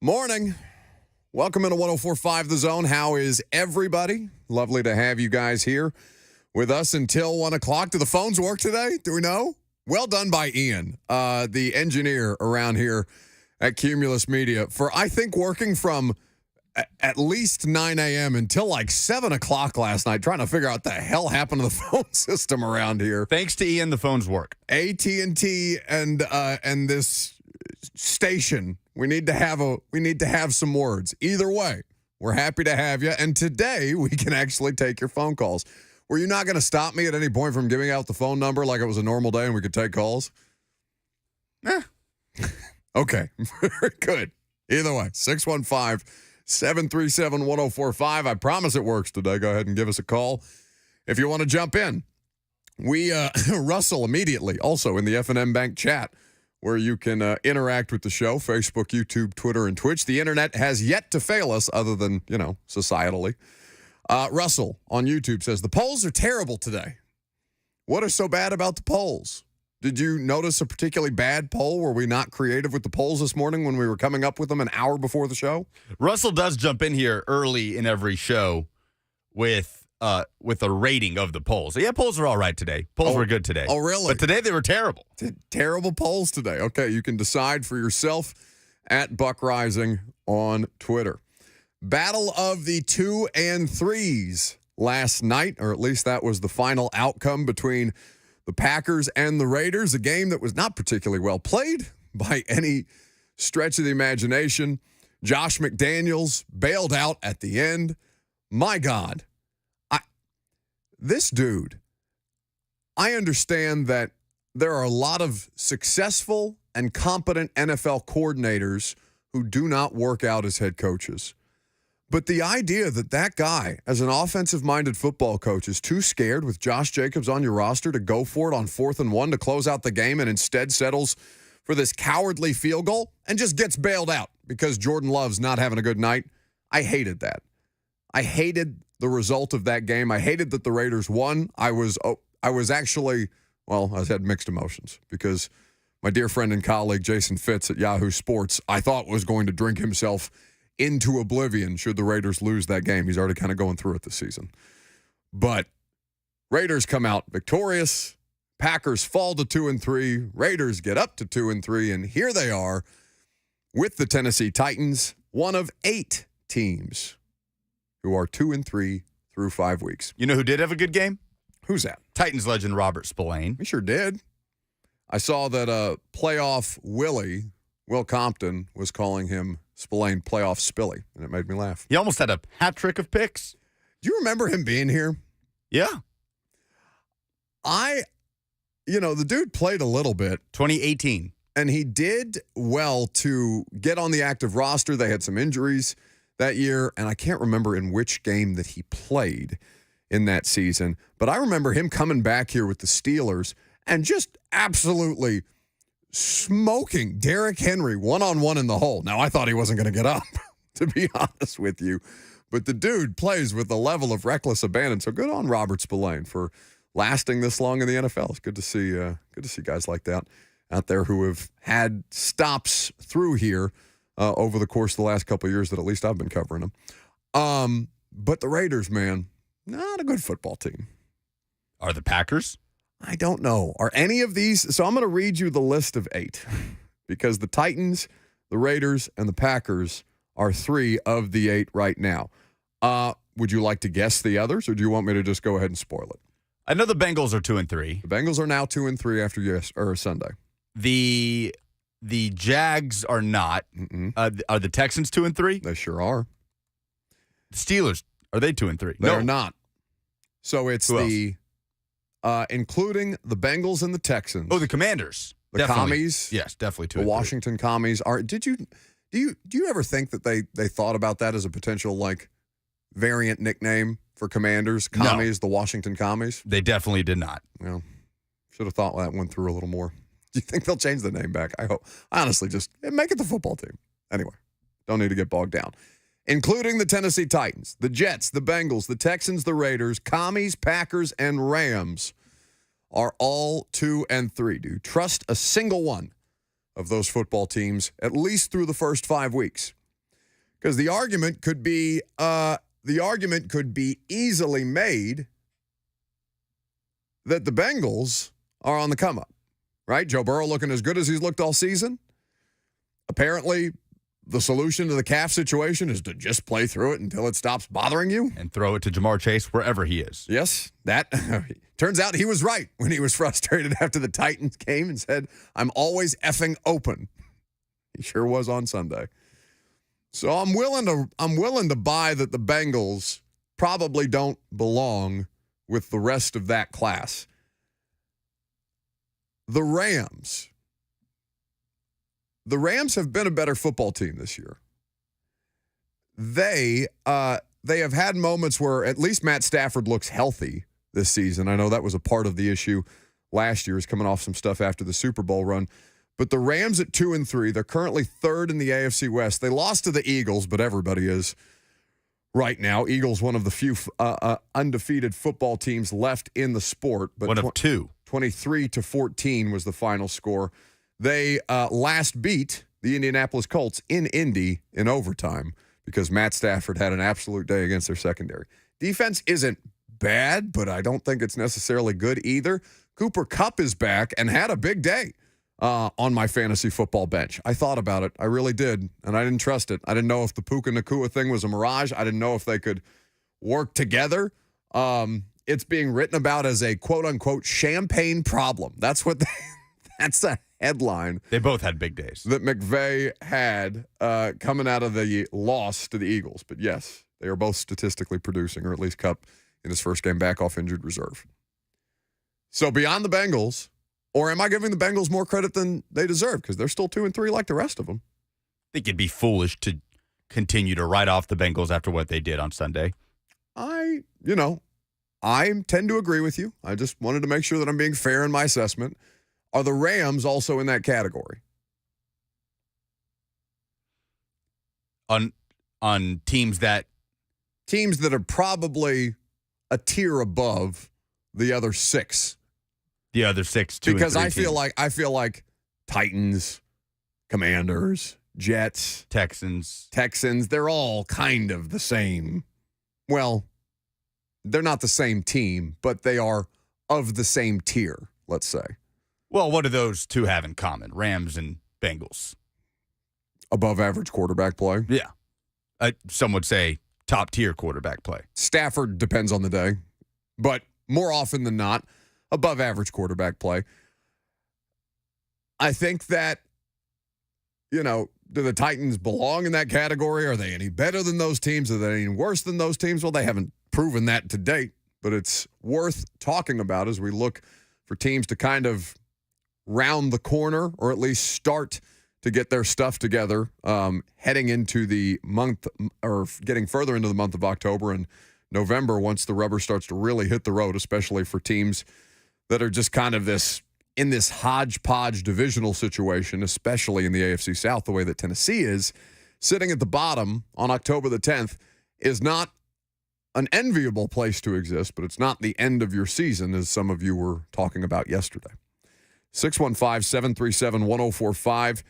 Morning. Welcome into 104.5 The Zone. How is everybody? Lovely to have you guys here with us until 1 o'clock. Do the phones work today? Do we know? Well done by Ian, the engineer around here at Cumulus Media, for, I think, working from at least 9 a.m. until like 7 o'clock last night, trying to figure out what the hell happened to the phone system around here. Thanks to Ian, the phones work. AT&T and this station. We need to have some words. Either way, we're happy to have you. And today we can actually take your phone calls. Were you not going to stop me at any point from giving out the phone number like it was a normal day and we could take calls? Okay. Very good. Either way, 615-737-1045. I promise it works today. Go ahead and give us a call if you want to jump in. We Russell immediately also in the F&M Bank chat, where you can interact with the show, Facebook, YouTube, Twitter, and Twitch. The internet has yet to fail us other than, societally. Russell on YouTube says, the polls are terrible today. What is so bad about the polls? Did you notice a particularly bad poll? Were we not creative with the polls this morning when we were coming up with them an hour before the show? Russell does jump in here early in every show with a rating of the polls. So, yeah, polls are all right today. Polls were good today. Oh, really? But today they were terrible. Terrible polls today. Okay, you can decide for yourself at Buck Rising on Twitter. Battle of the 2 and 3s last night, or at least that was the final outcome between the Packers and the Raiders, a game that was not particularly well played by any stretch of the imagination. Josh McDaniels bailed out at the end. My God. This dude, I understand that there are a lot of successful and competent NFL coordinators who do not work out as head coaches. But the idea that that guy, as an offensive-minded football coach, is too scared with Josh Jacobs on your roster to go for it on 4th and 1 to close out the game and instead settles for this cowardly field goal and just gets bailed out because Jordan Love's not having a good night, I hated that. I hated the result of that game. I hated that the Raiders won. I had mixed emotions because my dear friend and colleague Jason Fitz at Yahoo Sports, I thought was going to drink himself into oblivion should the Raiders lose that game. He's already kind of going through it this season. But Raiders come out victorious. Packers fall to 2 and 3. Raiders get up to 2 and 3, and here they are with the Tennessee Titans, one of 8 teams who are 2 and 3 through 5 weeks. You know who did have a good game? Who's that? Titans legend Robert Spillane. He sure did. I saw that playoff Will Compton, was calling him Spillane playoff Spilly, and it made me laugh. He almost had a hat trick of picks. Do you remember him being here? Yeah. The dude played a little bit. 2018. And he did well to get on the active roster. They had some injuries that year, and I can't remember in which game that he played in that season. But I remember him coming back here with the Steelers and just absolutely smoking Derrick Henry one-on-one in the hole. Now, I thought he wasn't going to get up, to be honest with you. But the dude plays with a level of reckless abandon. So good on Robert Spillane for lasting this long in the NFL. It's good to see guys like that out there who have had stops through here over the course of the last couple of years that at least I've been covering them. But the Raiders, man, not a good football team. Are the Packers? I don't know. Are any of these? So I'm going to read you the list of 8 because the Titans, the Raiders, and the Packers are 3 of the 8 right now. Would you like to guess the others, or do you want me to just go ahead and spoil it? I know the Bengals are 2 and 3. The Bengals are now 2 and 3 after Sunday. The Jags are not. Are the Texans 2 and 3? They sure are. The Steelers, are they 2 and 3? They are not. So it's including the Bengals and the Texans. Oh, the Commanders. The Commies. Yes, definitely 2 The and 3. Washington Commies are. Do you ever think that they thought about that as a potential variant nickname for Commanders? Commies, no. The Washington Commies? They definitely did not. Well, should have thought that went through a little more. Do you think they'll change the name back? I hope. Honestly, just make it the football team. Anyway, don't need to get bogged down. Including the Tennessee Titans, the Jets, the Bengals, the Texans, the Raiders, Commies, Packers, and Rams are all 2 and 3. Do you trust a single one of those football teams at least through the first 5 weeks? Because the argument could be easily made that the Bengals are on the come up, right? Joe Burrow looking as good as he's looked all season. Apparently, the solution to the calf situation is to just play through it until it stops bothering you. And throw it to Jamar Chase wherever he is. Yes, that turns out he was right when he was frustrated after the Titans came and said, "I'm always effing open." He sure was on Sunday. So I'm willing to buy that the Bengals probably don't belong with the rest of that class. The Rams have been a better football team this year. They have had moments where at least Matt Stafford looks healthy this season. I know that was a part of the issue last year, is coming off some stuff after the Super Bowl run. But the Rams at 2-3, they're currently third in the AFC West. They lost to the Eagles, but everybody is right now. Eagles, one of the few undefeated football teams left in the sport. But one of two. 23-14 was the final score. They last beat the Indianapolis Colts in Indy in overtime because Matt Stafford had an absolute day against their secondary. Defense isn't bad, but I don't think it's necessarily good either. Cooper Kupp is back and had a big day on my fantasy football bench. I thought about it. I really did, and I didn't trust it. I didn't know if the Puka Nacua thing was a mirage. I didn't know if they could work together. It's being written about as a quote-unquote champagne problem. That's what that's a headline. They both had big days that McVay had coming out of the loss to the Eagles. But yes, they are both statistically producing, or at least Kupp in his first game back off injured reserve. So beyond the Bengals, or am I giving the Bengals more credit than they deserve? Because they're still 2-3 like the rest of them. I think it'd be foolish to continue to write off the Bengals after what they did on Sunday. I tend to agree with you. I just wanted to make sure that I'm being fair in my assessment. Are the Rams also in that category? On teams that are probably a tier above the other six. The other six, because I feel like Titans, Commanders, Jets, Texans, they're all kind of the same. Well, they're not the same team, but they are of the same tier, let's say. Well, what do those two have in common? Rams and Bengals. Above average quarterback play. Yeah. Some would say top tier quarterback play. Stafford depends on the day, but more often than not, above average quarterback play. I think that, do the Titans belong in that category? Are they any better than those teams? Are they any worse than those teams? Well, they haven't proven that to date, but it's worth talking about as we look for teams to kind of round the corner, or at least start to get their stuff together heading into the month, or getting further into the month of October and November, once the rubber starts to really hit the road, especially for teams that are just kind of in this hodgepodge divisional situation, especially in the AFC South, the way that Tennessee is. Sitting at the bottom on October the 10th is not an enviable place to exist, but it's not the end of your season, as some of you were talking about yesterday. 615-737-1045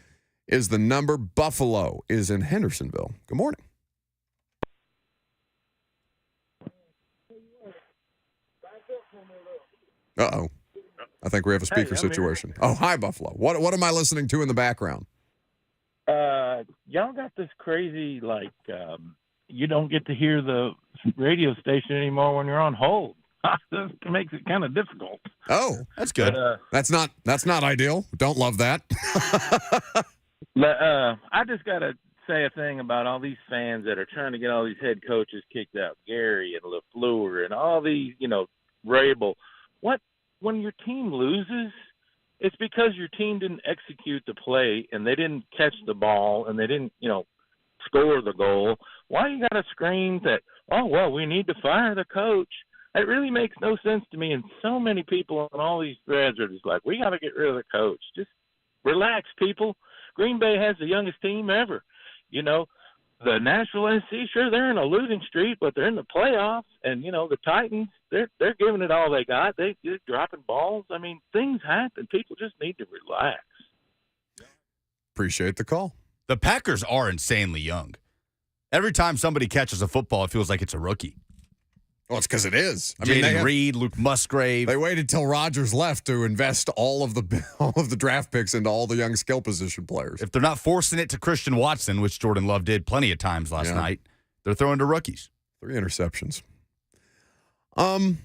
is the number. Buffalo is in Hendersonville. Good morning. Uh-oh. I think we have a speaker situation. Oh, hi, Buffalo. What am I listening to in the background? Y'all got this crazy, you don't get to hear the radio station anymore when you're on hold. This makes it kind of difficult. Oh, that's good. But, that's not ideal. Don't love that. I just got to say a thing about all these fans that are trying to get all these head coaches kicked out, Gary and LaFleur and all these, Vrabel. When your team loses, it's because your team didn't execute the play and they didn't catch the ball and they didn't, score the goal. Why you got to scream that, we need to fire the coach? It really makes no sense to me, and so many people on all these threads are just like, we got to get rid of the coach. Just relax, people. Green Bay has the youngest team ever. The Nashville SC, sure, they're in a losing streak, but they're in the playoffs. And, the Titans, they're giving it all they got. They're dropping balls. I mean, things happen. People just need to relax. Appreciate the call. The Packers are insanely young. Every time somebody catches a football, it feels like it's a rookie. Well, it's because it is. Jaden Reed, Luke Musgrave. They waited till Rodgers left to invest all of the draft picks into all the young skill position players. If they're not forcing it to Christian Watson, which Jordan Love did plenty of times last night, they're throwing to rookies. 3 interceptions. I'm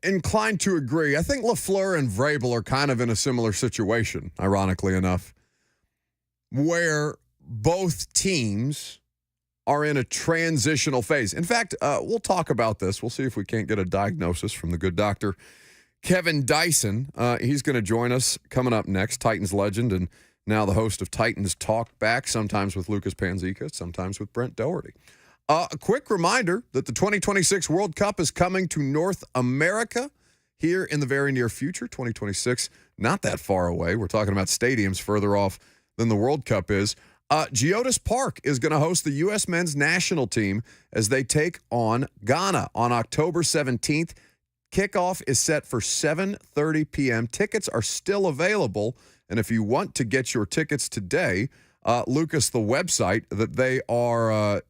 inclined to agree. I think LaFleur and Vrabel are kind of in a similar situation, ironically enough, where both teams are in a transitional phase. In fact, we'll talk about this. We'll see if we can't get a diagnosis from the good doctor, Kevin Dyson. He's going to join us coming up next, Titans legend and now the host of Titans Talk Back, sometimes with Lucas Panzica, sometimes with Brent Doherty. A quick reminder that the 2026 World Cup is coming to North America here in the very near future. 2026, not that far away. We're talking about stadiums further off than the World Cup is. Geodis Park is going to host the U.S. men's national team as they take on Ghana on October 17th. Kickoff is set for 7:30 p.m. Tickets are still available, and if you want to get your tickets today, Lucas, the website that they are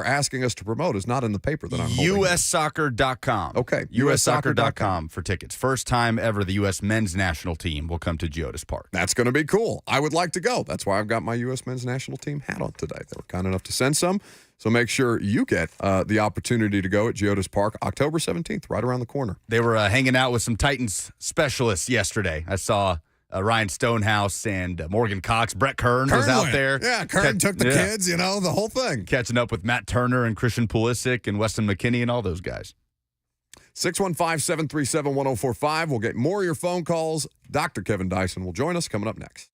asking us to promote is not in the paper that I'm holding. USsoccer.com. Okay. USsoccer.com for tickets. First time ever the U.S. men's national team will come to Geodis Park. That's going to be cool. I would like to go. That's why I've got my U.S. men's national team hat on today. They were kind enough to send some. So make sure you get the opportunity to go at Geodis Park October 17th, right around the corner. They were hanging out with some Titans specialists yesterday. I saw Ryan Stonehouse and Morgan Cox. Brett Kern was out there. Yeah, Kern took the kids, the whole thing. Catching up with Matt Turner and Christian Pulisic and Weston McKinney and all those guys. 615-737-1045. We'll get more of your phone calls. Dr. Kevin Dyson will join us coming up next.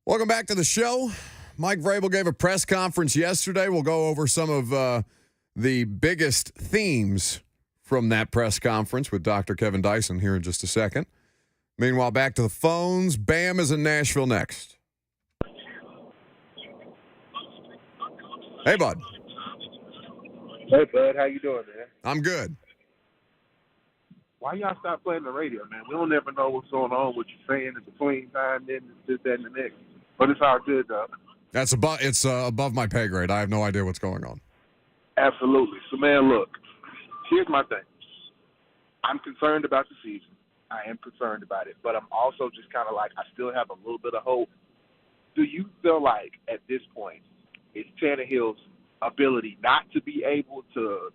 Welcome back to the show. Mike Vrabel gave a press conference yesterday. We'll go over some of the biggest themes from that press conference with Dr. Kevin Dyson here in just a second. Meanwhile, back to the phones. Bam is in Nashville next. Hey, bud. Hey, bud. How you doing, man? I'm good. Why y'all stop playing the radio, man? We don't ever know what's going on, what you're saying in between time, then this, that, and the next. But it's all good, though. It's above my pay grade. I have no idea what's going on. Absolutely. So, man, look, here's my thing. I'm concerned about the season. I am concerned about it. But I'm also just kind of like, I still have a little bit of hope. Do you feel like, at this point, it's Tannehill's ability not to be able to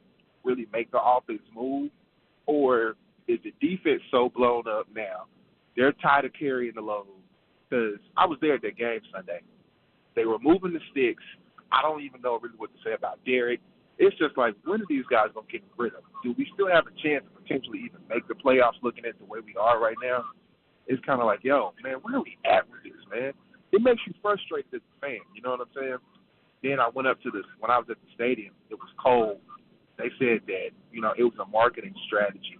really make the offense move? Or is the defense so blown up now, they're tired of carrying the load? Because I was there at that game Sunday. They were moving the sticks. I don't even know really what to say about Derek. It's just like, when are these guys going to get rid of him? Do we still have a chance to potentially even make the playoffs looking at the way we are right now? It's kind of like, yo, man, where are we at with this, man? It makes you frustrated as a fan, you know what I'm saying? Then I went up to this, when I was at the stadium, it was cold. They said that, you know, it was a marketing strategy,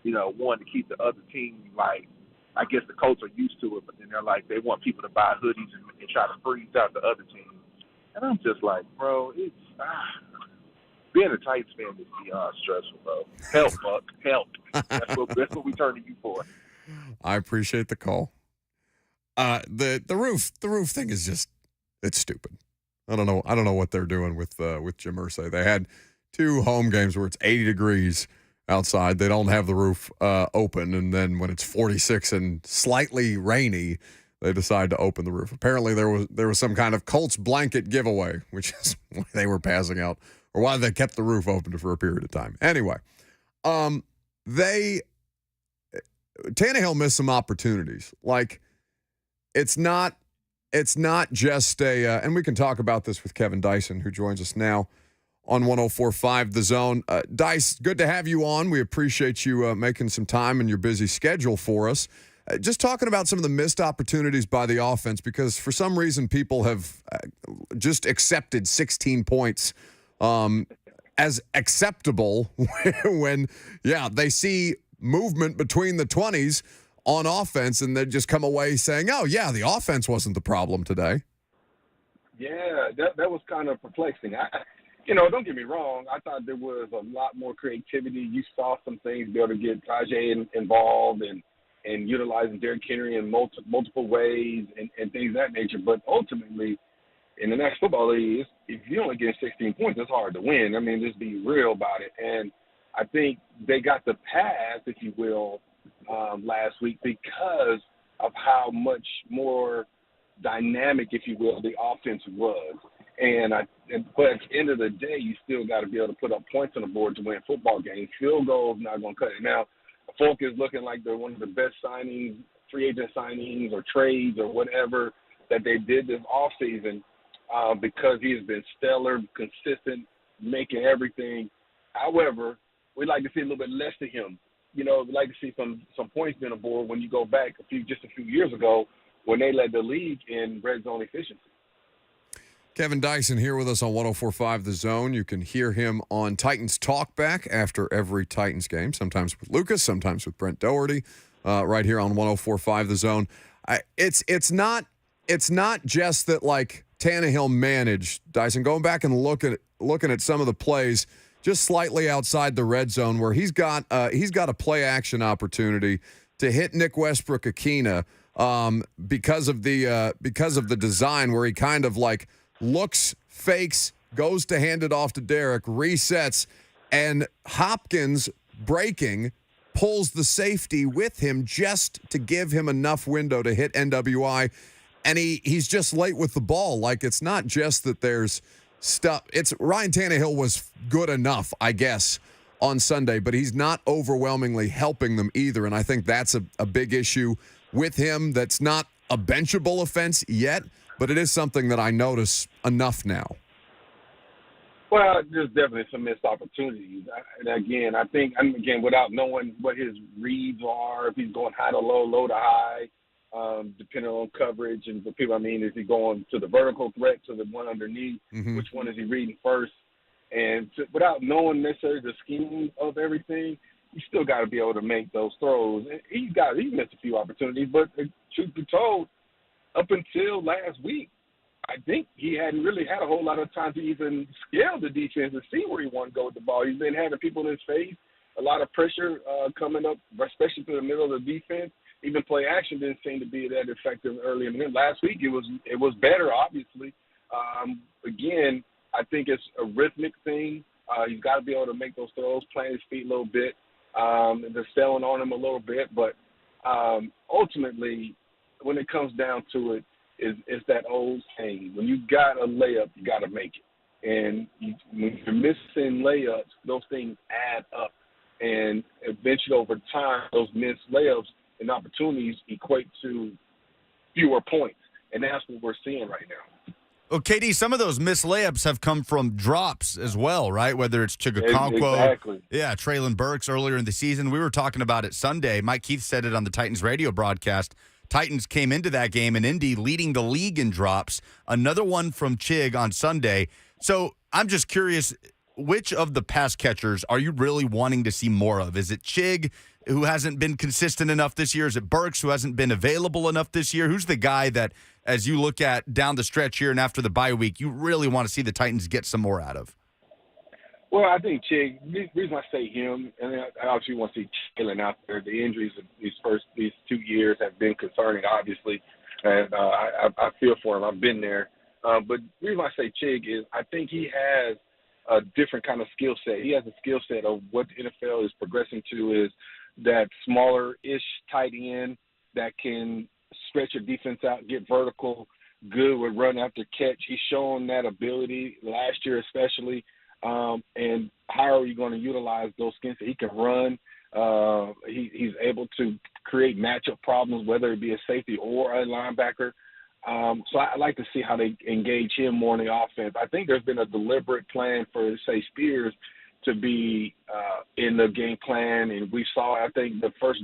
you know, wanting to keep the other team, like, I guess the Colts are used to it, but then they're like, they want people to buy hoodies and try to freeze out the other team. And I'm just like, bro, it's, being a Titans fan is beyond stressful, bro. Help, Buck, help. That's what we turn to you for. I appreciate the call. The roof thing is just, it's stupid. I don't know what they're doing with Jim Irsay. They had 2 home games where it's 80 degrees outside. They don't have the roof open, and then when it's 46 and slightly rainy, they decide to open the roof. Apparently, there was some kind of Colts blanket giveaway, which is why they were passing out, or why they kept the roof open for a period of time. Anyway, Tannehill missed some opportunities. Like, it's not just and we can talk about this with Kevin Dyson, who joins us now on 104.5 The Zone. Dice, good to have you on. We appreciate you making some time in your busy schedule for us. Just talking about some of the missed opportunities by the offense, because for some reason people have just accepted 16 points as acceptable when, they see movement between the 20s on offense, and they just come away saying, oh, yeah, the offense wasn't the problem today. Yeah, that was kind of perplexing. Don't get me wrong. I thought there was a lot more creativity. You saw some things be able to get Tajay involved and utilizing Derrick Henry in multiple ways and things of that nature. But ultimately, in the National Football League, if you only get 16 points, it's hard to win. I mean, just be real about it. And I think they got the pass, if you will, last week because of how much more dynamic, if you will, the offense was. But at the end of the day, you still got to be able to put up points on the board to win football games. Field goals not going to cut it. Now, Folk is looking like they're one of the best signings, free agent signings or trades or whatever that they did this offseason because he has been stellar, consistent, making everything. However, we'd like to see a little bit less of him. We'd like to see some points being aboard when you go back a few years ago when they led the league in red zone efficiency. Kevin Dyson here with us on 104.5 The Zone. You can hear him on Titans Talkback after every Titans game, sometimes with Lucas, sometimes with Brent Doherty, right here on 104.5 The Zone. It's not just that, like, Tannehill managed, Dyson, going back and looking at some of the plays just slightly outside the red zone where he's got a play action opportunity to hit Nick Westbrook-Akina because of the design where he kind of like looks, fakes, goes to hand it off to Derek, resets, and Hopkins breaking pulls the safety with him just to give him enough window to hit NWI, and he's just late with the ball. Like, it's not just that there's stuff. It's Ryan Tannehill was good enough, I guess, on Sunday, but he's not overwhelmingly helping them either, and I think that's a big issue with him. That's not a benchable offense yet, but it is something that I notice enough now. Well, there's definitely some missed opportunities. And again, without knowing what his reads are, if he's going high to low, low to high, depending on coverage. And for people, I mean, is he going to the vertical threat, to the one underneath? Mm-hmm. Which one is he reading first? And without knowing necessarily the scheme of everything, you still got to be able to make those throws. And he missed a few opportunities, but truth be told, up until last week, I think he hadn't really had a whole lot of time to even scale the defense and see where he wanted to go with the ball. He's been having people in his face, a lot of pressure coming up, especially through the middle of the defense. Even play action didn't seem to be that effective early in the game. Last week it was better, obviously. Again, I think it's a rhythmic thing. He's got to be able to make those throws, plant his feet a little bit. They're selling on him a little bit, but ultimately, when it comes down to it, it's that old saying: when you got a layup, you got to make it. And when you're missing layups, those things add up, and eventually, over time, those missed layups and opportunities equate to fewer points, and that's what we're seeing right now. Well, KD, some of those missed layups have come from drops as well, right? Whether it's Chigakonkwo, exactly. Traylon Burks earlier in the season. We were talking about it Sunday. Mike Keith said it on the Titans radio broadcast. Titans came into that game in Indy leading the league in drops. Another one from Chig on Sunday. So I'm just curious, which of the pass catchers are you really wanting to see more of? Is it Chig, who hasn't been consistent enough this year? Is it Burks, who hasn't been available enough this year? Who's the guy that, as you look at down the stretch here and after the bye week, you really want to see the Titans get some more out of? Well, I think Chig, the reason I say him, and I obviously want to see Jalen out there. The injuries of these 2 years have been concerning, obviously, and I feel for him. I've been there. But the reason I say Chig is I think he has a different kind of skill set. He has a skill set of what the NFL is progressing to is that smaller-ish tight end that can stretch your defense out, get vertical, good with run after catch. He's shown that ability last year especially. And how are you going to utilize those skills? He can run. He's able to create matchup problems, whether it be a safety or a linebacker. So I like to see how they engage him more in the offense. I think there's been a deliberate plan for, say, Spears to be in the game plan. And we saw, I think, the first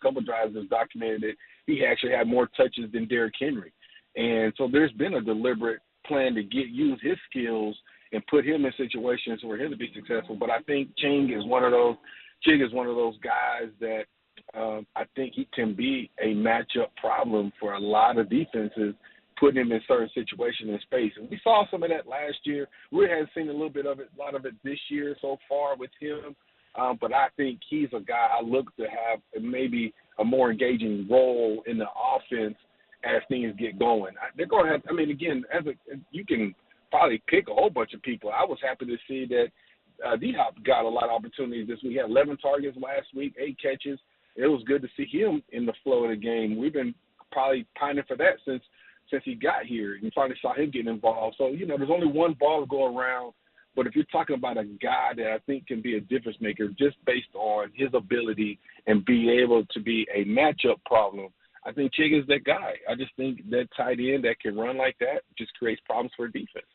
couple drives is documented that he actually had more touches than Derrick Henry. And so there's been a deliberate plan to use his skills and put him in situations for him to be successful. But I think Chig is one of those guys that I think he can be a matchup problem for a lot of defenses, putting him in certain situations in space. And we saw some of that last year. We haven't seen a lot of it this year so far with him. But I think he's a guy I look to have maybe a more engaging role in the offense as things get going. They're going to have, I mean, again, you can probably pick a whole bunch of people. I was happy to see that D-Hop got a lot of opportunities this week. He had 11 targets last week, 8 catches. It was good to see him in the flow of the game. We've been probably pining for that since he got here. You finally saw him getting involved. So, there's only one ball to go around. But if you're talking about a guy that I think can be a difference maker just based on his ability and be able to be a matchup problem, I think Chig is that guy. I just think that tight end that can run like that just creates problems for defense.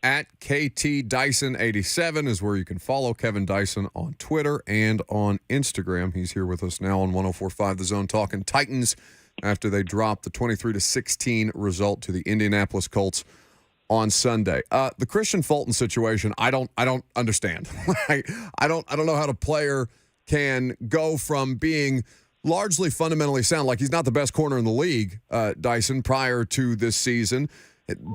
At KT Dyson 87 is where you can follow Kevin Dyson on Twitter and on Instagram. He's here with us now on 104.5 The Zone talking Titans after they dropped the 23-16 result to the Indianapolis Colts on Sunday. The Christian Fulton situation, I don't understand. I don't know how the player can go from being largely fundamentally sound, like he's not the best corner in the league, Dyson, prior to this season.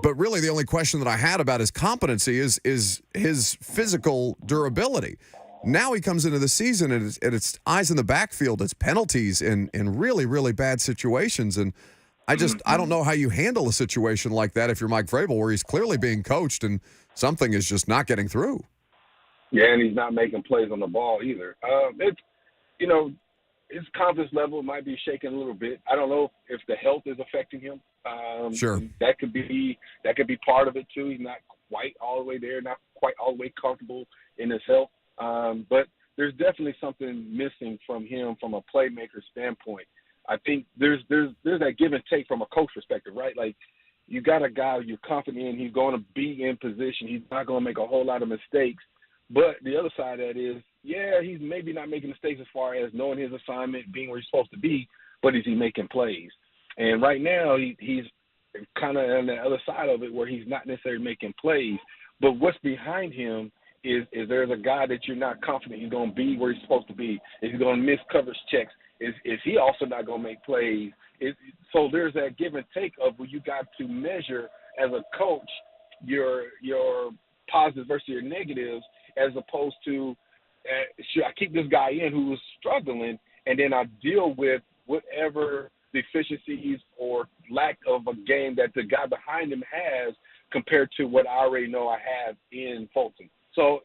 But really the only question that I had about his competency is his physical durability. Now he comes into the season and it's eyes in the backfield, it's penalties in really, really bad situations. And I don't know how you handle a situation like that if you're Mike Vrabel, where he's clearly being coached and something is just not getting through. Yeah, and he's not making plays on the ball either. His confidence level might be shaking a little bit. I don't know if the health is affecting him. Sure. That could be part of it too. He's not quite all the way there, not quite all the way comfortable in his health. But there's definitely something missing from him from a playmaker standpoint. I think there's that give and take from a coach perspective, right? Like, you got a guy you're confident in, he's going to be in position, he's not going to make a whole lot of mistakes. But the other side of that is, yeah, he's maybe not making mistakes as far as knowing his assignment, being where he's supposed to be, but is he making plays? And right now he's kind of on the other side of it where he's not necessarily making plays. But what's behind him is there's a guy that you're not confident he's going to be where he's supposed to be. Is he going to miss coverage checks? Is he also not going to make plays? So there's that give and take of where you got to measure as a coach your positives versus your negatives, as opposed to should I keep this guy in who is struggling, and then I deal with whatever deficiencies or lack of a game that the guy behind him has compared to what I already know I have in Fulton. So,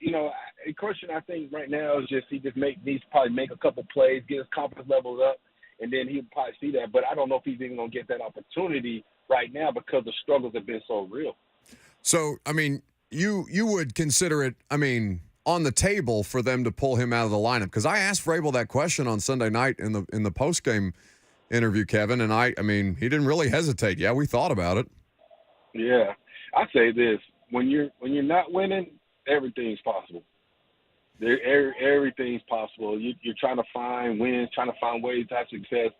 Christian, I think right now is just needs to probably make a couple plays, get his confidence levels up, and then he'll probably see that. But I don't know if he's even going to get that opportunity right now because the struggles have been so real. So, I mean, you would consider it, on the table for them to pull him out of the lineup? Because I asked Vrabel that question on Sunday night in the postgame interview, Kevin, and he didn't really hesitate. Yeah, we thought about it. Yeah, I say this: when you're not winning, everything's possible. Everything's possible. You're trying to find wins, trying to find ways to have success.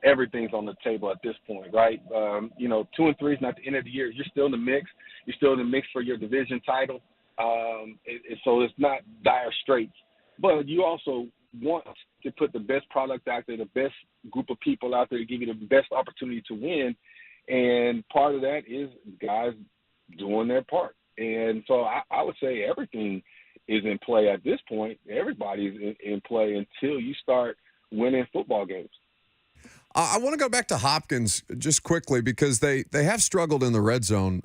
Everything's on the table at this point, right? 2-3 is not the end of the year. You're still in the mix. You're still in the mix for your division title. So it's not dire straits. But you also want to put the best product out there, the best group of people out there to give you the best opportunity to win. And part of that is guys doing their part. And so I would say everything is in play at this point. Everybody's in play until you start winning football games. I want to go back to Hopkins just quickly because they have struggled in the red zone,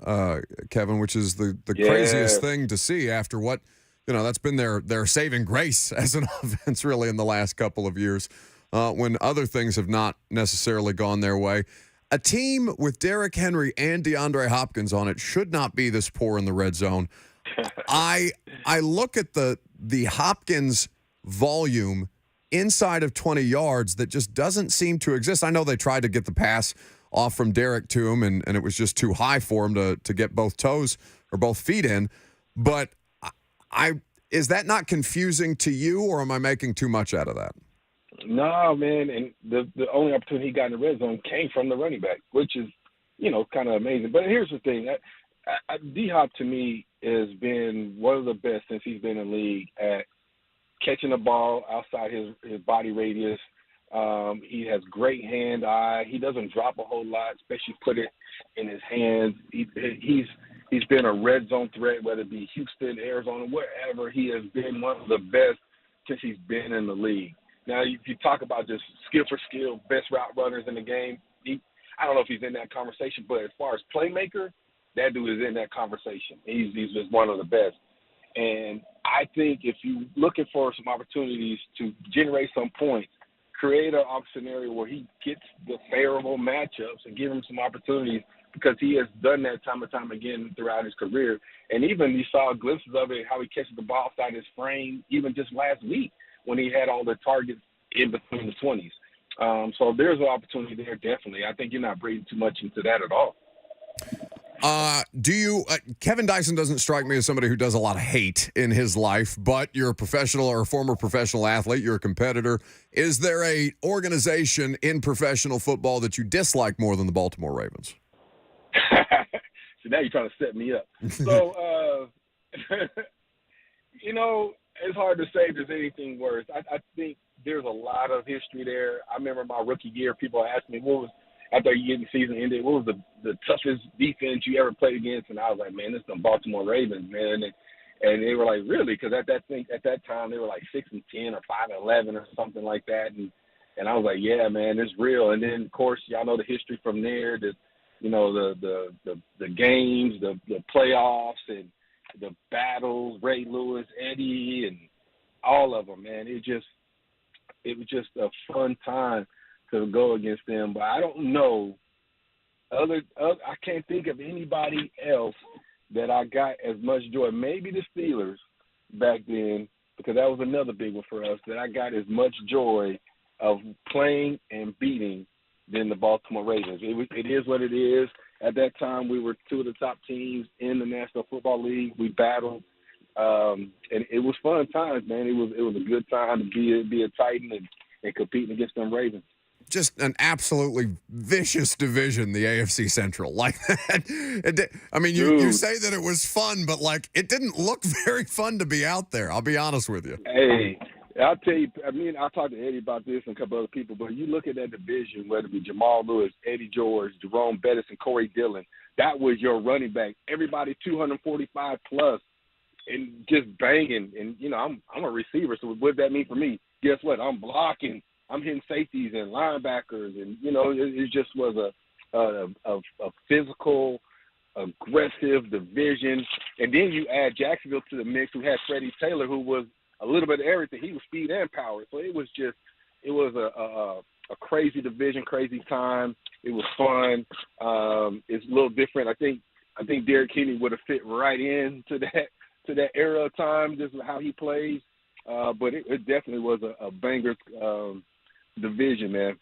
Kevin, which is the craziest thing to see after what, that's been their saving grace as an offense really in the last couple of years when other things have not necessarily gone their way. A team with Derrick Henry and DeAndre Hopkins on it should not be this poor in the red zone. I look at the Hopkins volume inside of 20 yards that just doesn't seem to exist. I know they tried to get the pass off from Derrick to him, and it was just too high for him to get both toes or both feet in. But is that not confusing to you, or am I making too much out of that? No, man, and the only opportunity he got in the red zone came from the running back, which is, kind of amazing. But here's the thing. D-Hop, to me, has been one of the best since he's been in the league at catching the ball outside his body radius. He has great hand-eye. He doesn't drop a whole lot, especially put it in his hands. He's been a red zone threat, whether it be Houston, Arizona, wherever. He has been one of the best since he's been in the league. Now, if you talk about just skill for skill, best route runners in the game, I don't know if he's in that conversation, but as far as playmaker, that dude is in that conversation. He's just one of the best. And I think if you're looking for some opportunities to generate some points, create a scenario where he gets the favorable matchups and give him some opportunities, because he has done that time and time again throughout his career. And even you saw glimpses of it, how he catches the ball outside his frame, even just last week when he had all the targets in between the 20s. So there's an opportunity there, definitely. I think you're not breathing too much into that at all. Kevin Dyson doesn't strike me as somebody who does a lot of hate in his life, but you're a professional or a former professional athlete. You're a competitor. Is there a organization in professional football that you dislike more than the Baltimore Ravens? So now you're trying to set me up. So, it's hard to say if there's anything worse. I think there's a lot of history there. I remember my rookie year, people asked me, after the season ended, what was the toughest defense you ever played against? And I was like, man, this is the Baltimore Ravens, man. And they were like, really? Because at that time they were like 6-10 or 5-11 or something like that. And I was like, yeah, man, it's real. And then of course y'all know the history from there. The games, the playoffs, and the battles, Ray Lewis, Eddie, and all of them, man. It was just a fun time to go against them. But I don't know I can't think of anybody else that I got as much joy. Maybe the Steelers back then, because that was another big one for us, that I got as much joy of playing and beating than the Baltimore Ravens. It is what it is. At that time, we were two of the top teams in the National Football League. We battled, and it was fun times, man. It was a good time to be a Titan and competing against them Ravens. just an absolutely vicious division, the AFC Central. Like that. I mean, you say that it was fun, but like it didn't look very fun to be out there. I'll be honest with you. Hey, I'll tell you, I talked to Eddie about this and a couple other people, but you look at that division, whether it be Jamal Lewis, Eddie George, Jerome Bettis, and Corey Dillon, that was your running back. Everybody 245 plus and just banging. And, I'm a receiver, so what does that mean for me? Guess what? I'm blocking. I'm hitting safeties and linebackers. And, it just was a physical, aggressive division. And then you add Jacksonville to the mix, who had Freddie Taylor, who was a little bit of everything. He was speed and power. So it was a crazy division, crazy time. It was fun. It's a little different. I think Derrick Henry would have fit right into that era of time, just how he plays. But it definitely was a banger division, man.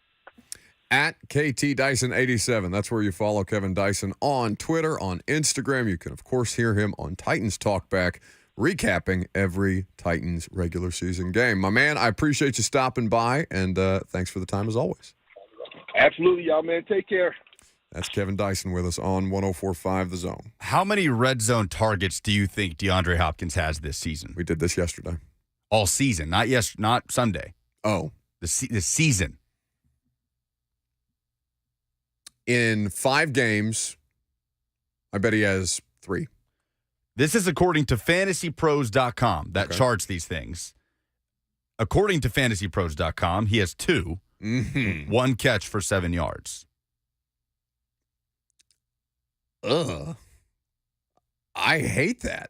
At KT Dyson 87. That's where you follow Kevin Dyson on Twitter, on Instagram. You can, of course, hear him on Titans Talkback, recapping every Titans regular season game. My man, I appreciate you stopping by, and thanks for the time as always. Absolutely, y'all, man. Take care. That's Kevin Dyson with us on 104.5 The Zone. How many red zone targets do you think DeAndre Hopkins has this season? We did this yesterday. All season, not Sunday. Oh. The season. In 5 games, I bet he has 3. This is according to fantasypros.com that charts these things. According to fantasypros.com, he has 2, 1 catch for 7 yards. Ugh. I hate that.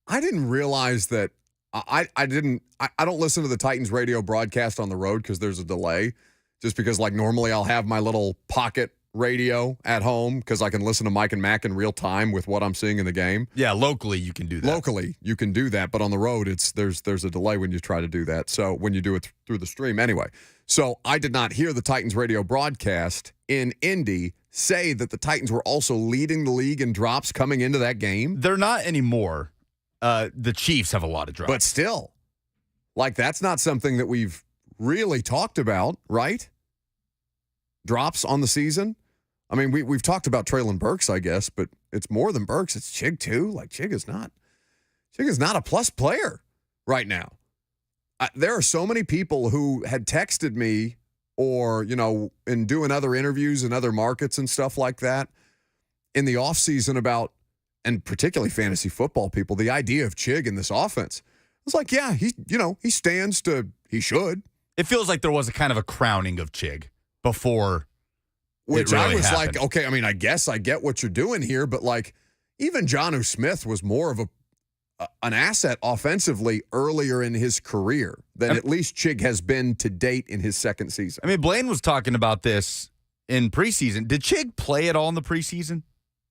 I didn't realize that. I don't listen to the Titans radio broadcast on the road because there's a delay. Just because, like, normally I'll have my little pocket radio at home because I can listen to Mike and Mac in real time with what I'm seeing in the game. Yeah, locally you can do that. Locally you can do that, but on the road there's a delay when you try to do that. So when you do it through the stream anyway. So I did not hear the Titans radio broadcast in Indy say that the Titans were also leading the league in drops coming into that game. They're not anymore. The Chiefs have a lot of drops. But still, like, that's not something that we've really talked about, right? Drops on the season. I mean, we've talked about Treylon Burks, I guess, but it's more than Burks. It's Chig too. Like, Chig is not a plus player right now. There are so many people who had texted me or, in doing other interviews in other markets and stuff like that in the offseason about, and particularly fantasy football people, the idea of Chig in this offense. It's like, yeah, he stands to, he should. It feels like there was a kind of a crowning of Chig before. Which it really I was happened. like, okay, I mean, I guess I get what you're doing here, but like, even Jonnu Smith was more of an asset offensively earlier in his career than at least Chig has been to date in his second season. I mean, Blaine was talking about this in preseason. Did Chig play at all in the preseason?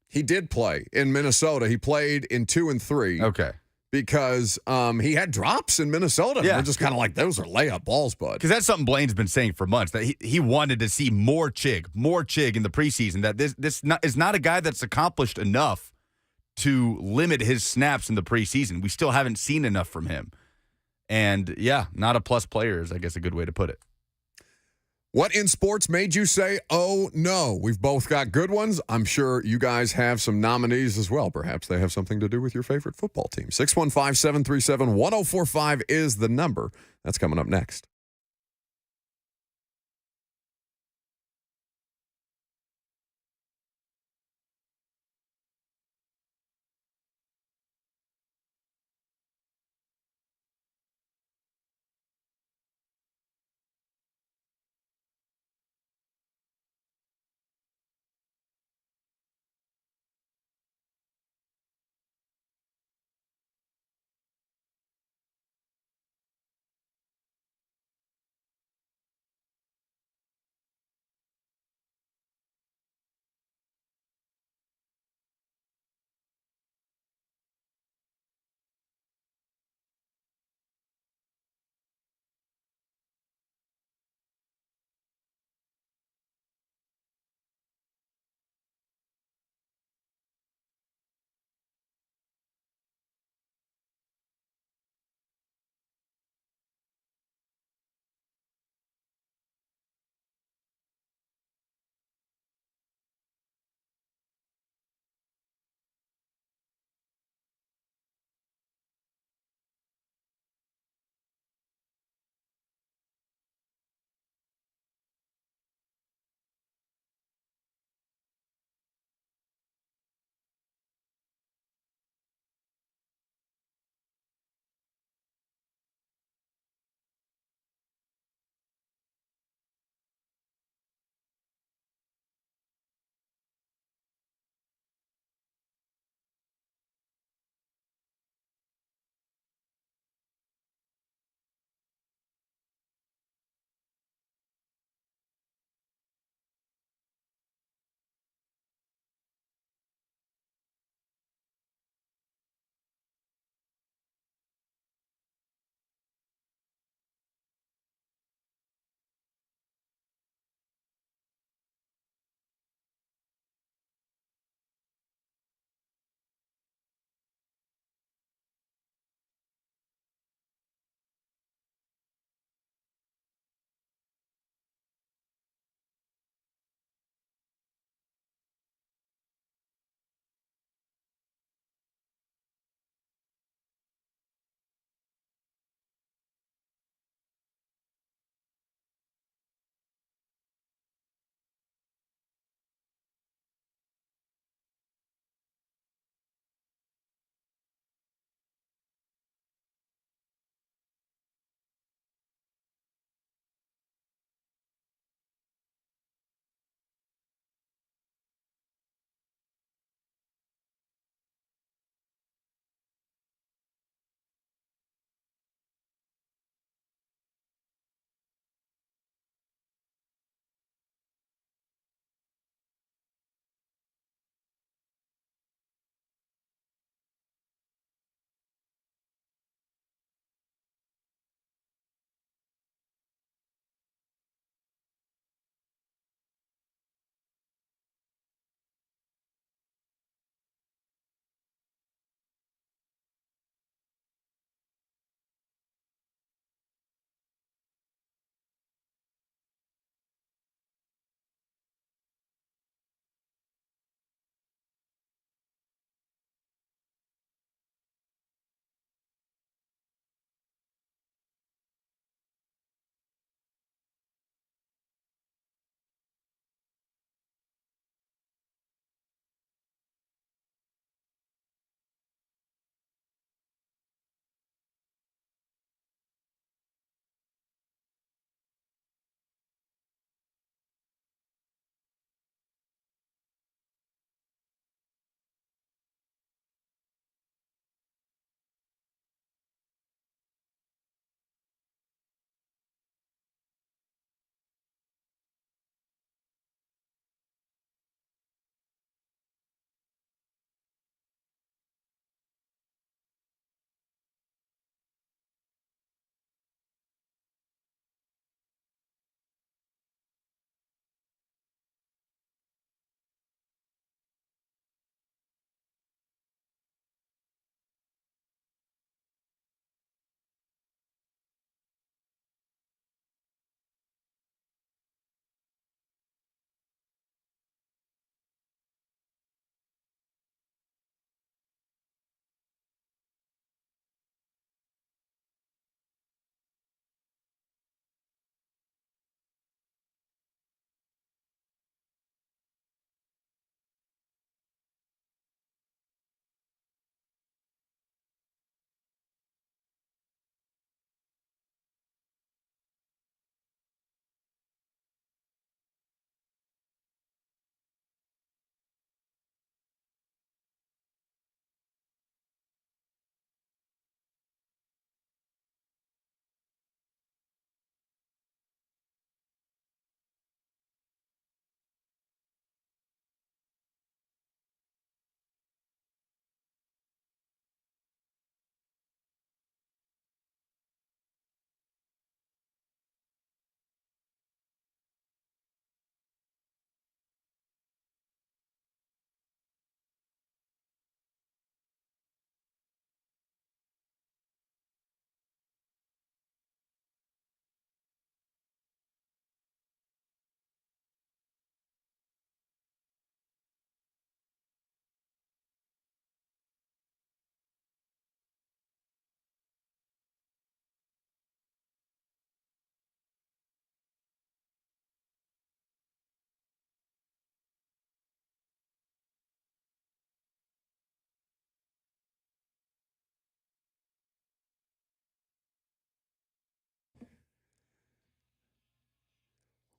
He did play in Minnesota. He played in 2 and 3. Okay. Because he had drops in Minnesota. Yeah. We're just kind of like, those are layup balls, bud. Because that's something Blaine's been saying for months, that he wanted to see more Chig in the preseason, that this is not a guy that's accomplished enough to limit his snaps in the preseason. We still haven't seen enough from him. And, yeah, not a plus player is, I guess, a good way to put it. What in sports made you say, oh, no? We've both got good ones. I'm sure you guys have some nominees as well. Perhaps they have something to do with your favorite football team. 615-737-1045 is the number. That's coming up next.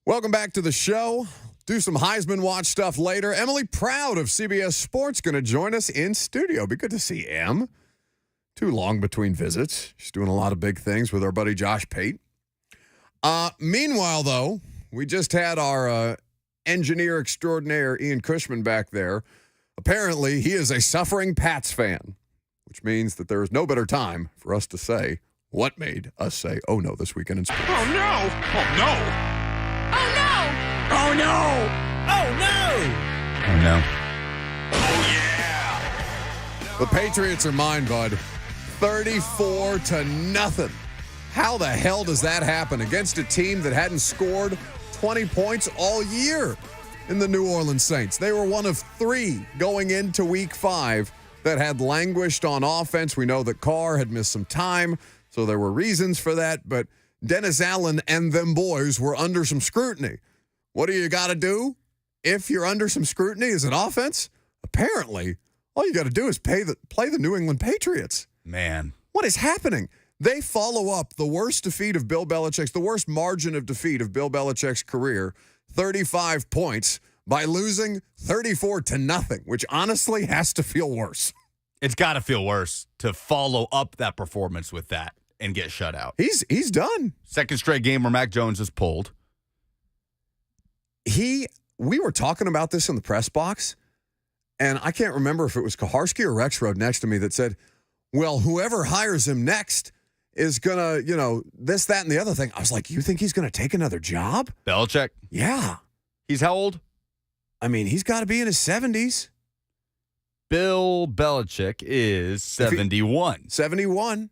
Welcome back to the show. Do some Heisman Watch stuff later. Emily Proud of CBS Sports going to join us in studio. Be good to see Em. Too long between visits. She's doing a lot of big things with our buddy Josh Pate. Meanwhile, though, we just had our engineer extraordinaire Ian Cushman back there. Apparently, he is a suffering Pats fan, which means that there is no better time for us to say what made us say, oh no, this weekend in sports. Oh no! Oh no! Oh no! Oh no! Oh no! Oh, no. Oh yeah! The Patriots are mine, bud. 34-0. How the hell does that happen against a team that hadn't scored 20 points all year in the New Orleans Saints? They were one of 3 going into week 5 that had languished on offense. We know that Carr had missed some time, so there were reasons for that, but Dennis Allen and them boys were under some scrutiny. What do you got to do if you're under some scrutiny as an offense? Apparently, all you got to do is play the New England Patriots. Man. What is happening? They follow up the worst defeat of Bill Belichick's, the worst margin of defeat of Bill Belichick's career, 35 points, by losing 34-0, which honestly has to feel worse. It's got to feel worse to follow up that performance with that and get shut out. He's done. Second straight game where Mac Jones is pulled. We were talking about this in the press box, and I can't remember if it was Kaharski or Rexroad next to me that said, well, whoever hires him next is going to, this, that, and the other thing. I was like, you think he's going to take another job? Belichick? Yeah. He's how old? I mean, he's got to be in his 70s. Bill Belichick is 71. 71.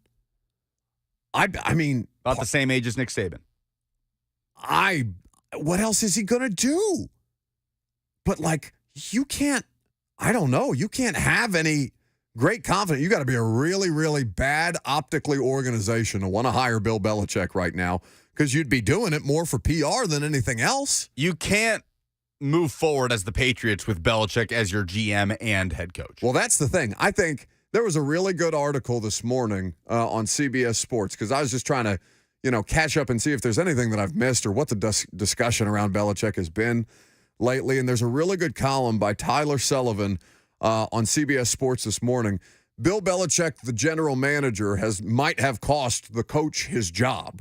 I mean. About the same age as Nick Saban. What else is he going to do? But, you can't, I don't know. You can't have any great confidence. You got to be a really, really bad optically organization to want to hire Bill Belichick right now, because you'd be doing it more for PR than anything else. You can't move forward as the Patriots with Belichick as your GM and head coach. Well, that's the thing. I think there was a really good article this morning on CBS Sports, because I was just trying to, catch up and see if there's anything that I've missed or what the discussion around Belichick has been lately. And there's a really good column by Tyler Sullivan on CBS Sports this morning. Bill Belichick, the general manager, might have cost the coach his job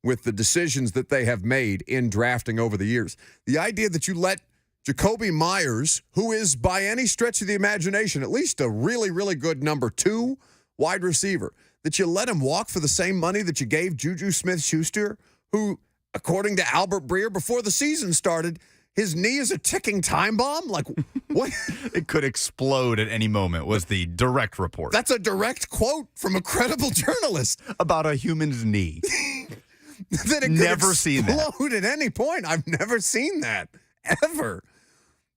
with the decisions that they have made in drafting over the years. The idea that you let Jacoby Myers, who is by any stretch of the imagination at least a really, really good number 2 wide receiver, that you let him walk for the same money that you gave Juju Smith-Schuster, who, according to Albert Breer, before the season started, his knee is a ticking time bomb? Like, what? It could explode at any moment was the direct report. That's a direct quote from a credible journalist. About a human's knee. That it Never could seen that. explode at any point. I've never seen that, ever.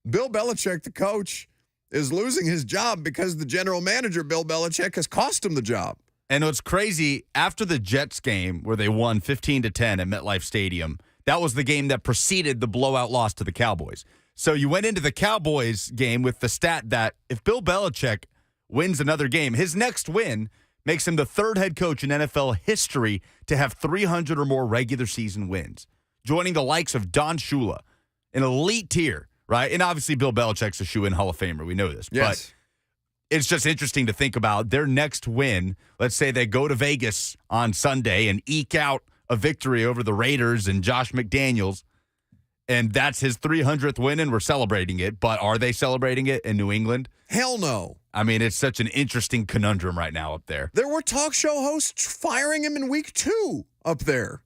Bill Belichick, the coach, is losing his job because the general manager, Bill Belichick, has cost him the job. And what's crazy, after the Jets game where they won 15-10 at MetLife Stadium, that was the game that preceded the blowout loss to the Cowboys. So you went into the Cowboys game with the stat that if Bill Belichick wins another game, his next win makes him the 3rd head coach in NFL history to have 300 or more regular season wins, joining the likes of Don Shula, an elite tier, right? And obviously Bill Belichick's a shoe-in Hall of Famer. We know this. Yes. But it's just interesting to think about their next win. Let's say they go to Vegas on Sunday and eke out a victory over the Raiders and Josh McDaniels, and that's his 300th win, and we're celebrating it. But are they celebrating it in New England? Hell no. I mean, it's such an interesting conundrum right now up there. There were talk show hosts firing him in week 2 up there.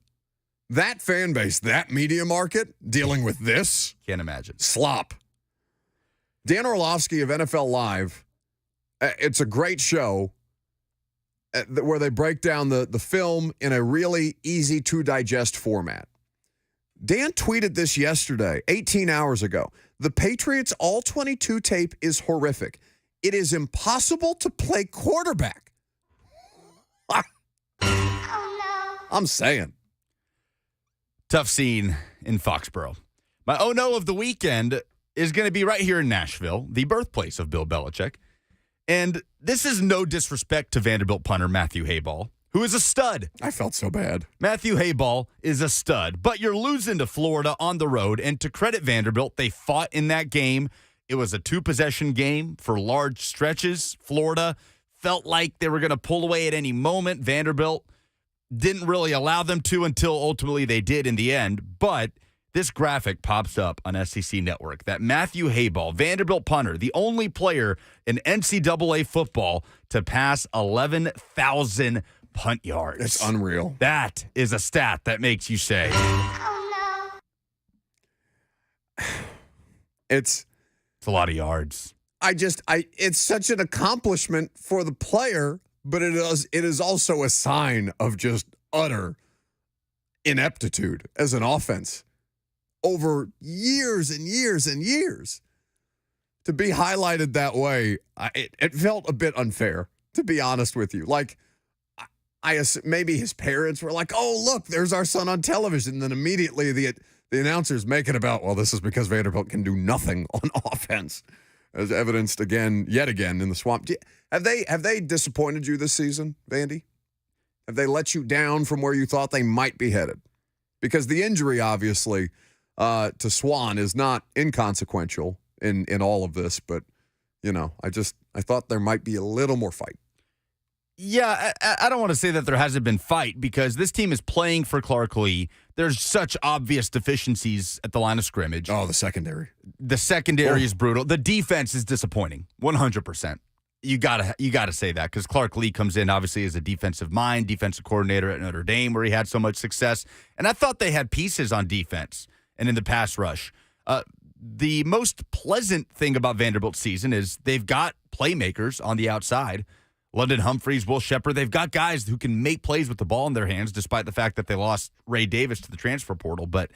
That fan base, that media market, dealing with this. Can't imagine. Slop. Dan Orlovsky of NFL Live, it's a great show where they break down the film in a really easy-to-digest format. Dan tweeted this yesterday, 18 hours ago. The Patriots' all-22 tape is horrific. It is impossible to play quarterback. Oh no. I'm saying. Tough scene in Foxborough. My oh no of the weekend is going to be right here in Nashville, the birthplace of Bill Belichick. And this is no disrespect to Vanderbilt punter Matthew Hayball, who is a stud. I felt so bad. Matthew Hayball is a stud, but you're losing to Florida on the road. And to credit Vanderbilt, they fought in that game. It was a 2-possession game for large stretches. Florida felt like they were going to pull away at any moment. Vanderbilt didn't really allow them to until ultimately they did in the end. But this graphic pops up on SEC Network that Matthew Hayball, Vanderbilt punter, the only player in NCAA football to pass 11,000 punt yards. It's unreal. That is a stat that makes you say, Oh no. It's a lot of yards. it's such an accomplishment for the player, but it is also a sign of just utter ineptitude as an offense over years and years and years. To be highlighted that way, it felt a bit unfair, to be honest with you. Like, maybe his parents were like, "Oh, look, there's our son on television." And then immediately the announcers make it about, well, this is because Vanderbilt can do nothing on offense, as evidenced yet again in the swamp. Have they disappointed you this season, Vandy? Have they let you down from where you thought they might be headed? Because the injury, obviously, to Swan is not inconsequential in all of this, but I thought there might be a little more fight. Yeah, I don't want to say that there hasn't been fight because this team is playing for Clark Lee. There's such obvious deficiencies at the line of scrimmage. Oh, the secondary. The secondary is brutal. The defense is disappointing, 100%. You gotta say that because Clark Lee comes in obviously as a defensive mind, defensive coordinator at Notre Dame where he had so much success. And I thought they had pieces on defense and in the pass rush. The most pleasant thing about Vanderbilt's season is they've got playmakers on the outside. London Humphreys, Will Shepard, they've got guys who can make plays with the ball in their hands despite the fact that they lost Ray Davis to the transfer portal. But,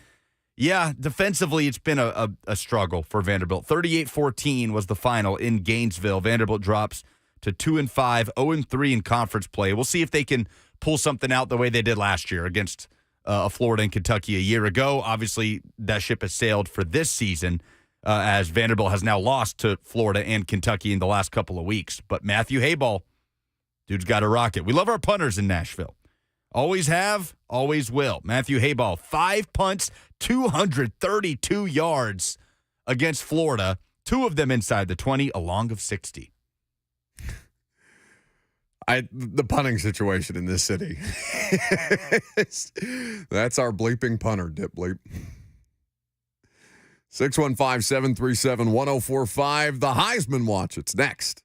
yeah, defensively it's been a struggle for Vanderbilt. 38-14 was the final in Gainesville. Vanderbilt drops to 2-5, 0-3 in conference play. We'll see if they can pull something out the way they did last year against Florida and Kentucky a year ago. Obviously, that ship has sailed for this season as Vanderbilt has now lost to Florida and Kentucky in the last couple of weeks. But Matthew Hayball, dude's got a rocket. We love our punters in Nashville. Always have, always will. Matthew Hayball, 5 punts, 232 yards against Florida, 2 of them inside the 20, a long of 60. The punting situation in this city. That's our bleeping punter, Dip Bleep. 615-737-1045. The Heisman Watch. It's next.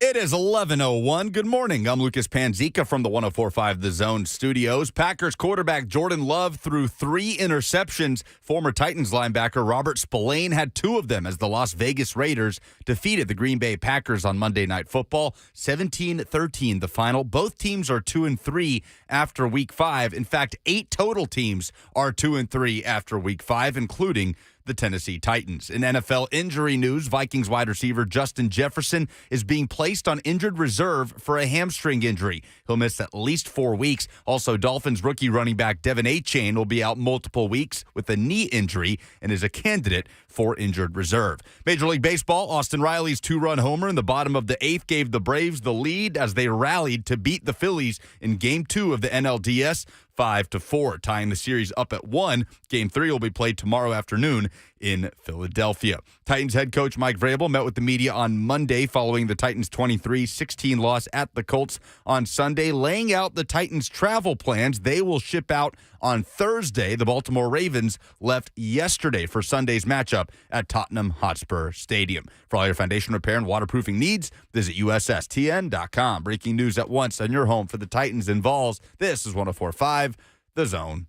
It is 11:01. Good morning. I'm Lucas Panzica from the 104.5 The Zone studios. Packers quarterback Jordan Love threw 3 interceptions. Former Titans linebacker Robert Spillane had 2 of them as the Las Vegas Raiders defeated the Green Bay Packers on Monday Night Football. 17-13 the final. Both teams are 2-3 after Week 5. In fact, 8 total teams are 2-3 after Week 5, including the Tennessee Titans. In NFL injury news, Vikings wide receiver Justin Jefferson is being placed on injured reserve for a hamstring injury. He'll miss at least 4 weeks. Also, Dolphins rookie running back Devin Achane will be out multiple weeks with a knee injury and is a candidate for injured reserve. Major League Baseball, Austin Riley's 2-run homer in the bottom of the 8th gave the Braves the lead as they rallied to beat the Phillies in Game 2 of the NLDS 5-4, tying the series up at 1. Game 3 will be played tomorrow afternoon in Philadelphia. Titans head coach Mike Vrabel met with the media on Monday following the Titans' 23-16 loss at the Colts on Sunday, laying out the Titans' travel plans. They will ship out on Thursday. The Baltimore Ravens left yesterday for Sunday's matchup at Tottenham Hotspur Stadium. For all your foundation repair and waterproofing needs, visit USSTN.com. Breaking news at once on your home for the Titans and Vols. This is 104.5 The Zone.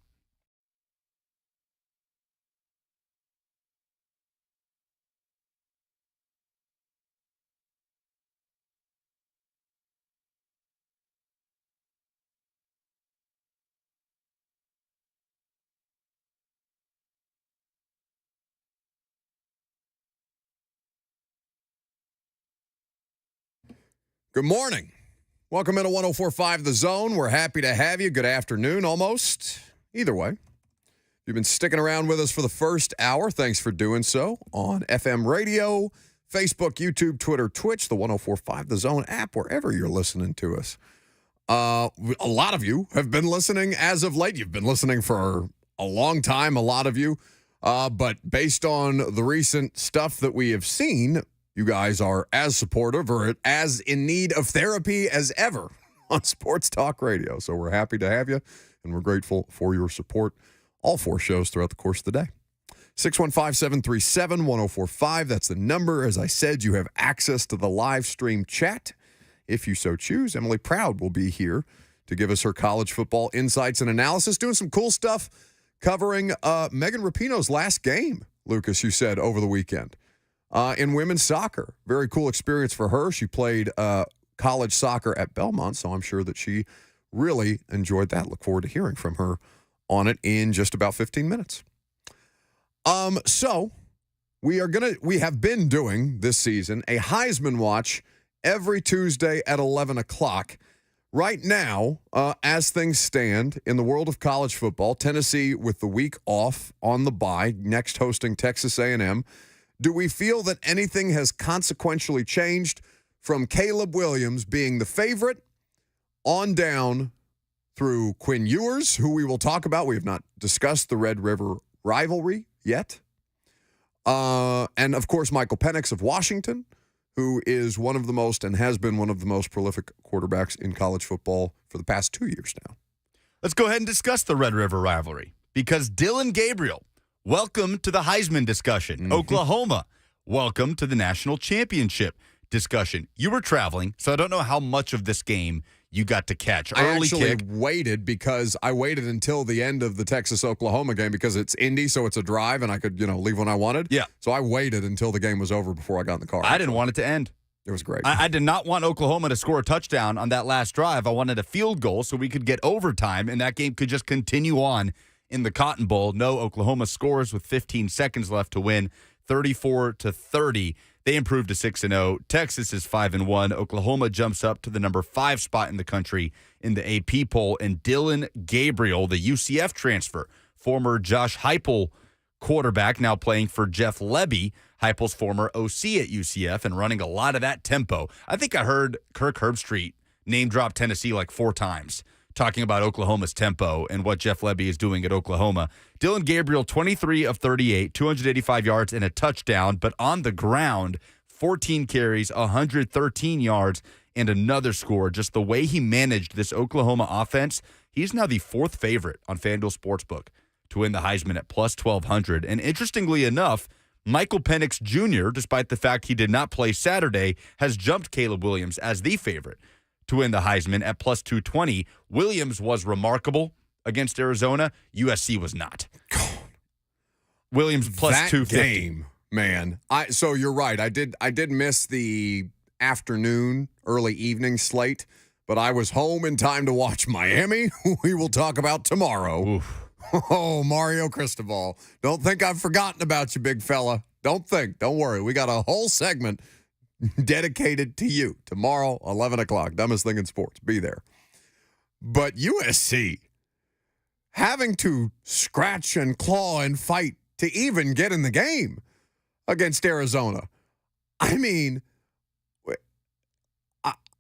Good morning. Welcome into 104.5 The Zone. We're happy to have you. Good afternoon, almost. Either way. You've been sticking around with us for the first hour. Thanks for doing so on FM radio, Facebook, YouTube, Twitter, Twitch, the 104.5 The Zone app, wherever you're listening to us. A lot of you have been listening as of late. You've been listening for a long time, a lot of you. But based on the recent stuff that we have seen, you guys are as supportive or as in need of therapy as ever on Sports Talk Radio. So we're happy to have you, and we're grateful for your support. All 4 shows throughout the course of the day. 615-737-1045. That's the number. As I said, you have access to the live stream chat if you so choose. Emily Proud will be here to give us her college football insights and analysis, doing some cool stuff covering Megan Rapinoe's last game, Lucas, you said, over the weekend. In women's soccer. Very cool experience for her. She played college soccer at Belmont, so I'm sure that she really enjoyed that. Look forward to hearing from her on it in just about 15 minutes. So we have been doing this season a Heisman Watch every Tuesday at 11 o'clock. Right now, as things stand in the world of college football, Tennessee with the week off on the bye, next hosting Texas A&M. Do we feel that anything has consequentially changed from Caleb Williams being the favorite on down through Quinn Ewers, who we will talk about? We have not discussed the Red River rivalry yet. And, of course, Michael Penix of Washington, who is one of the most and has been one of the most prolific quarterbacks in college football for the past 2 years now. Let's go ahead and discuss the Red River rivalry because Dylan Gabriel, welcome to the Heisman discussion. Mm-hmm. Oklahoma, welcome to the national championship discussion. You were traveling, so I don't know how much of this game you got to catch. Early kick. Waited because I waited until the end of the Texas-Oklahoma game because it's Indy, so it's a drive, and I could, leave when I wanted. Yeah. So I waited until the game was over before I got in the car. I didn't want it to end. It was great. I did not want Oklahoma to score a touchdown on that last drive. I wanted a field goal so we could get overtime, and that game could just continue on in the Cotton Bowl. No, Oklahoma scores with 15 seconds left to win, 34-30. They improved to 6-0. Texas is 5-1. Oklahoma jumps up to the number 5 spot in the country in the AP poll. And Dylan Gabriel, the UCF transfer, former Josh Heupel quarterback, now playing for Jeff Lebby, Heupel's former OC at UCF, and running a lot of that tempo. I think I heard Kirk Herbstreit name drop Tennessee like 4 times, talking about Oklahoma's tempo and what Jeff Lebby is doing at Oklahoma. Dylan Gabriel, 23 of 38, 285 yards and a touchdown, but on the ground, 14 carries, 113 yards, and another score. Just the way he managed this Oklahoma offense, he's now the 4th favorite on FanDuel Sportsbook to win the Heisman at plus 1,200. And interestingly enough, Michael Penix Jr., despite the fact he did not play Saturday, has jumped Caleb Williams as the favorite to win the Heisman at plus 220. Williams was remarkable against Arizona. USC was not. Williams plus that 250. Game, man. So you're right. I did miss the afternoon, early evening slate, but I was home in time to watch Miami, who we will talk about tomorrow. Oof. Oh, Mario Cristobal. Don't think I've forgotten about you, big fella. Don't worry. We got a whole segment dedicated to you tomorrow, 11 o'clock. Dumbest thing in sports. Be there. But USC having to scratch and claw and fight to even get in the game against Arizona. I mean,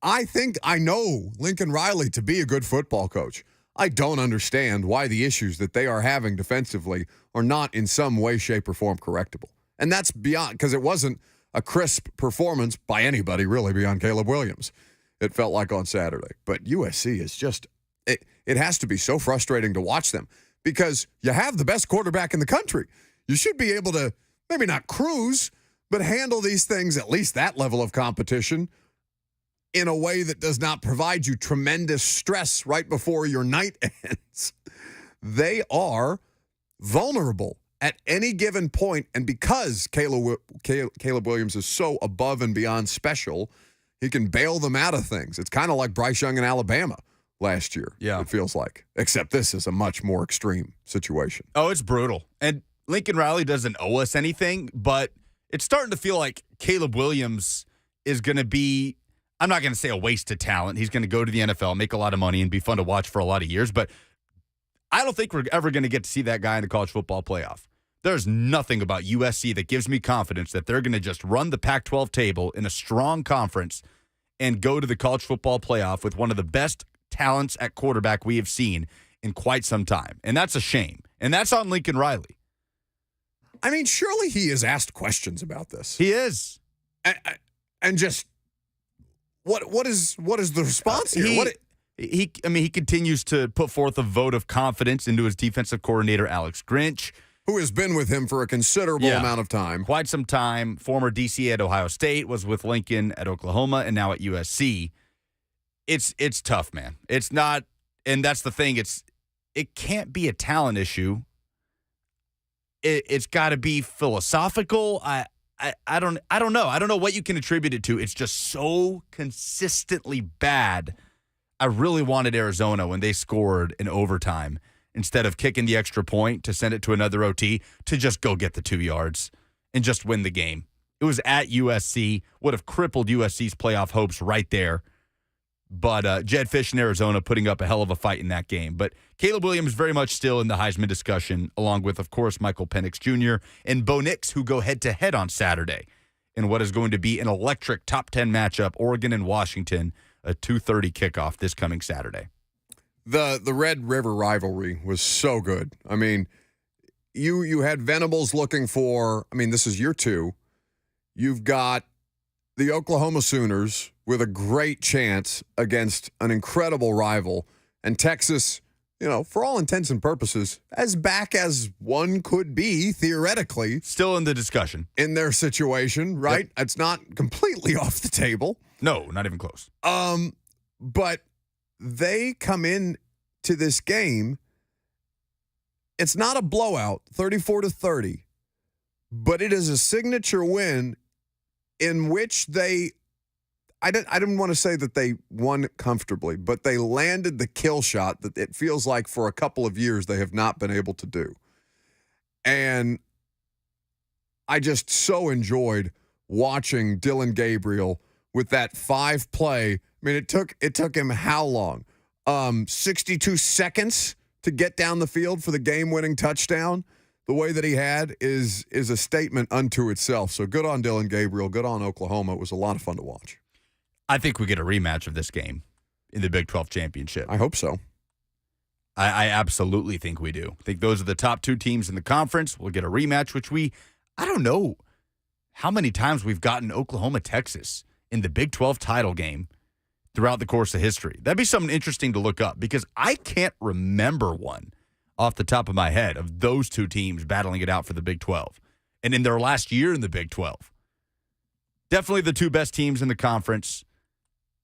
I think I know Lincoln Riley to be a good football coach. I don't understand why the issues that they are having defensively are not in some way, shape, or form correctable. And that's beyond, because it wasn't a crisp performance by anybody really beyond Caleb Williams. It felt like on Saturday. But USC is just, it has to be so frustrating to watch them because you have the best quarterback in the country. You should be able to maybe not cruise, but handle these things, at least that level of competition, in a way that does not provide you tremendous stress right before your night ends. They are vulnerable at any given point, and because Caleb Williams is so above and beyond special, he can bail them out of things. It's kind of like Bryce Young in Alabama last year, it feels like, except this is a much more extreme situation. Oh, it's brutal. And Lincoln Riley doesn't owe us anything, but it's starting to feel like Caleb Williams is going to be, I'm not going to say a waste of talent. He's going to go to the NFL, make a lot of money, and be fun to watch for a lot of years. But I don't think we're ever going to get to see that guy in the college football playoff. There's nothing about USC that gives me confidence that they're going to just run the Pac-12 table in a strong conference and go to the college football playoff with one of the best talents at quarterback we have seen in quite some time. And that's a shame. And that's on Lincoln Riley. I mean, surely he has asked questions about this. He is. And just... What is the response here? He continues to put forth a vote of confidence into his defensive coordinator, Alex Grinch, who has been with him for a considerable amount of time. Quite some time. Former DC at Ohio State, was with Lincoln at Oklahoma, and now at USC. It's tough, man. It's not, and that's the thing. It can't be a talent issue. It's got to be philosophical. I don't know. I don't know what you can attribute it to. It's just so consistently bad. I really wanted Arizona when they scored in overtime, instead of kicking the extra point to send it to another OT, to just go get the 2 yards and just win the game. It was at USC. Would have crippled USC's playoff hopes right there. But Jed Fish in Arizona putting up a hell of a fight in that game. But Caleb Williams very much still in the Heisman discussion, along with, of course, Michael Penix Jr. and Bo Nix, who go head-to-head on Saturday in what is going to be an electric top 10 matchup, Oregon and Washington, a 2:30 kickoff this coming Saturday. The Red River rivalry was so good. I mean, you had Venables looking for, this is year 2. You've got the Oklahoma Sooners with a great chance against an incredible rival, and Texas, for all intents and purposes, as back as one could be, theoretically. Still in the discussion. In their situation, right? Yep. It's not completely off the table. No, not even close. But they come in to this game. It's not a blowout, 34-30, but it is a signature win in which I didn't want to say that they won comfortably, but they landed the kill shot that it feels like for a couple of years they have not been able to do. And I just so enjoyed watching Dylan Gabriel with that 5-play. It took him how long? 62 seconds to get down the field for the game-winning touchdown. The way that he had is a statement unto itself. So good on Dylan Gabriel. Good on Oklahoma. It was a lot of fun to watch. I think we get a rematch of this game in the Big 12 championship. I hope so. I absolutely think we do. I think those are the top 2 teams in the conference. We'll get a rematch, which I don't know how many times we've gotten Oklahoma, Texas in the Big 12 title game throughout the course of history. That'd be something interesting to look up because I can't remember one off the top of my head of those 2 teams battling it out for the Big 12. and in their last year in the Big 12. Definitely the two best teams in the conference,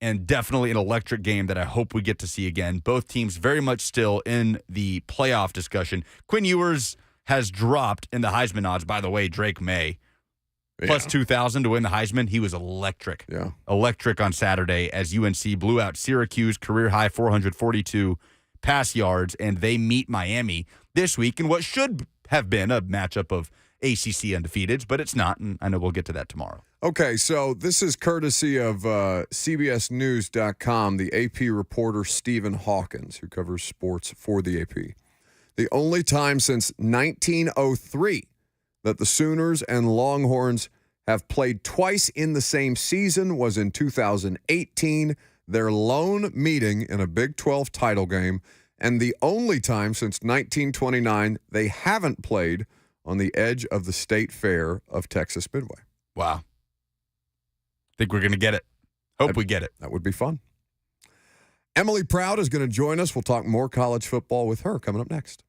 and definitely an electric game that I hope we get to see again. Both teams very much still in the playoff discussion. Quinn Ewers has dropped in the Heisman odds. By the way, Drake May, plus 2,000 to win the Heisman. He was electric. Yeah. Electric on Saturday as UNC blew out Syracuse, career high 442 pass yards, and they meet Miami this week in what should have been a matchup of ACC undefeateds, but it's not, and I know we'll get to that tomorrow. Okay, so this is courtesy of CBSNews.com, the AP reporter Stephen Hawkins, who covers sports for the AP. The only time since 1903 that the Sooners and Longhorns have played twice in the same season was in 2018, their lone meeting in a Big 12 title game, and the only time since 1929 they haven't played on the edge of the State Fair of Texas Midway. Wow. Think we're going to get it. Hope we get it. That would be fun. Emily Proud is going to join us. We'll talk more college football with her coming up next.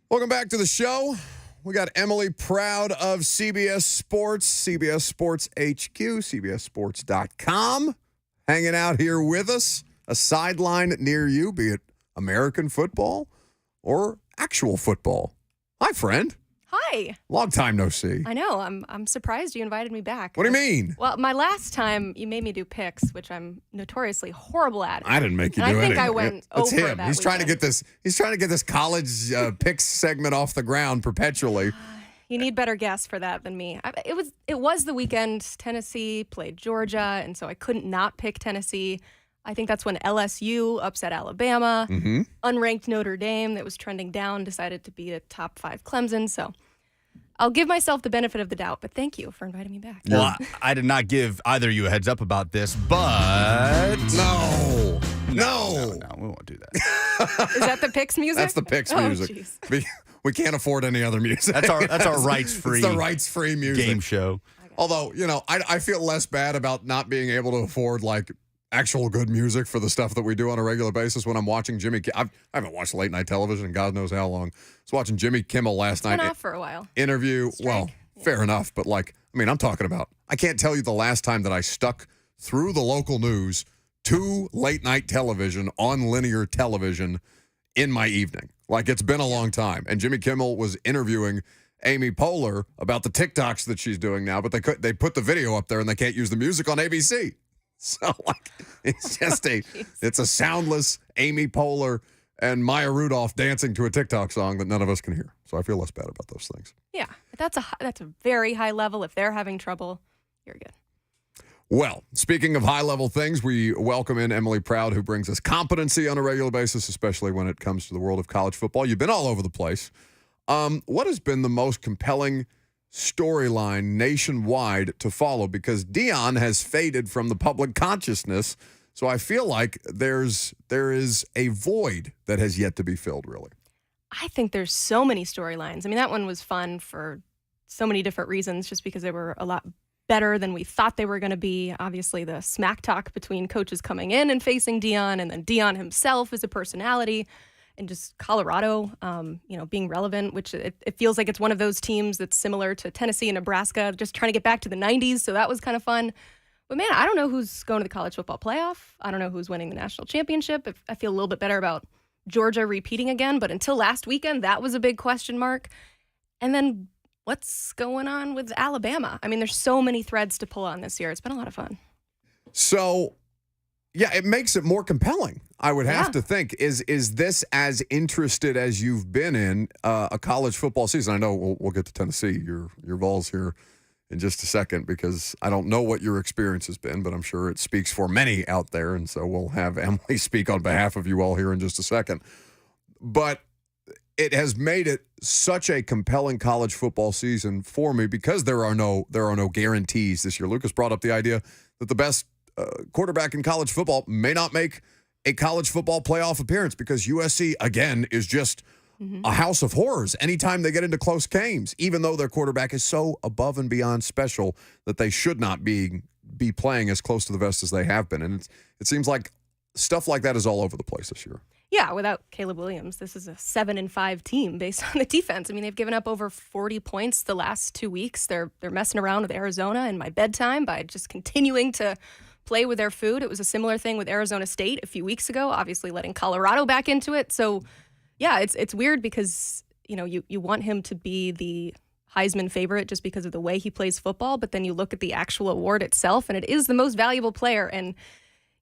Welcome back to the show. We got Emily Proud of CBS Sports, CBS Sports HQ, CBSSports.com, hanging out here with us. A sideline near you, be it American football or actual football. Hi, friend. Hi. Long time no see. I know. I'm surprised you invited me back. What do you mean? Well, my last time you made me do picks, which I'm notoriously horrible at. I didn't make you and do I think anything. I went It's over him. that He's trying to weekend. get this. He's trying to get this college picks segment off the ground perpetually. You need better guests for that than me. It was the weekend. Tennessee played Georgia, and so I couldn't not pick Tennessee. I think that's when LSU upset Alabama. Mm-hmm. Unranked Notre Dame that was trending down decided to beat a top 5 Clemson. So I'll give myself the benefit of the doubt, but thank you for inviting me back. Well, I did not give either of you a heads up about this, but No, we won't do that. Is that the picks music? that's the picks Oh, music. jeez. We can't afford any other music. That's our rights-free It's the rights-free music. game show. Although, I feel less bad about not being able to afford like actual good music for the stuff that we do on a regular basis when I'm watching Jimmy. I haven't watched late night television in God knows how long. I was watching Jimmy Kimmel last Been night. off for a while. Interview. Strike. Well, fair enough, but I'm talking about. I can't tell you the last time that I stuck through the local news to late night television on linear television in my evening. Like, it's been a long time. And Jimmy Kimmel was interviewing Amy Poehler about the TikToks that she's doing now, but they put the video up there and they can't use the music on ABC. So it's just it's a soundless Amy Poehler and Maya Rudolph dancing to a TikTok song that none of us can hear. So I feel less bad about those things. Yeah, but that's a very high level. If they're having trouble, you're good. Well, speaking of high-level things, we welcome in Emily Proud, who brings us competency on a regular basis, especially when it comes to the world of college football. You've been all over the place. What has been the most compelling storyline nationwide to follow? Because Deion has faded from the public consciousness, so I feel like there is a void that has yet to be filled, really. I think there's so many storylines. I mean, that one was fun for so many different reasons, just because they were a lot better than we thought they were going to be. Obviously, the smack talk between coaches coming in and facing Deion, and then Deion himself as a personality, and just Colorado, being relevant, which it feels like it's one of those teams that's similar to Tennessee and Nebraska, just trying to get back to the 90s. So that was kind of fun. But man, I don't know who's going to the college football playoff. I don't know who's winning the national championship. I feel a little bit better about Georgia repeating again, but until last weekend, that was a big question mark. And then what's going on with Alabama? I mean, there's so many threads to pull on this year. It's been a lot of fun. So, yeah, it makes it more compelling, I would have Yeah. to think. Is this as interested as you've been in a college football season? I know we'll get to Tennessee, your Vols here in just a second, because I don't know what your experience has been, but I'm sure it speaks for many out there, and so we'll have Emily speak on behalf of you all here in just a second. But it has made it such a compelling college football season for me because there are no guarantees this year. Lucas brought up the idea that the best quarterback in college football may not make a college football playoff appearance because USC, again, is just a house of horrors anytime they get into close games, even though their quarterback is so above and beyond special that they should not be playing as close to the vest as they have been. And it seems like stuff like that is all over the place this year. Yeah, without Caleb Williams, this is a 7-5 team based on the defense. I mean, they've given up over 40 points the last 2 weeks. They're messing around with Arizona in my bedtime by just continuing to play with their food. It was a similar thing with Arizona State a few weeks ago, obviously letting Colorado back into it. So, yeah, it's weird because, you want him to be the Heisman favorite just because of the way he plays football, but then you look at the actual award itself, and it is the most valuable player, and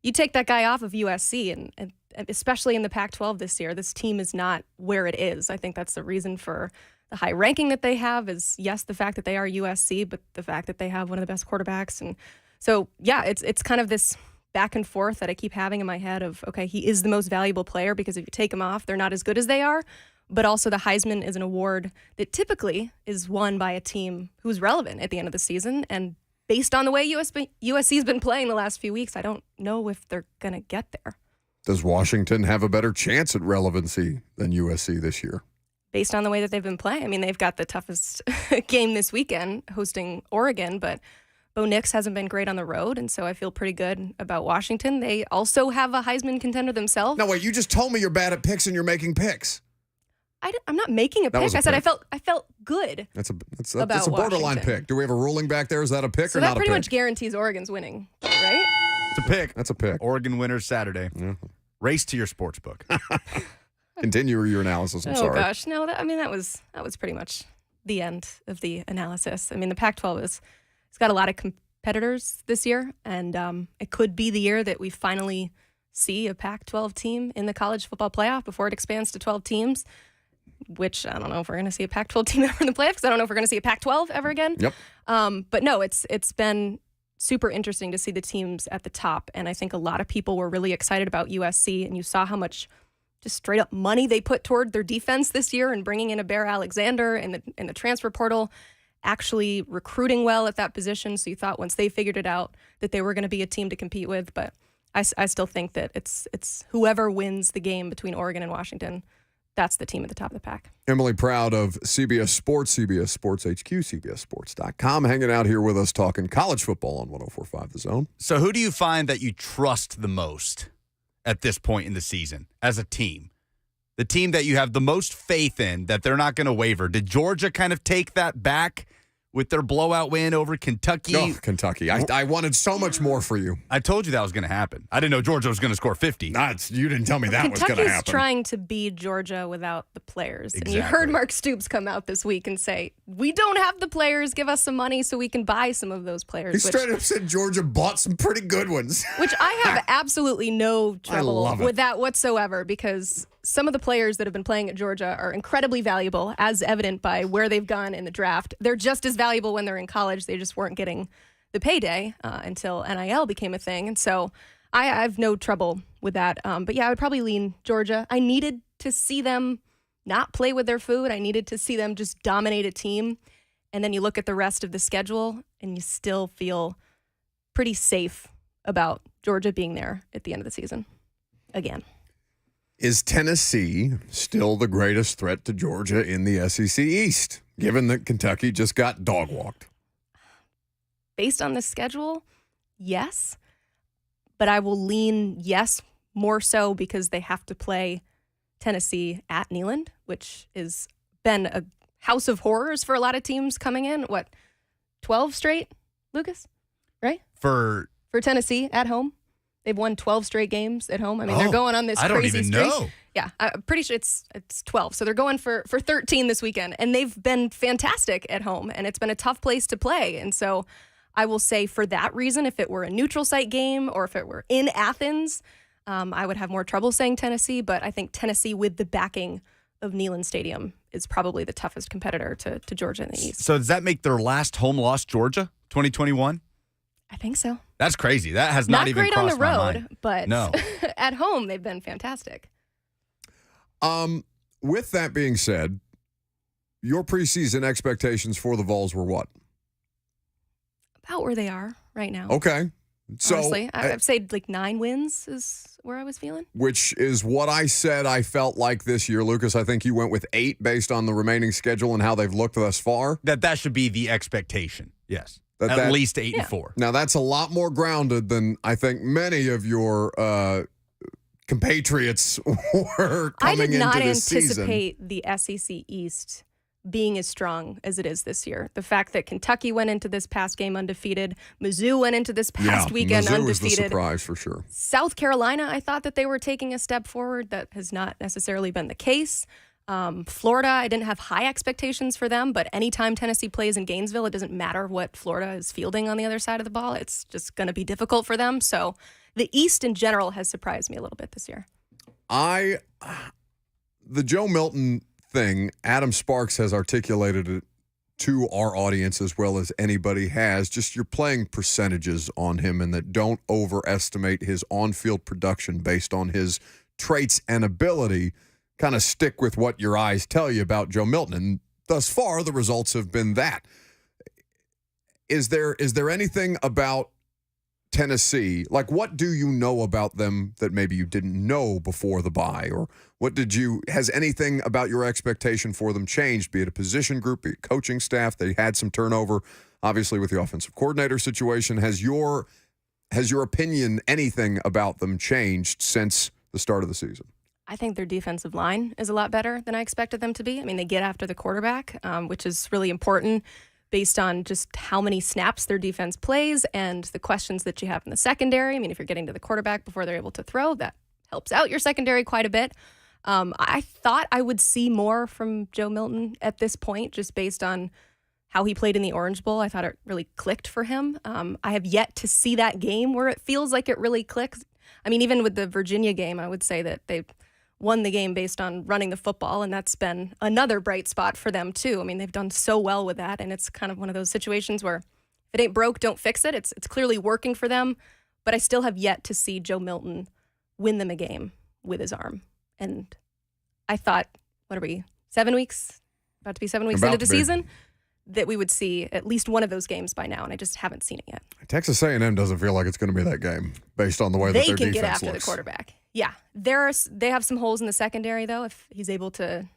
you take that guy off of USC, and especially in the Pac-12 this year, this team is not where it is. I think that's the reason for the high ranking that they have is, yes, the fact that they are USC, but the fact that they have one of the best quarterbacks. And so, yeah, it's kind of this back and forth that I keep having in my head of, okay, he is the most valuable player because if you take him off, they're not as good as they are. But also the Heisman is an award that typically is won by a team who's relevant at the end of the season. And based on the way USC's been playing the last few weeks, I don't know if they're going to get there. Does Washington have a better chance at relevancy than USC this year? Based on the way that they've been playing. I mean, they've got the toughest game this weekend hosting Oregon, but Bo Nix hasn't been great on the road, and so I feel pretty good about Washington. They also have a Heisman contender themselves. No, wait, you just told me you're bad at picks and you're making picks. I'm not making a That pick. was a I said pick. I felt good. That's a About borderline Washington. pick. Do we have a ruling back there? Is that a pick So or that not a pretty pick? much guarantees Oregon's winning, right? It's a pick. That's a pick. Oregon winners Saturday. Yeah. Race to your sports book. Continue your analysis. I'm oh sorry. gosh, no. That was pretty much the end of the analysis. I mean, the Pac-12 it's got a lot of competitors this year, and it could be the year that we finally see a Pac-12 team in the college football playoff before it expands to 12 teams. Which I don't know if we're going to see a Pac-12 team ever in the playoffs, because I don't know if we're going to see a Pac-12 ever again. Yep. But no, it's been super interesting to see the teams at the top, and I think a lot of people were really excited about USC, and you saw how much just straight up money they put toward their defense this year, and bringing in a Bear Alexander and the transfer portal, actually recruiting well at that position. So you thought once they figured it out that they were going to be a team to compete with, but I still think that it's whoever wins the game between Oregon and Washington. That's the team at the top of the pack. Emily Proud of CBS Sports, CBS Sports HQ, CBSSports.com, hanging out here with us talking college football on 104.5 The Zone. So who do you find that you trust the most at this point in the season as a team? The team that you have the most faith in that they're not going to waver. Did Georgia kind of take that back with their blowout win over Kentucky? Oh, Kentucky. I wanted so much more for you. I told you that was going to happen. I didn't know Georgia was going to score 50. You didn't tell me that was going to Kentucky's happen. trying to be Georgia without the players. And you Exactly. heard Mark Stoops come out this week and say, we don't have the players. Give us some money so we can buy some of those He players. straight up said Georgia bought some pretty good ones. Which I have absolutely no trouble love it. with that whatsoever, because some of the players that have been playing at Georgia are incredibly valuable, as evident by where they've gone in the draft. They're just as valuable when they're in college. They just weren't getting the payday until NIL became a thing. And so I have no trouble with that. But yeah, I would probably lean Georgia. I needed to see them not play with their food. I needed to see them just dominate a team. And then you look at the rest of the schedule and you still feel pretty safe about Georgia being there at the end of the season again. Is Tennessee still the greatest threat to Georgia in the SEC East, given that Kentucky just got dog-walked? Based on the schedule, yes. But I will lean yes more so because they have to play Tennessee at Neyland, which has been a house of horrors for a lot of teams coming in. 12 straight, Lucas? Right? For Tennessee at home. They've won 12 straight games at home. I mean, they're going on this I don't crazy even streak. know. Yeah, I'm pretty sure it's 12. So they're going for 13 this weekend. And they've been fantastic at home. And it's been a tough place to play. And so I will say for that reason, if it were a neutral site game or if it were in Athens, I would have more trouble saying Tennessee. But I think Tennessee with the backing of Neyland Stadium is probably the toughest competitor to Georgia in the East. So does that make their last home loss Georgia, 2021? I think so. That's crazy. That has not even great on crossed the my road, mind. but No. at home they've been fantastic. With that being said, your preseason expectations for the Vols were what? About where they are right now. Okay. So, honestly, I'd say like 9 wins is where I was feeling. which is what I said I felt like this year. Lucas, I think you went with 8 based on the remaining schedule and how they've looked thus far. That should be the expectation. Yes. That- At least 8-4. Now, that's a lot more grounded than I think many of your compatriots were I coming did not into this season. anticipate the SEC East being as strong as it is this year. The fact that Kentucky went into this past game undefeated, Mizzou went into this past weekend Mizzou was the undefeated. surprise for sure. South Carolina, I thought that they were taking a step forward. That has not necessarily been the case. Florida, I didn't have high expectations for them, but anytime Tennessee plays in Gainesville, it doesn't matter what Florida is fielding on the other side of the ball. It's just going to be difficult for them. So the East in general has surprised me a little bit this year. The Joe Milton thing, Adam Sparks has articulated it to our audience as well as anybody has. Just you're playing percentages on him, and that don't overestimate his on-field production based on his traits and ability. Kind of stick with what your eyes tell you about Joe Milton. And thus far, the results have been that. Is there anything about Tennessee, like what do you know about them that maybe you didn't know before the bye? Or has anything about your expectation for them changed, be it a position group, be it coaching staff? They had some turnover, obviously, with the offensive coordinator situation. Has your opinion, anything about them changed since the start of the season? I think their defensive line is a lot better than I expected them to be. I mean, they get after the quarterback, which is really important based on just how many snaps their defense plays and the questions that you have in the secondary. I mean, if you're getting to the quarterback before they're able to throw, that helps out your secondary quite a bit. I thought I would see more from Joe Milton at this point, just based on how he played in the Orange Bowl. I thought it really clicked for him. I have yet to see that game where it feels like it really clicks. I mean, even with the Virginia game, I would say that they won the game based on running the football, and that's been another bright spot for them too. I mean, they've done so well with that, and it's kind of one of those situations where if it ain't broke, don't fix it. It's clearly working for them, but I still have yet to see Joe Milton win them a game with his arm. And I thought, what are we, 7 weeks? About to be 7 weeks into the season? That we would see at least one of those games by now, and I just haven't seen it yet. Texas A&M doesn't feel like it's going to be that game based on the way that their defense looks. They can get after the quarterback. Yeah. They have some holes in the secondary, though, if he's able to,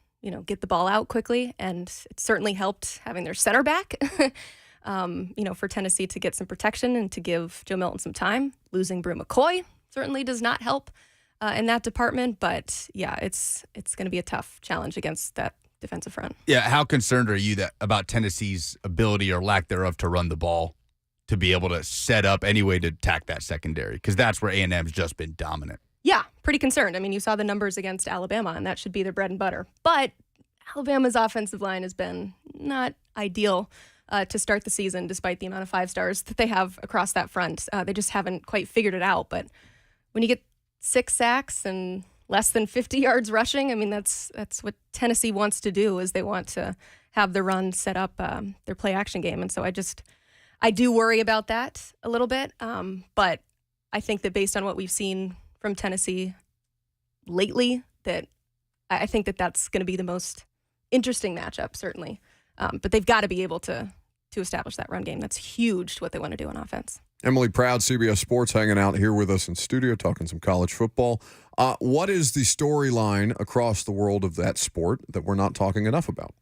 get the ball out quickly, and it certainly helped having their center back, for Tennessee to get some protection and to give Joe Milton some time. Losing Brew McCoy certainly does not help in that department, but yeah, it's going to be a tough challenge against that defensive front. Yeah, how concerned are you about Tennessee's ability or lack thereof to run the ball, to be able to set up any way to attack that secondary? Because that's where A&M's just been dominant. Yeah, pretty concerned. I mean, you saw the numbers against Alabama, and that should be their bread and butter. But Alabama's offensive line has been not ideal to start the season, despite the amount of 5 stars that they have across that front. They just haven't quite figured it out. But when you get 6 sacks and less than 50 yards rushing, I mean, that's what Tennessee wants to do, is they want to have the run set up their play action game. And so I do worry about that a little bit. But I think that based on what we've seen from Tennessee lately, that I think that that's going to be the most interesting matchup, certainly. But they've got to be able to establish that run game. That's huge to what they want to do on offense. Emily Proud, CBS Sports, hanging out here with us in studio, talking some college football. What is the storyline across the world of that sport that we're not talking enough about?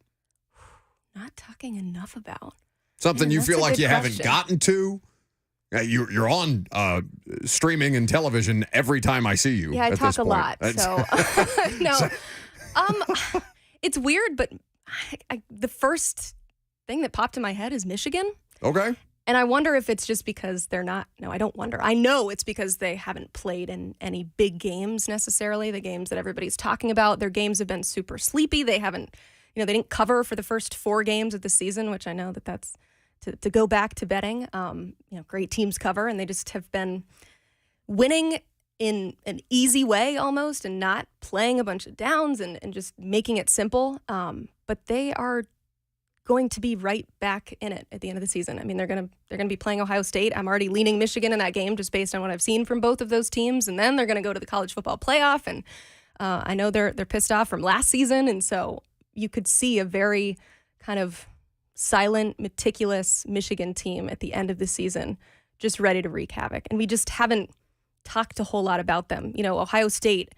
Not talking enough about? Something you feel like you haven't gotten to? You're on streaming and television every time I see you. Yeah, I talk a lot. So, no. It's weird, but the first thing that popped in my head is Michigan. Okay. And I wonder if it's just because they're not. No, I don't wonder. I know it's because they haven't played in any big games necessarily, the games that everybody's talking about. Their games have been super sleepy. They haven't, they didn't cover for the first 4 games of the season, which I know that's to go back to betting. Great teams cover, and they just have been winning in an easy way almost, and not playing a bunch of downs and just making it simple. But they are going to be right back in it at the end of the season. I mean, they're going to be playing Ohio State. I'm already leaning Michigan in that game just based on what I've seen from both of those teams. And then they're going to go to the college football playoff, and I know they're pissed off from last season, and so you could see a very kind of silent, meticulous Michigan team at the end of the season, just ready to wreak havoc. And we just haven't talked a whole lot about them. Ohio State,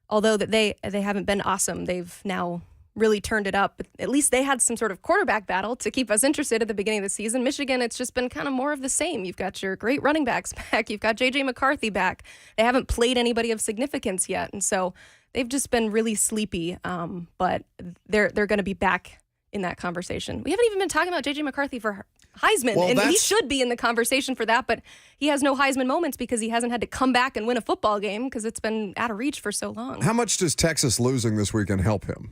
although that they haven't been awesome, they've now really turned it up. But at least they had some sort of quarterback battle to keep us interested at the beginning of the season. Michigan, it's just been kind of more of the same. You've got your great running backs back. You've got J.J. McCarthy back. They haven't played anybody of significance yet. And so they've just been really sleepy. But they're going to be back in that conversation. We haven't even been talking about J.J. McCarthy for Heisman, and he should be in the conversation for that, but he has no Heisman moments because he hasn't had to come back and win a football game because it's been out of reach for so long. How much does Texas losing this weekend help him?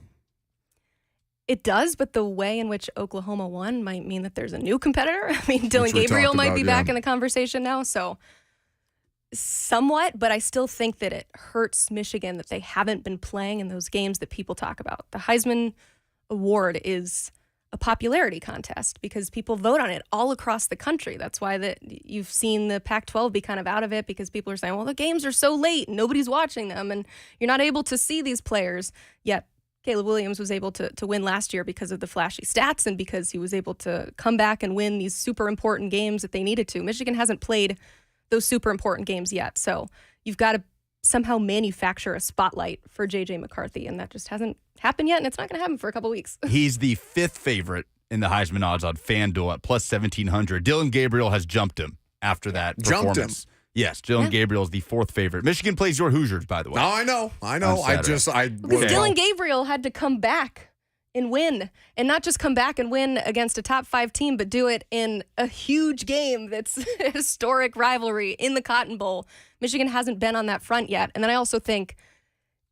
It does, but the way in which Oklahoma won might mean that there's a new competitor. I mean, Dylan Gabriel might be back in the conversation now, so somewhat, but I still think that it hurts Michigan that they haven't been playing in those games that people talk about. The Heisman Award is a popularity contest because people vote on it all across the country. That's why you've seen the Pac-12 be kind of out of it, because people are saying, well, the games are so late and nobody's watching them and you're not able to see these players. Yet Caleb Williams was able to win last year because of the flashy stats and because he was able to come back and win these super important games that they needed to. Michigan hasn't played those super important games yet. So you've got to somehow manufacture a spotlight for J.J. McCarthy, and that just hasn't happened yet, and it's not going to happen for a couple weeks. He's the 5th favorite in the Heisman odds on FanDuel at plus 1,700. Dylan Gabriel has jumped him after that performance. Yes, Dylan Gabriel is the 4th favorite. Michigan plays your Hoosiers, by the way. No, I know. Because Dylan Gabriel had to come back and win, and not just come back and win against a top 5 team, but do it in a huge game that's a historic rivalry in the Cotton Bowl. Michigan hasn't been on that front yet. And then I also think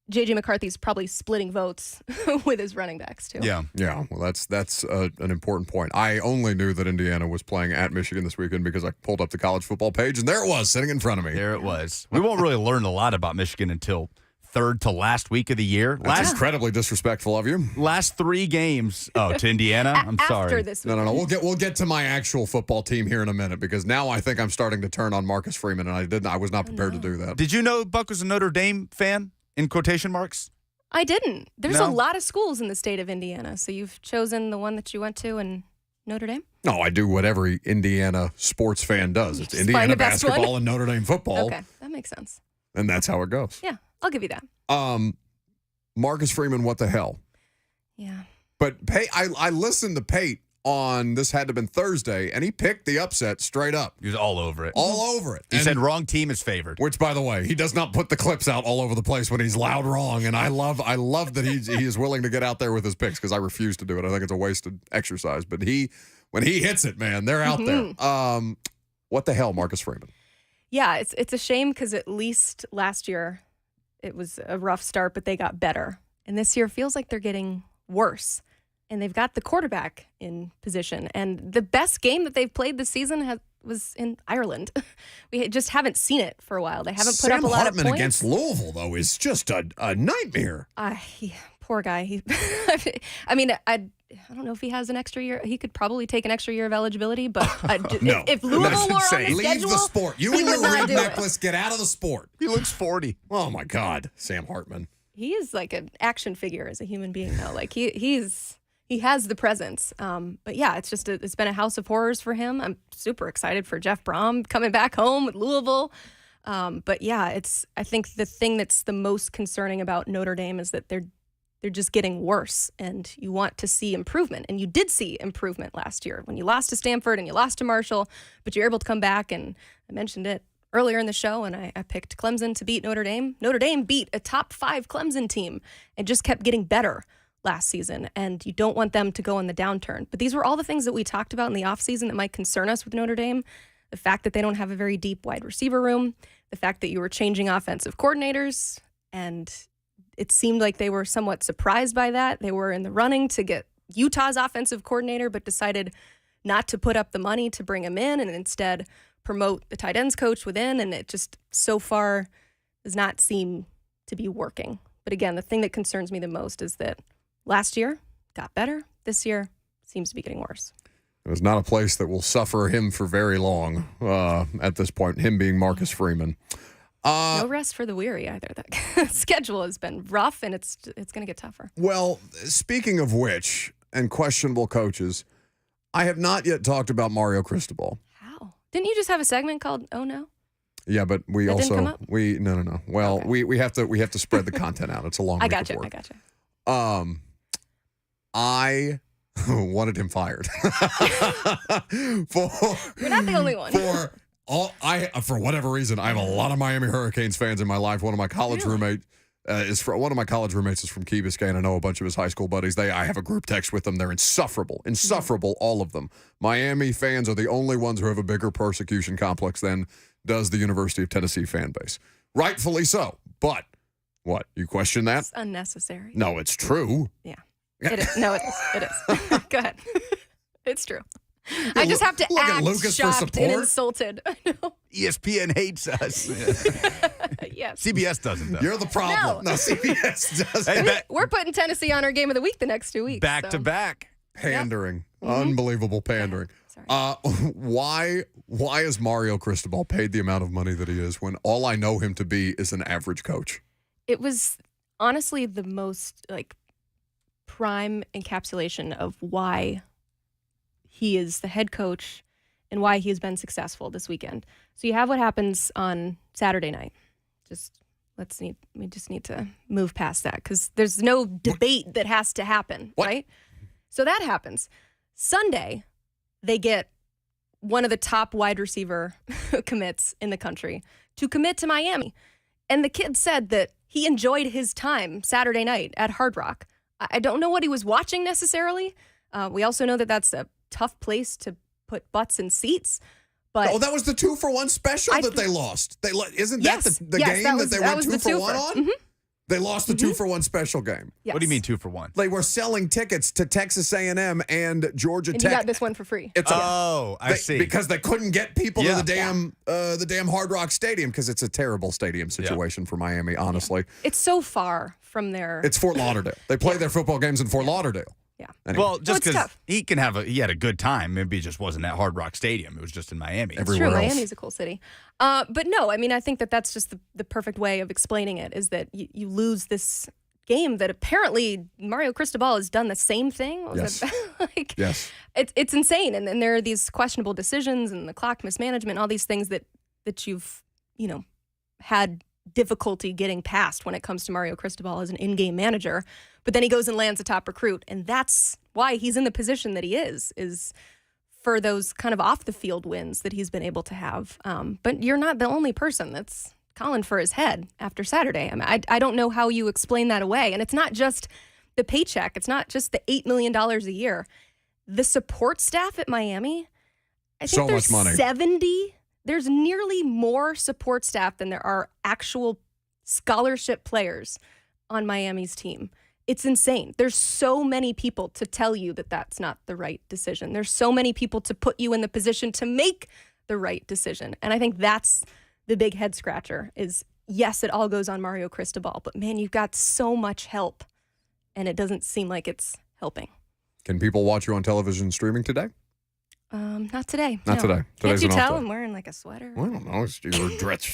J.J. McCarthy's probably splitting votes with his running backs, too. Yeah. Well, that's an important point. I only knew that Indiana was playing at Michigan this weekend because I pulled up the college football page, and there it was, sitting in front of me. There it was. We won't really learn a lot about Michigan until third to last week of the year. That's incredibly disrespectful of you. Last 3 games. Oh, to Indiana? I'm sorry. After this week. No. We'll get to my actual football team here in a minute because now I think I'm starting to turn on Marcus Freeman, and I was not prepared to do that. Did you know Buck was a Notre Dame fan, in quotation marks? I didn't. There's a lot of schools in the state of Indiana, so you've chosen the one that you went to in Notre Dame? No, I do what every Indiana sports fan does. It's Indiana basketball and Notre Dame football. Okay, that makes sense. And that's how it goes. Yeah, I'll give you that. Marcus Freeman, what the hell? Yeah. But I listened to Pate on this had to have been Thursday, and he picked the upset straight up. He was all over it. All over it. He said wrong team is favored. Which, by the way, he does not put the clips out all over the place when he's loud wrong. And I love that he is willing to get out there with his picks because I refuse to do it. I think it's a wasted exercise. But when he hits it, man, they're out there. What the hell, Marcus Freeman? Yeah, it's a shame because at least last year it was a rough start, but they got better. And this year feels like they're getting worse. And they've got the quarterback in position. And the best game that they've played this season was in Ireland. We just haven't seen it for a while. They haven't put up a lot of points. Sam Hartman against Louisville, though, is just a nightmare. Poor guy. I mean, I don't know if he has an extra year. He could probably take an extra year of eligibility, but no, if Louisville were on the Leave schedule, the sport. You and your red necklace, get out of the sport. He looks 40. Oh, my God, Sam Hartman. He is like an action figure as a human being, though. Like he has the presence. But yeah, it's been a house of horrors for him. I'm super excited for Jeff Brom coming back home with Louisville. But yeah, I think the thing that's the most concerning about Notre Dame is that they're just getting worse, and you want to see improvement. And you did see improvement last year when you lost to Stanford and you lost to Marshall, but you're able to come back. And I mentioned it earlier in the show, and I picked Clemson to beat Notre Dame. Notre Dame beat a top 5 Clemson team and just kept getting better last season, and you don't want them to go on the downturn. But these were all the things that we talked about in the offseason that might concern us with Notre Dame. The fact that they don't have a very deep wide receiver room, the fact that you were changing offensive coordinators, and it seemed like they were somewhat surprised by that. They were in the running to get Utah's offensive coordinator, but decided not to put up the money to bring him in and instead promote the tight ends coach within, and it just so far does not seem to be working. But again, the thing that concerns me the most is that last year got better. This year seems to be getting worse. It was not a place that will suffer him for very long at this point, him being Marcus Freeman. No rest for the weary either. That schedule has been rough, and it's going to get tougher. Well, speaking of which, and questionable coaches, I have not yet talked about Mario Cristobal. How? Didn't you just have a segment called "Oh No"? Yeah, but we that also didn't come up? No. Well, okay. we have to spread the content out. It's a long week of work. I gotcha. I wanted him fired. You're not the only one. For whatever reason, I have a lot of Miami Hurricanes fans in my life. One of my college roommates is from Key Biscayne. I know a bunch of his high school buddies. I have a group text with them. They're insufferable, all of them. Miami fans are the only ones who have a bigger persecution complex than does the University of Tennessee fan base. Rightfully so. But what? You question that? It's unnecessary. No, it's true. Yeah. It is. No, it is. Go ahead. It's true. I just have to act Lucas for shocked and support? insulted. I know. ESPN hates us. Yes. CBS doesn't, though. You're the problem. No, CBS does. Hey, We're putting Tennessee on our game of the week the next 2 weeks. back to back. Pandering. Unbelievable pandering. Sorry. Why is Mario Cristobal paid the amount of money that he is when all I know him to be is an average coach? It was honestly the most prime encapsulation of why he is the head coach and why he has been successful this weekend. So you have what happens on Saturday night. We just need to move past that because there's no debate that has to happen, right? So that happens. Sunday, they get one of the top wide receiver commits in the country, to commit to Miami. And the kid said that he enjoyed his time Saturday night at Hard Rock. I don't know what he was watching necessarily. We also know that that's a tough place to put butts in seats. But that was the 2-for-1 special that they lost. Isn't that the game that they went 2-for-1 on? Mm-hmm. They lost the 2-for-1 special game. Yes. What do you mean 2-for-1? They were selling tickets to Texas A&M and Georgia And Tech. you got this one for free. I see. Because they couldn't get people to the damn Hard Rock Stadium because it's a terrible stadium situation for Miami, honestly. It's so far from there. It's Fort Lauderdale. They play their football games in Fort Lauderdale. Yeah. Anyway. Well, just because tough. he had a good time. Maybe it just wasn't at Hard Rock Stadium. It was just in Miami. Everywhere True, else. Miami's a cool city. But no, I mean, I think that that's just the perfect way of explaining it is that you lose this game that apparently Mario Cristobal has done the same thing. Yes. Yes. It's insane. And there are these questionable decisions and the clock mismanagement, all these things that you've, had difficulty getting past when it comes to Mario Cristobal as an in-game manager. But then he goes and lands a top recruit. And that's why he's in the position that he is for those kind of off-the-field wins that he's been able to have. But you're not the only person that's calling for his head after Saturday. I mean, I don't know how you explain that away. And it's not just the paycheck. It's not just the $8 million a year. The support staff at Miami, I think So there's much money. 70. There's nearly more support staff than there are actual scholarship players on Miami's team. It's insane. There's so many people to tell you that that's not the right decision. There's so many people to put you in the position to make the right decision. And I think that's the big head scratcher is, yes, it all goes on Mario Cristobal, but man, you've got so much help and it doesn't seem like it's helping. Can people watch you on television streaming today? Not today. Not no. today. Can't Today's you an off tell day. I'm wearing like a sweater? Well, I don't know.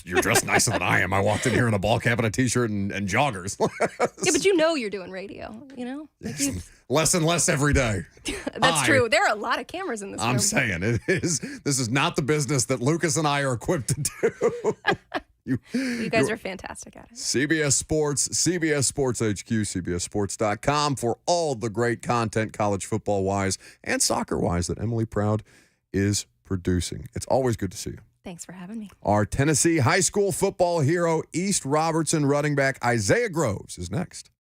You're dressed nicer than I am. I walked in here in a ball cap and a t-shirt and joggers. Yeah, but you're doing radio, Like Less and less every day. That's true. There are a lot of cameras in this room. I'm saying this is not the business that Lucas and I are equipped to do. You guys are fantastic at it. CBS Sports, CBS Sports HQ, CBSSports.com for all the great content, college football-wise and soccer-wise, that Emily Proud is producing. It's always good to see you. Thanks for having me. Our Tennessee high school football hero, East Robertson running back Isaiah Groves, is next.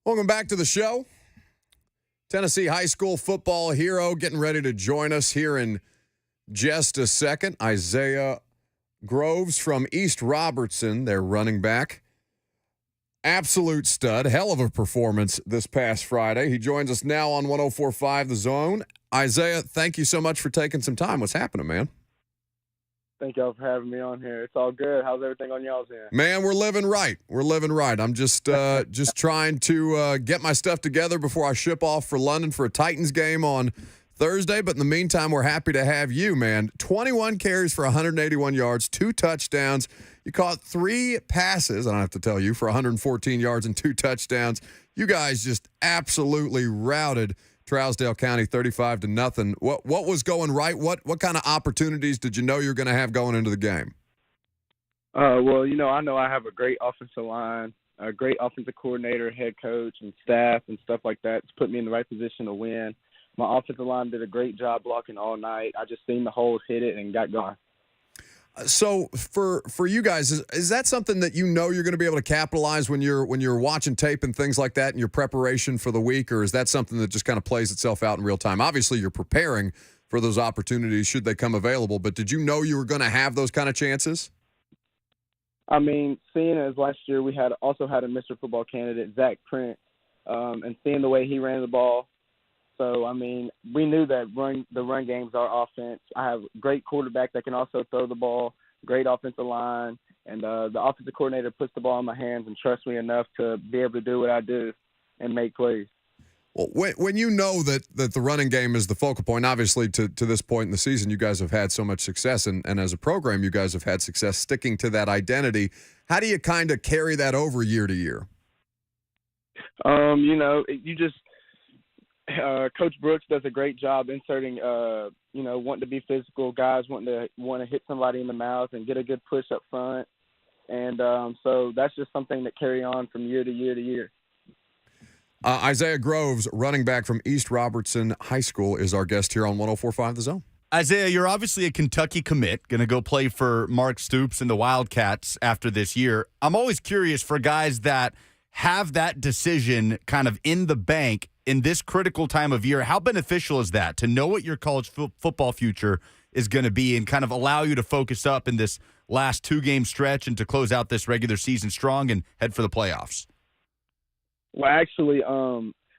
Welcome back to the show. Tennessee high school football hero getting ready to join us here in just a second. Isaiah Groves from East Robertson, their running back. Absolute stud. Hell of a performance this past Friday. He joins us now on 104.5 The Zone. Isaiah, thank you so much for taking some time. What's happening, man? Thank y'all for having me on here. It's all good. How's everything on y'all's end? Man, we're living right. We're living right. I'm just trying to get my stuff together before I ship off for London for a Titans game on Thursday. But in the meantime, we're happy to have you, man. 21 carries for 181 yards, 2 touchdowns. You caught 3 passes, I don't have to tell you, for 114 yards and 2 touchdowns. You guys just absolutely routed Trousdale County 35-0. What was going right? What kind of opportunities did you know you were going to have going into the game? Well, I know I have a great offensive line, a great offensive coordinator, head coach, and staff and stuff like that. It's put me in the right position to win. My offensive line did a great job blocking all night. I just seen the holes, hit it, and got going. So for you guys, is that something that you know you're going to be able to capitalize when you're watching tape and things like that in your preparation for the week, or is that something that just kind of plays itself out in real time? Obviously, you're preparing for those opportunities should they come available, but did you know you were going to have those kind of chances? I mean, seeing as last year we also had a Mr. Football candidate, Zach Prince, and seeing the way he ran the ball. So, I mean, we knew that the run game's our offense. I have a great quarterback that can also throw the ball, great offensive line, and the offensive coordinator puts the ball in my hands and trusts me enough to be able to do what I do and make plays. Well, when you know that the running game is the focal point, obviously to this point in the season, you guys have had so much success, and as a program, you guys have had success sticking to that identity. How do you kind of carry that over year to year? Coach Brooks does a great job inserting, wanting to be physical, guys want to hit somebody in the mouth and get a good push up front. And so that's just something that carry on from year to year to year. Isaiah Groves, running back from East Robertson High School, is our guest here on 104.5 The Zone. Isaiah, you're obviously a Kentucky commit, going to go play for Mark Stoops and the Wildcats after this year. I'm always curious for guys that have that decision kind of in the bank in this critical time of year. How beneficial is that to know what your college football future is going to be and kind of allow you to focus up in this last 2-game stretch and to close out this regular season strong and head for the playoffs? Well, actually,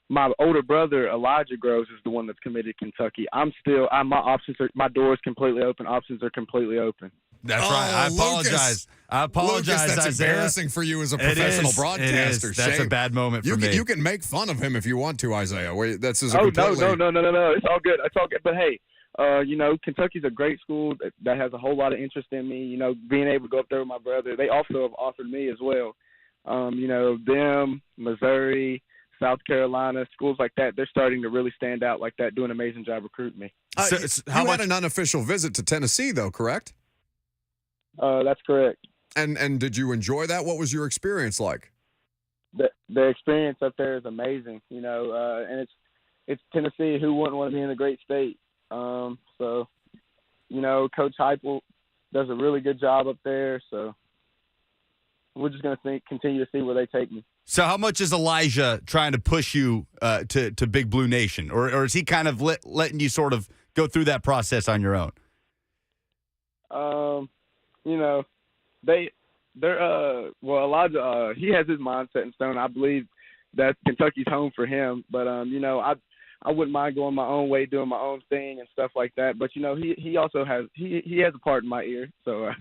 my older brother, Elijah Groves, is the one that's committed to Kentucky. My door is completely open. Options are completely open. That's right. I apologize. Lucas, that's Isaiah. embarrassing for you as a professional broadcaster. That's a bad moment for me. You can make fun of him if you want to, Isaiah. No. It's all good. It's all good. But hey, Kentucky's a great school that has a whole lot of interest in me. Being able to go up there with my brother, they also have offered me as well. Them, Missouri, South Carolina, schools like that, they're starting to really stand out like that, doing an amazing job recruiting me. You had an unofficial visit to Tennessee, though, correct? That's correct. And did you enjoy that? What was your experience like? The experience up there is amazing, and it's Tennessee. Who wouldn't want to be in a great state? So, Coach Heupel does a really good job up there. So we're just going to continue to see where they take me. So how much is Elijah trying to push you to Big Blue Nation? Or is he kind of letting you sort of go through that process on your own? Elijah, he has his mindset in stone. I believe that Kentucky's home for him. But, I wouldn't mind going my own way, doing my own thing and stuff like that. But, he also has he has a part in my ear. So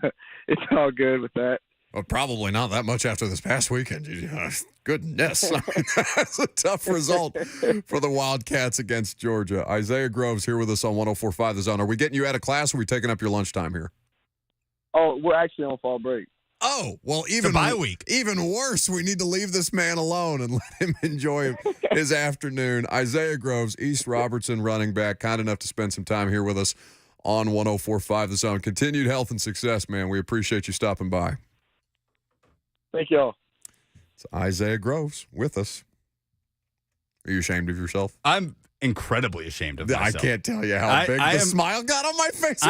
it's all good with that. Well, probably not that much after this past weekend. Goodness. That's a tough result for the Wildcats against Georgia. Isaiah Groves here with us on 104.5 The Zone. Are we getting you out of class or are we taking up your lunchtime here? Oh, we're actually on fall break. Oh, well, even bye week. Even worse, we need to leave this man alone and let him enjoy his afternoon. Isaiah Groves, East Robertson running back, kind enough to spend some time here with us on 104.5 The Zone. Continued health and success, man. We appreciate you stopping by. Thank y'all. It's Isaiah Groves with us. Are you ashamed of yourself? I'm incredibly ashamed of I myself. can't tell you how big the smile got on my face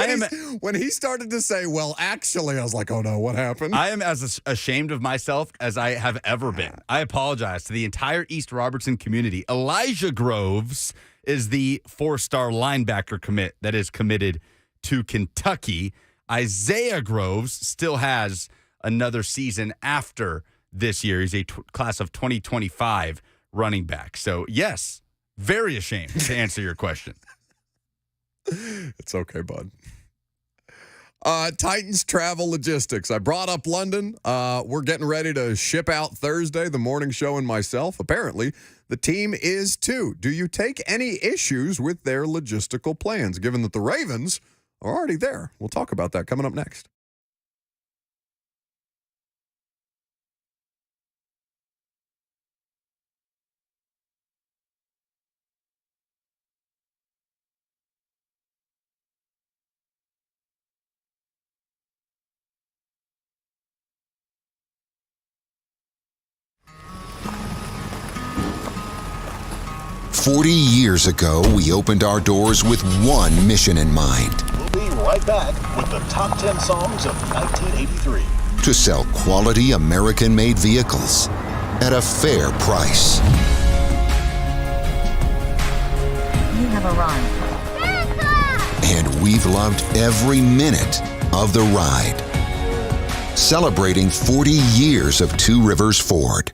when he started to say, well, actually, I was like, oh no, what happened? I am as ashamed of myself as I have ever been. I apologize to the entire East Robertson community. Elijah Groves is the 4-star linebacker commit that is committed to Kentucky. Isaiah Groves still has another season after this year. He's a class of 2025 running back. So, yes, very ashamed to answer your question. It's okay, bud. Titans travel logistics. I brought up London. We're getting ready to ship out Thursday, the morning show and myself. Apparently, the team is too. Do you take any issues with their logistical plans, given that the Ravens are already there? We'll talk about that coming up next. "40 years ago, we opened our doors with one mission in mind: We'll be right back with the top 10 songs of 1983. To sell quality American-made vehicles at a fair price. You have arrived. And we've loved every minute of the ride. Celebrating 40 years of Two Rivers Ford.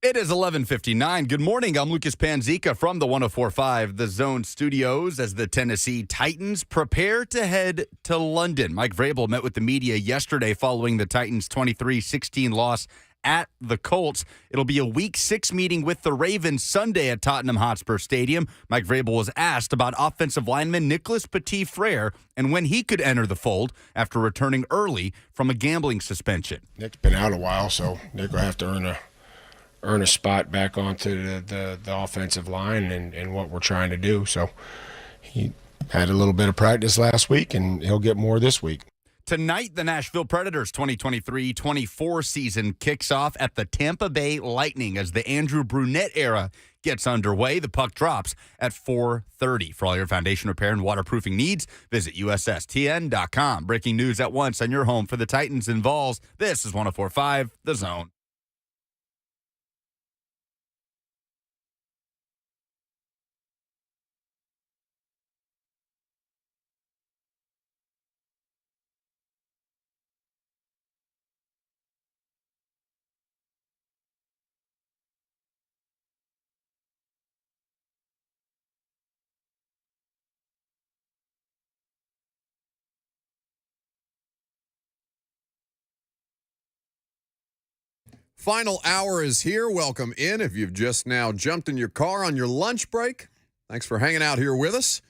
It is 11:59. Good morning. I'm Lucas Panzica from the 104.5 The Zone Studios as the Tennessee Titans prepare to head to London. Mike Vrabel met with the media yesterday following the Titans' 23-16 loss at the Colts. It'll be a Week 6 meeting with the Ravens Sunday at Tottenham Hotspur Stadium. Mike Vrabel was asked about offensive lineman Nicholas Petit-Frere and when he could enter the fold after returning early from a gambling suspension. Nick's been out a while, so Nick will have to earn a spot back onto the offensive line and what we're trying to do. So he had a little bit of practice last week, and he'll get more this week. Tonight, the Nashville Predators' 2023-24 season kicks off at the Tampa Bay Lightning as the Andrew Brunette era gets underway. The puck drops at 4:30. For all your foundation repair and waterproofing needs, visit USSTN.com. Breaking news at once on your home for the Titans and Vols. This is 104.5 The Zone. Final hour is here. Welcome in. If you've just now jumped in your car on your lunch break, thanks for hanging out here with us.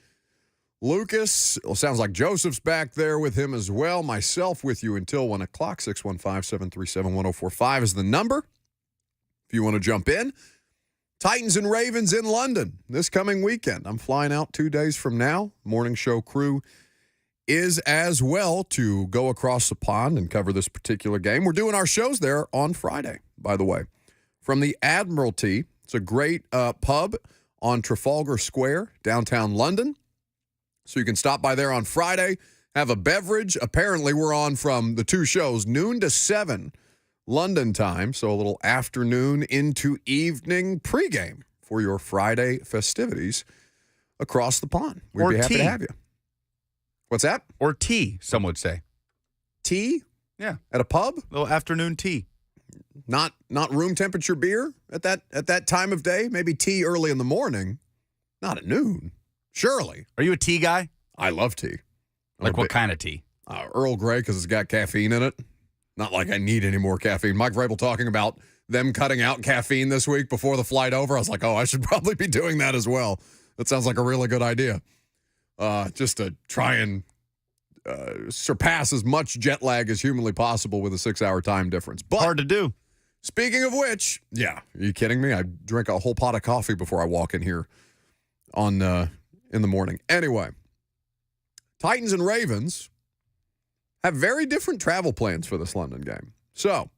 Lucas, well, sounds like Joseph's back there with him as well. Myself with you until 1 o'clock. 615-737-1045 is the number if you want to jump in. Titans and Ravens in London this coming weekend. I'm flying out 2 days from now. Morning show crew is as well to go across the pond and cover this particular game. We're doing our shows there on Friday, by the way. From the Admiralty, it's a great pub on Trafalgar Square, downtown London. So you can stop by there on Friday, have a beverage. Apparently, we're on from the two shows, noon to 7 London time, so a little afternoon into evening pregame for your Friday festivities across the pond. We'd be happy to have you. What's that? Or tea, some would say. Tea? Yeah. At a pub? A little afternoon tea. Not room temperature beer at that time of day? Maybe tea early in the morning. Not at noon. Surely. Are you a tea guy? I love tea. Like what kind of tea? Earl Grey because it's got caffeine in it. Not like I need any more caffeine. Mike Vrabel talking about them cutting out caffeine this week before the flight over. I was like, I should probably be doing that as well. That sounds like a really good idea. Just to try and surpass as much jet lag as humanly possible with a 6-hour time difference. But hard to do. Speaking of which, yeah, are you kidding me? I drink a whole pot of coffee before I walk in here in the morning. Anyway, Titans and Ravens have very different travel plans for this London game. So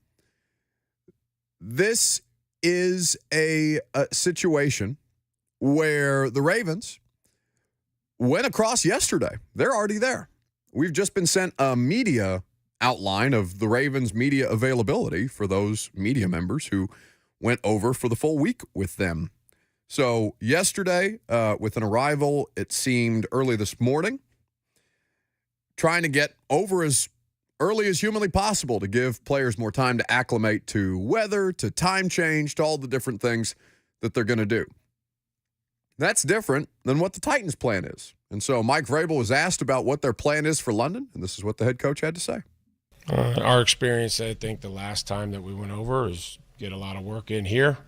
this is a situation where the Ravens went across yesterday. They're already there. We've just been sent a media outline of the Ravens' media availability for those media members who went over for the full week with them. So yesterday, with an arrival, it seemed early this morning, trying to get over as early as humanly possible to give players more time to acclimate to weather, to time change, to all the different things that they're going to do. That's different than what the Titans' plan is. And so Mike Vrabel was asked about what their plan is for London, and this is what the head coach had to say. Our experience, I think, the last time that we went over is get a lot of work in here,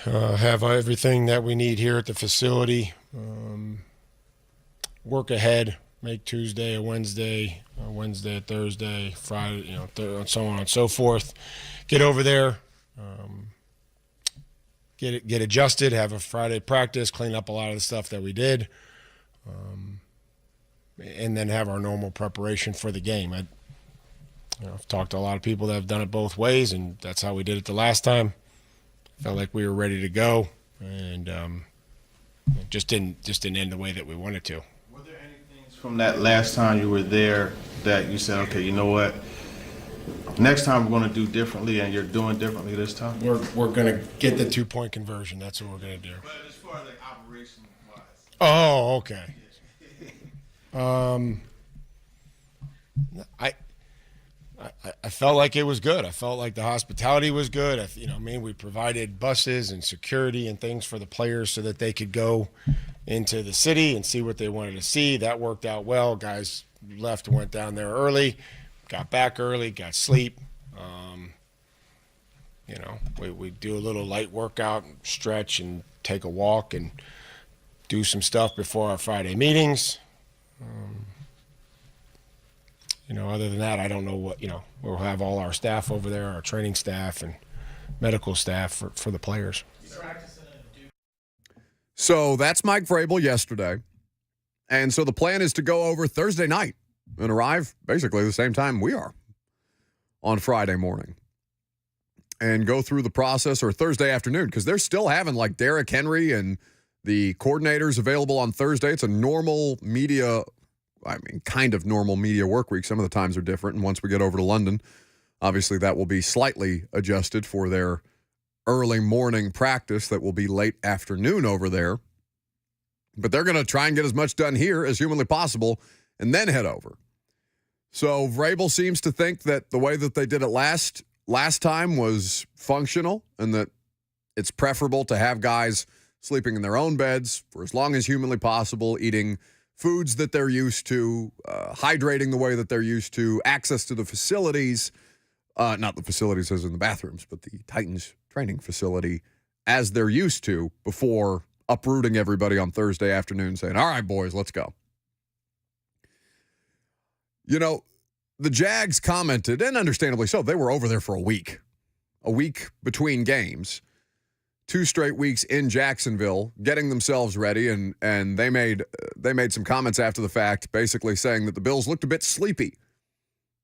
have everything that we need here at the facility, work ahead, make Tuesday a Wednesday a Thursday, Friday, and so on and so forth. Get over there. Get adjusted, have a Friday practice, clean up a lot of the stuff that we did, and then have our normal preparation for the game. I've talked to a lot of people that have done it both ways, and that's how we did it the last time. Felt like we were ready to go, and it just didn't end the way that we wanted to. Were there any things from that last time you were there that you said, okay, you know what? Next time we're going to do differently, and you're doing differently this time? We're going to get the 2-point conversion. That's what we're going to do. But as far as like operation-wise. Oh, okay. I felt like it was good. I felt like the hospitality was good. We provided buses and security and things for the players so that they could go into the city and see what they wanted to see. That worked out well. Guys left and went down there early, got back early, got sleep. We do a little light workout, stretch, and take a walk and do some stuff before our Friday meetings. Other than that, I don't know what, we'll have all our staff over there, our training staff and medical staff for the players. So that's Mike Vrabel yesterday. And so the plan is to go over Thursday night and arrive basically the same time we are on Friday morning and go through the process, or Thursday afternoon, because they're still having like Derrick Henry and the coordinators available on Thursday. It's a normal media, kind of normal media work week. Some of the times are different. And once we get over to London, obviously that will be slightly adjusted for their early morning practice that will be late afternoon over there. But they're going to try and get as much done here as humanly possible and then head over. So Vrabel seems to think that the way that they did it last time was functional, and that it's preferable to have guys sleeping in their own beds for as long as humanly possible, eating foods that they're used to, hydrating the way that they're used to, access to the facilities, not the facilities as in the bathrooms, but the Titans training facility as they're used to before uprooting everybody on Thursday afternoon saying, all right, boys, let's go. The Jags commented, and understandably so, they were over there for a week between games, 2 straight weeks in Jacksonville, getting themselves ready, and they made some comments after the fact, basically saying that the Bills looked a bit sleepy,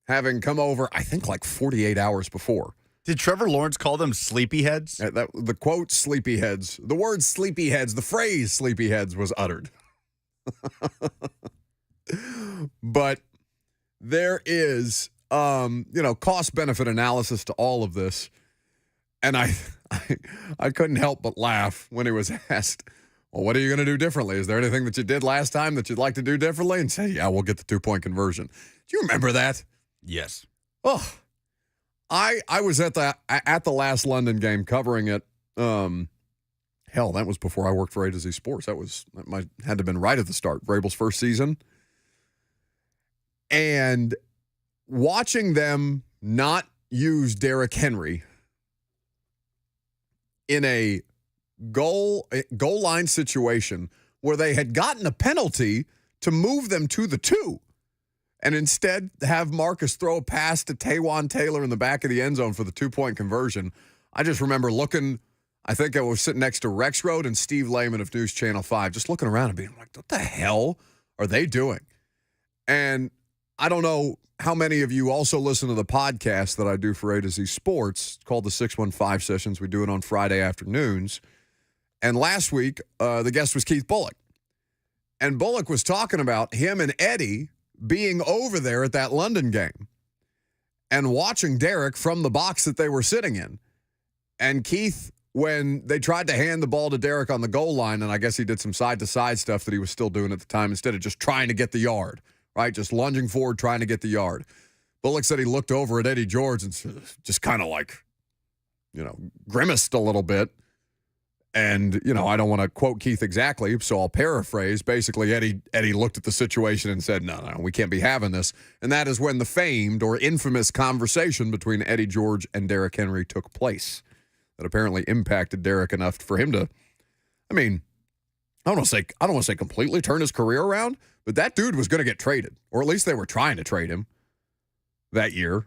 having come over, I think, like 48 hours before. Did Trevor Lawrence call them sleepyheads? The quote, sleepyheads, the word sleepyheads, the phrase sleepyheads was uttered. But there is, cost-benefit analysis to all of this. And I couldn't help but laugh when he was asked, well, what are you going to do differently? Is there anything that you did last time that you'd like to do differently? And say, yeah, we'll get the 2-point conversion. Do you remember that? Yes. Oh, I was at the last London game covering it. Hell, that was before I worked for A to Z Sports. Had to have been right at the start, Vrabel's first season. And watching them not use Derrick Henry in a goal line situation where they had gotten a penalty to move them to the 2, and instead have Marcus throw a pass to Taywan Taylor in the back of the end zone for the 2-point conversion. I just remember looking, I think I was sitting next to Rex Road and Steve Lehman of News Channel 5, just looking around and being like, what the hell are they doing? And I don't know how many of you also listen to the podcast that I do for A to Z Sports. It's called the 615 Sessions. We do it on Friday afternoons. And last week, the guest was Keith Bullock. And Bullock was talking about him and Eddie being over there at that London game and watching Derrick from the box that they were sitting in. And Keith, when they tried to hand the ball to Derrick on the goal line, and I guess he did some side-to-side stuff that he was still doing at the time instead of just trying to get the yard, right? Just lunging forward, trying to get the yard. Bullock said he looked over at Eddie George and just kind of like, grimaced a little bit. And, I don't want to quote Keith exactly, so I'll paraphrase. Basically, Eddie looked at the situation and said, no, we can't be having this. And that is when the famed or infamous conversation between Eddie George and Derrick Henry took place. That apparently impacted Derrick enough for him to, I don't want to say completely turn his career around, but that dude was going to get traded, or at least they were trying to trade him that year.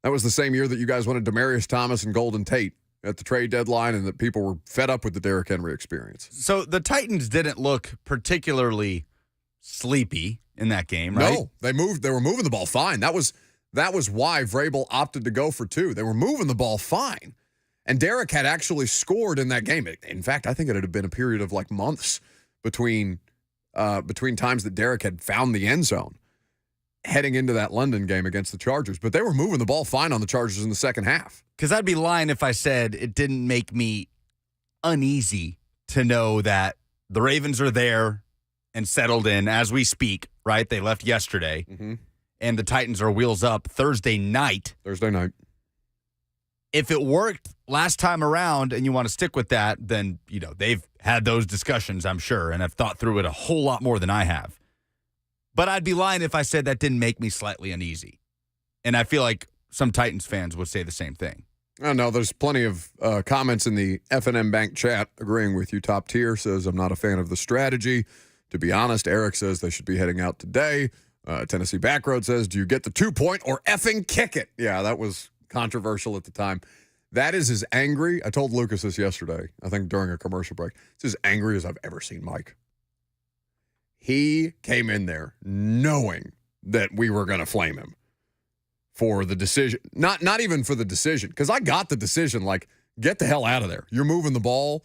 That was the same year that you guys wanted Demaryius Thomas and Golden Tate at the trade deadline, and that people were fed up with the Derrick Henry experience. So the Titans didn't look particularly sleepy in that game, right? No, they were moving the ball fine. That was why Vrabel opted to go for 2. They were moving the ball fine. And Derrick had actually scored in that game. In fact, I think it had been a period of like months between times that Derrick had found the end zone heading into that London game against the Chargers. But they were moving the ball fine on the Chargers in the second half. Because I'd be lying if I said it didn't make me uneasy to know that the Ravens are there and settled in as we speak, right? They left yesterday. Mm-hmm. and the Titans are wheels up Thursday night. If it worked last time around and you want to stick with that, then, they've had those discussions, I'm sure, and have thought through it a whole lot more than I have. But I'd be lying if I said that didn't make me slightly uneasy. And I feel like some Titans fans would say the same thing. I know there's plenty of comments in the FNM Bank chat agreeing with you. Top Tier says, I'm not a fan of the strategy. To be honest, Eric says they should be heading out today. Tennessee Backroad says, do you get the 2-point or effing kick it? Yeah, that was controversial at the time. That is as angry. I told Lucas this yesterday, I think during a commercial break. It's as angry as I've ever seen Mike. He came in there knowing that we were going to flame him for the decision. Not even for the decision, because I got the decision, like, get the hell out of there. You're moving the ball.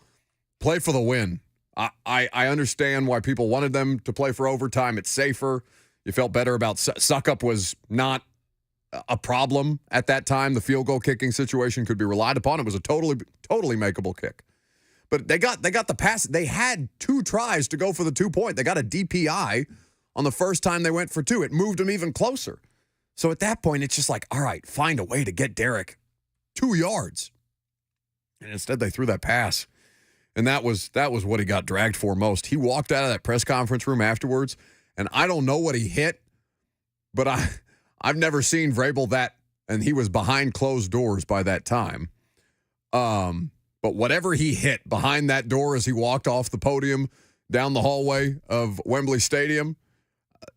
Play for the win. I understand why people wanted them to play for overtime. It's safer. You felt better about Suckup was not a problem at that time. The field goal kicking situation could be relied upon. It was a totally makeable kick. But they got the pass. They had 2 tries to go for the 2-point. They got a DPI on the first time they went for 2. It moved them even closer. So at that point, it's just like, all right, find a way to get Derek 2 yards. And instead they threw that pass. And that was what he got dragged for most. He walked out of that press conference room afterwards, and I don't know what he hit, but I've never seen Vrabel that, and he was behind closed doors by that time. But whatever he hit behind that door as he walked off the podium down the hallway of Wembley Stadium,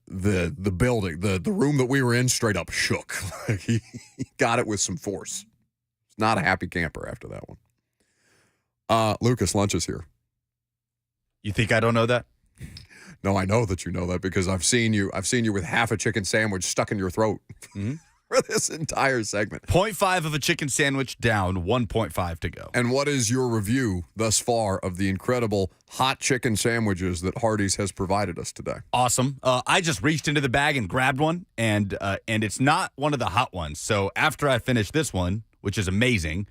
the building, the room that we were in straight up shook. He got it with some force. It's not a happy camper after that one. Lucas, lunch is here. You think I don't know that? No, I know that you know that because I've seen you with half a chicken sandwich stuck in your throat for this entire segment. 0.5 of a chicken sandwich down, 1.5 to go. And what is your review thus far of the incredible hot chicken sandwiches that Hardee's has provided us today? Awesome. I just reached into the bag and grabbed one, and it's not one of the hot ones. So after I finish this one, which is amazing,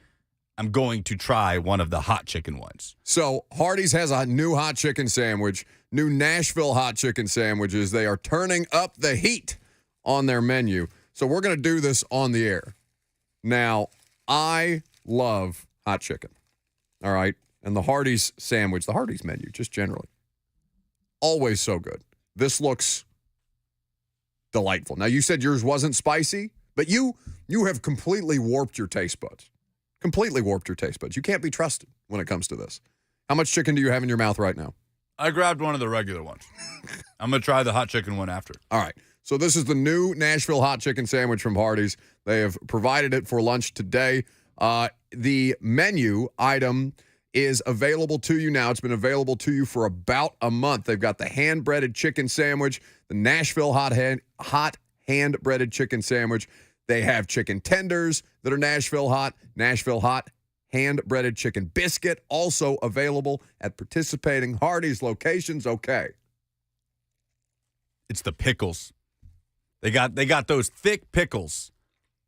I'm going to try one of the hot chicken ones. So Hardee's has a new hot chicken sandwich, new Nashville hot chicken sandwiches. They are turning up the heat on their menu. So we're going to do this on the air. Now, I love hot chicken. All right. And the Hardee's sandwich, the Hardee's menu, just generally, always so good. This looks delightful. Now, you said yours wasn't spicy, but you have completely warped your taste buds. Completely warped your taste buds. You can't be trusted when it comes to this. How much chicken do you have in your mouth right now? I grabbed one of the regular ones. I'm going to try the hot chicken one after. All right. So this is the new Nashville hot chicken sandwich from Hardee's. They have provided it for lunch today. The menu item is available to you now. It's been available to you for about a month. They've got the hand-breaded chicken sandwich, the Nashville hot hand-breaded chicken sandwich. They have chicken tenders that are Nashville hot hand-breaded chicken biscuit, also available at participating Hardee's locations. Okay. It's the pickles. They got those thick pickles,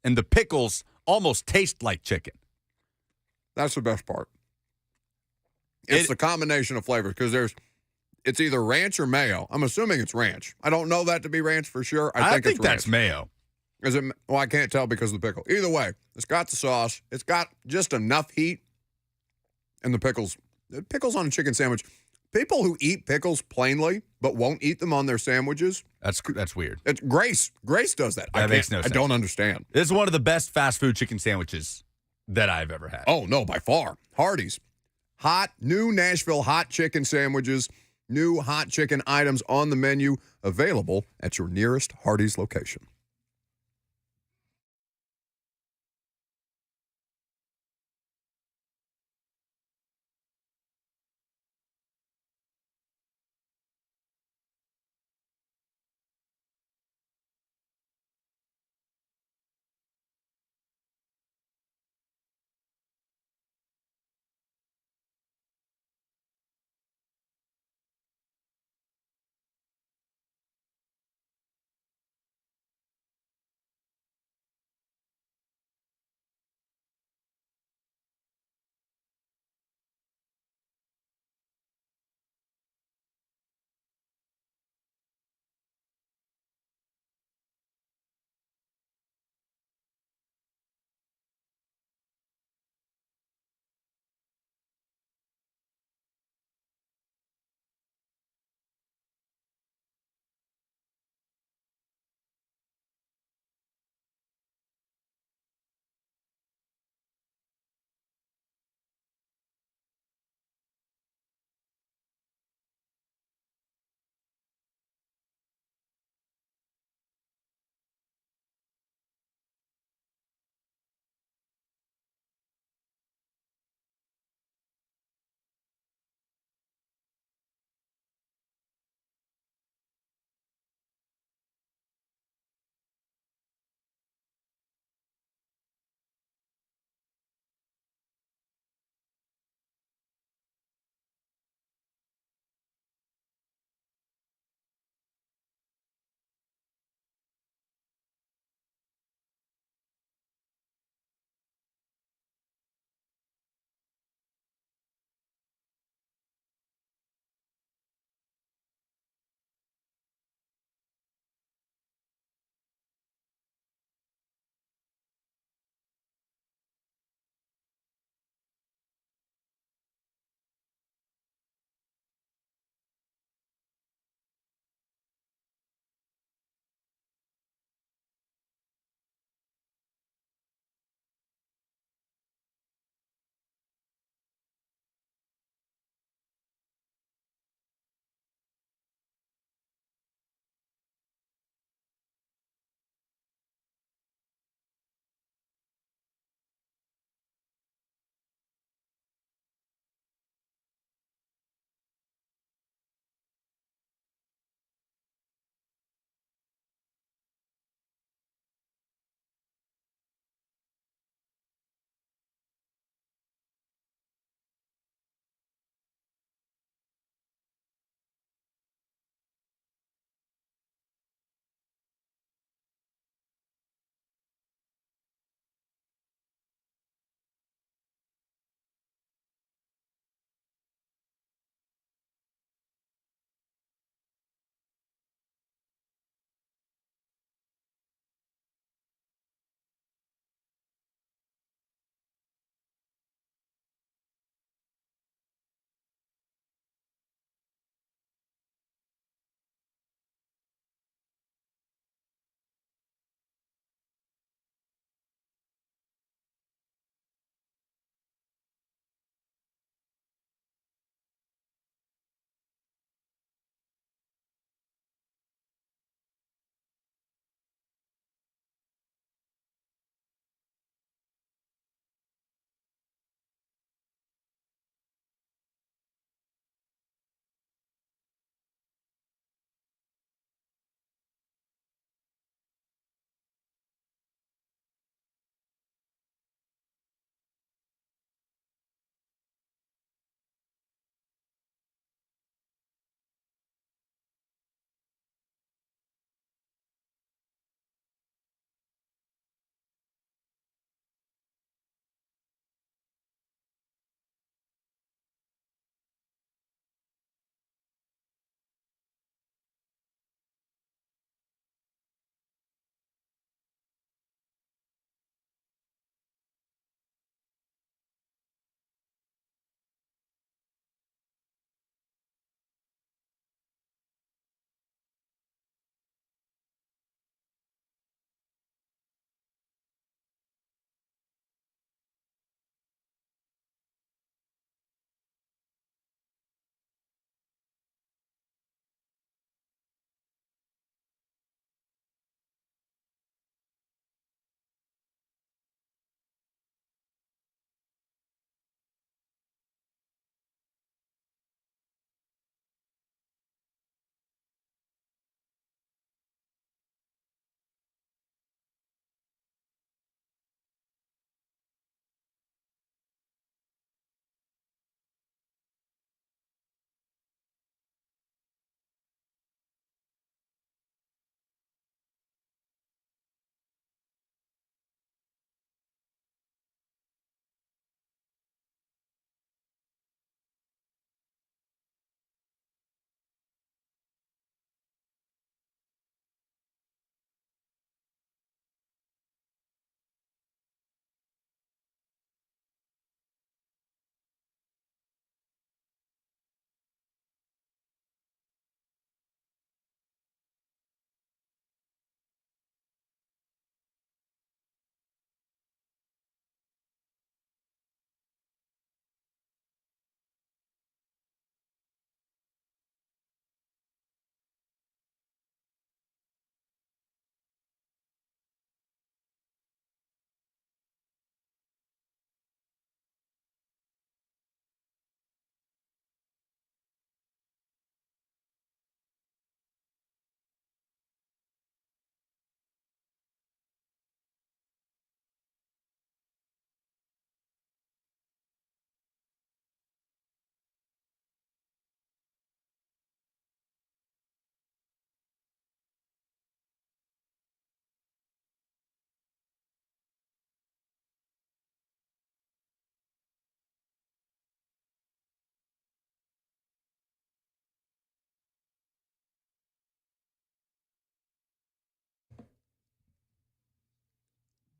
and the pickles almost taste like chicken. That's the best part. It's the combination of flavors because it's either ranch or mayo. I'm assuming it's ranch. I don't know that to be ranch for sure. I think it's ranch. That's mayo. Is it? Well, I can't tell because of the pickle. Either way, it's got the sauce. It's got just enough heat, and the pickles. The pickles on a chicken sandwich. People who eat pickles plainly but won't eat them on their sandwiches. That's weird. It's Grace. Grace does that. That makes no sense. I don't understand. This is one of the best fast food chicken sandwiches that I've ever had. Oh no, by far. Hardee's new Nashville hot chicken sandwiches. New hot chicken items on the menu available at your nearest Hardee's location.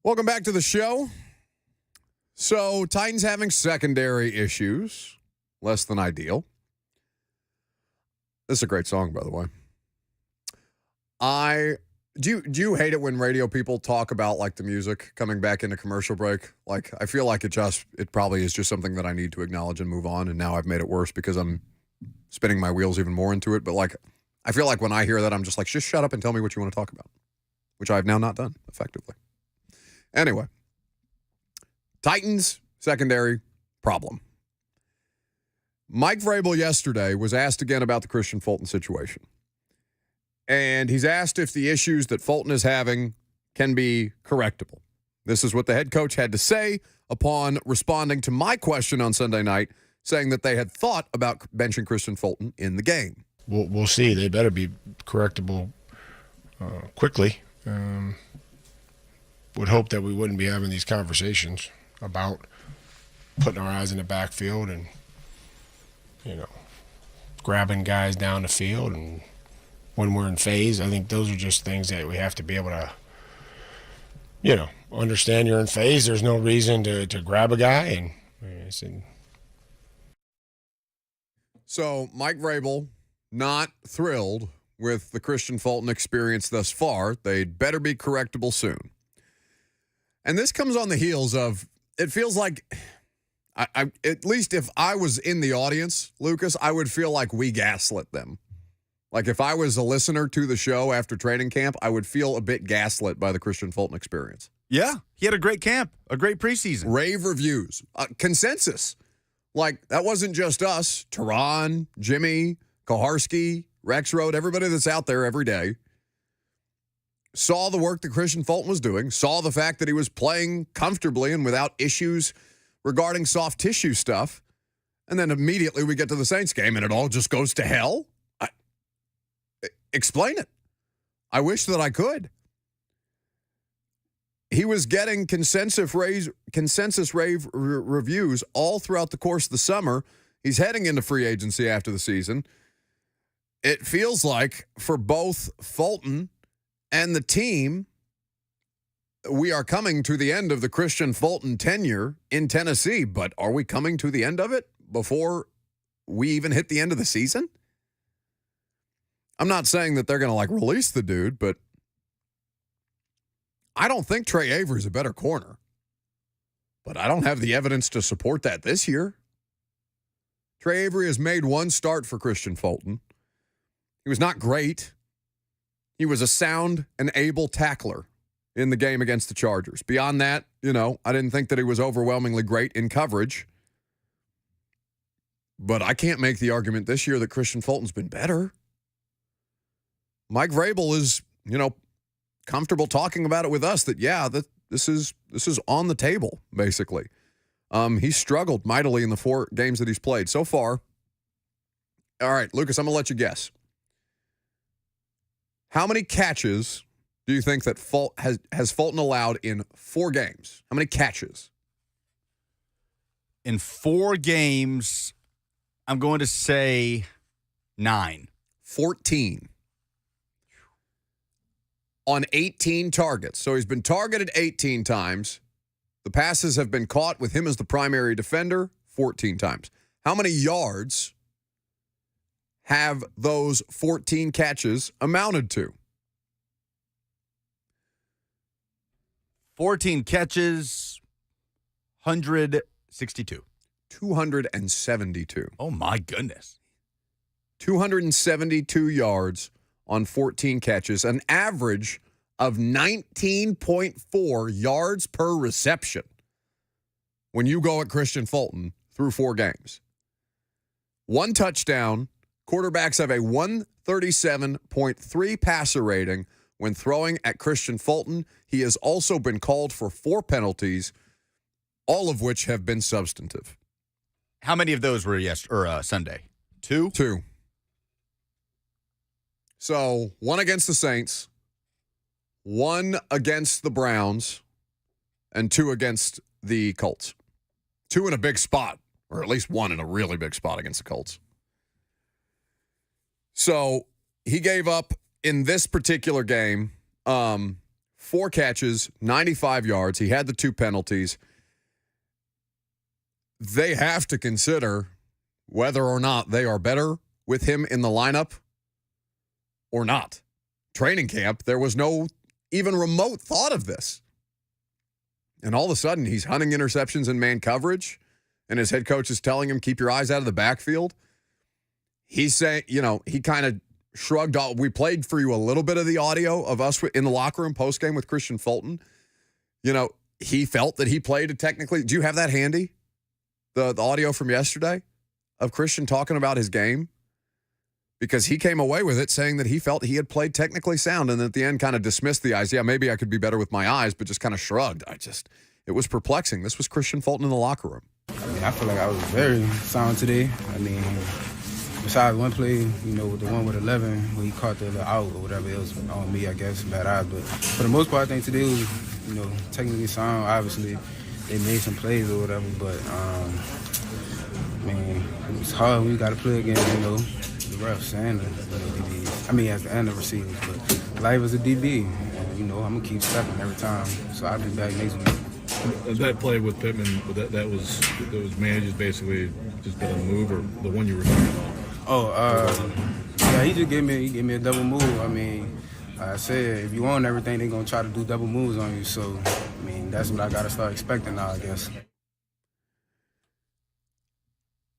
Welcome back to the show. So, Titans having secondary issues. Less than ideal. This is a great song, by the way. Do you hate it when radio people talk about like the music coming back into commercial break? Like, I feel like it probably is just something that I need to acknowledge and move on, and now I've made it worse because I'm spinning my wheels even more into it. But like, I feel like when I hear that, I'm just like, just shut up and tell me what you want to talk about, which I've now not done effectively. Anyway, Titans secondary problem. Mike Vrabel yesterday was asked again about the Christian Fulton situation. And he's asked if the issues that Fulton is having can be correctable. This is what the head coach had to say upon responding to my question on Sunday night, saying that they had thought about benching Christian Fulton in the game. We'll see. They better be correctable quickly. Would hope that we wouldn't be having these conversations about putting our eyes in the backfield and, grabbing guys down the field and when we're in phase. I think those are just things that we have to be able to, understand you're in phase. There's no reason to grab a guy. So Mike Vrabel, not thrilled with the Christian Fulton experience thus far. They'd better be correctable soon. And this comes on the heels of, it feels like, I at least if I was in the audience, Lucas, I would feel like we gaslit them. Like if I was a listener to the show after training camp, I would feel a bit gaslit by the Christian Fulton experience. Yeah, he had a great camp, a great preseason. Rave reviews, consensus. Like that wasn't just us, Tehran, Jimmy, Koharski, Rex Road, everybody that's out there every day. Saw the work that Christian Fulton was doing, saw the fact that he was playing comfortably and without issues regarding soft tissue stuff, and then immediately we get to the Saints game and it all just goes to hell? Explain it. I wish that I could. He was getting consensus rave reviews all throughout the course of the summer. He's heading into free agency after the season. It feels like for both Fulton and the team, we are coming to the end of the Christian Fulton tenure in Tennessee, but are we coming to the end of it before we even hit the end of the season? I'm not saying that they're going to like release the dude, but I don't think Trey Avery's a better corner. But I don't have the evidence to support that this year. Trey Avery has made one start for Christian Fulton. He was not great. He was a sound and able tackler in the game against the Chargers. Beyond that, I didn't think that he was overwhelmingly great in coverage. But I can't make the argument this year that Christian Fulton's been better. Mike Vrabel is, comfortable talking about it with us that, this is on the table, basically. He's struggled mightily in the 4 games that he's played so far. All right, Lucas, I'm going to let you guess. How many catches do you think that has Fulton allowed in 4 games? How many catches? In 4 games, I'm going to say 9. 14. On 18 targets. So he's been targeted 18 times. The passes have been caught with him as the primary defender 14 times. How many yards have those 14 catches amounted to? 14 catches, 162. 272. Oh, my goodness. 272 yards on 14 catches, an average of 19.4 yards per reception when you go at Christian Fulton through 4 games. 1 touchdown. Quarterbacks have a 137.3 passer rating when throwing at Christian Fulton. He has also been called for 4 penalties, all of which have been substantive. How many of those were Sunday? 2? 2. So 1 against the Saints, 1 against the Browns, and 2 against the Colts. 2 in a big spot, or at least 1 in a really big spot against the Colts. So he gave up in this particular game 4 catches, 95 yards. He had the 2 penalties. They have to consider whether or not they are better with him in the lineup or not. Training camp, there was no even remote thought of this. And all of a sudden, he's hunting interceptions in man coverage, and his head coach is telling him, keep your eyes out of the backfield. He's saying, he kind of shrugged off. We played for you a little bit of the audio of us in the locker room postgame with Christian Fulton. He felt that he played it technically. Do you have that handy? The audio from yesterday of Christian talking about his game? Because he came away with it saying that he felt he had played technically sound, and at the end kind of dismissed the eyes. Yeah, maybe I could be better with my eyes, but just kind of shrugged. It was perplexing. This was Christian Fulton in the locker room. I feel like I was very sound today. Besides one play, with the one with 11, when he caught the out or whatever, it was on me, I guess, bad eyes. But for the most part, I think today was, technically sound. Obviously, they made some plays or whatever, but, it was hard when we got to play against, the refs and the DBs. And the receivers. But life as a DB, and, I'm going to keep stepping every time. So I'll be back next week. That play with Pittman, that was managed basically just been a move, or the one you were talking about? He just gave me a double move. Like I said, if you own everything, they're going to try to do double moves on you. So, that's what I got to start expecting now, I guess.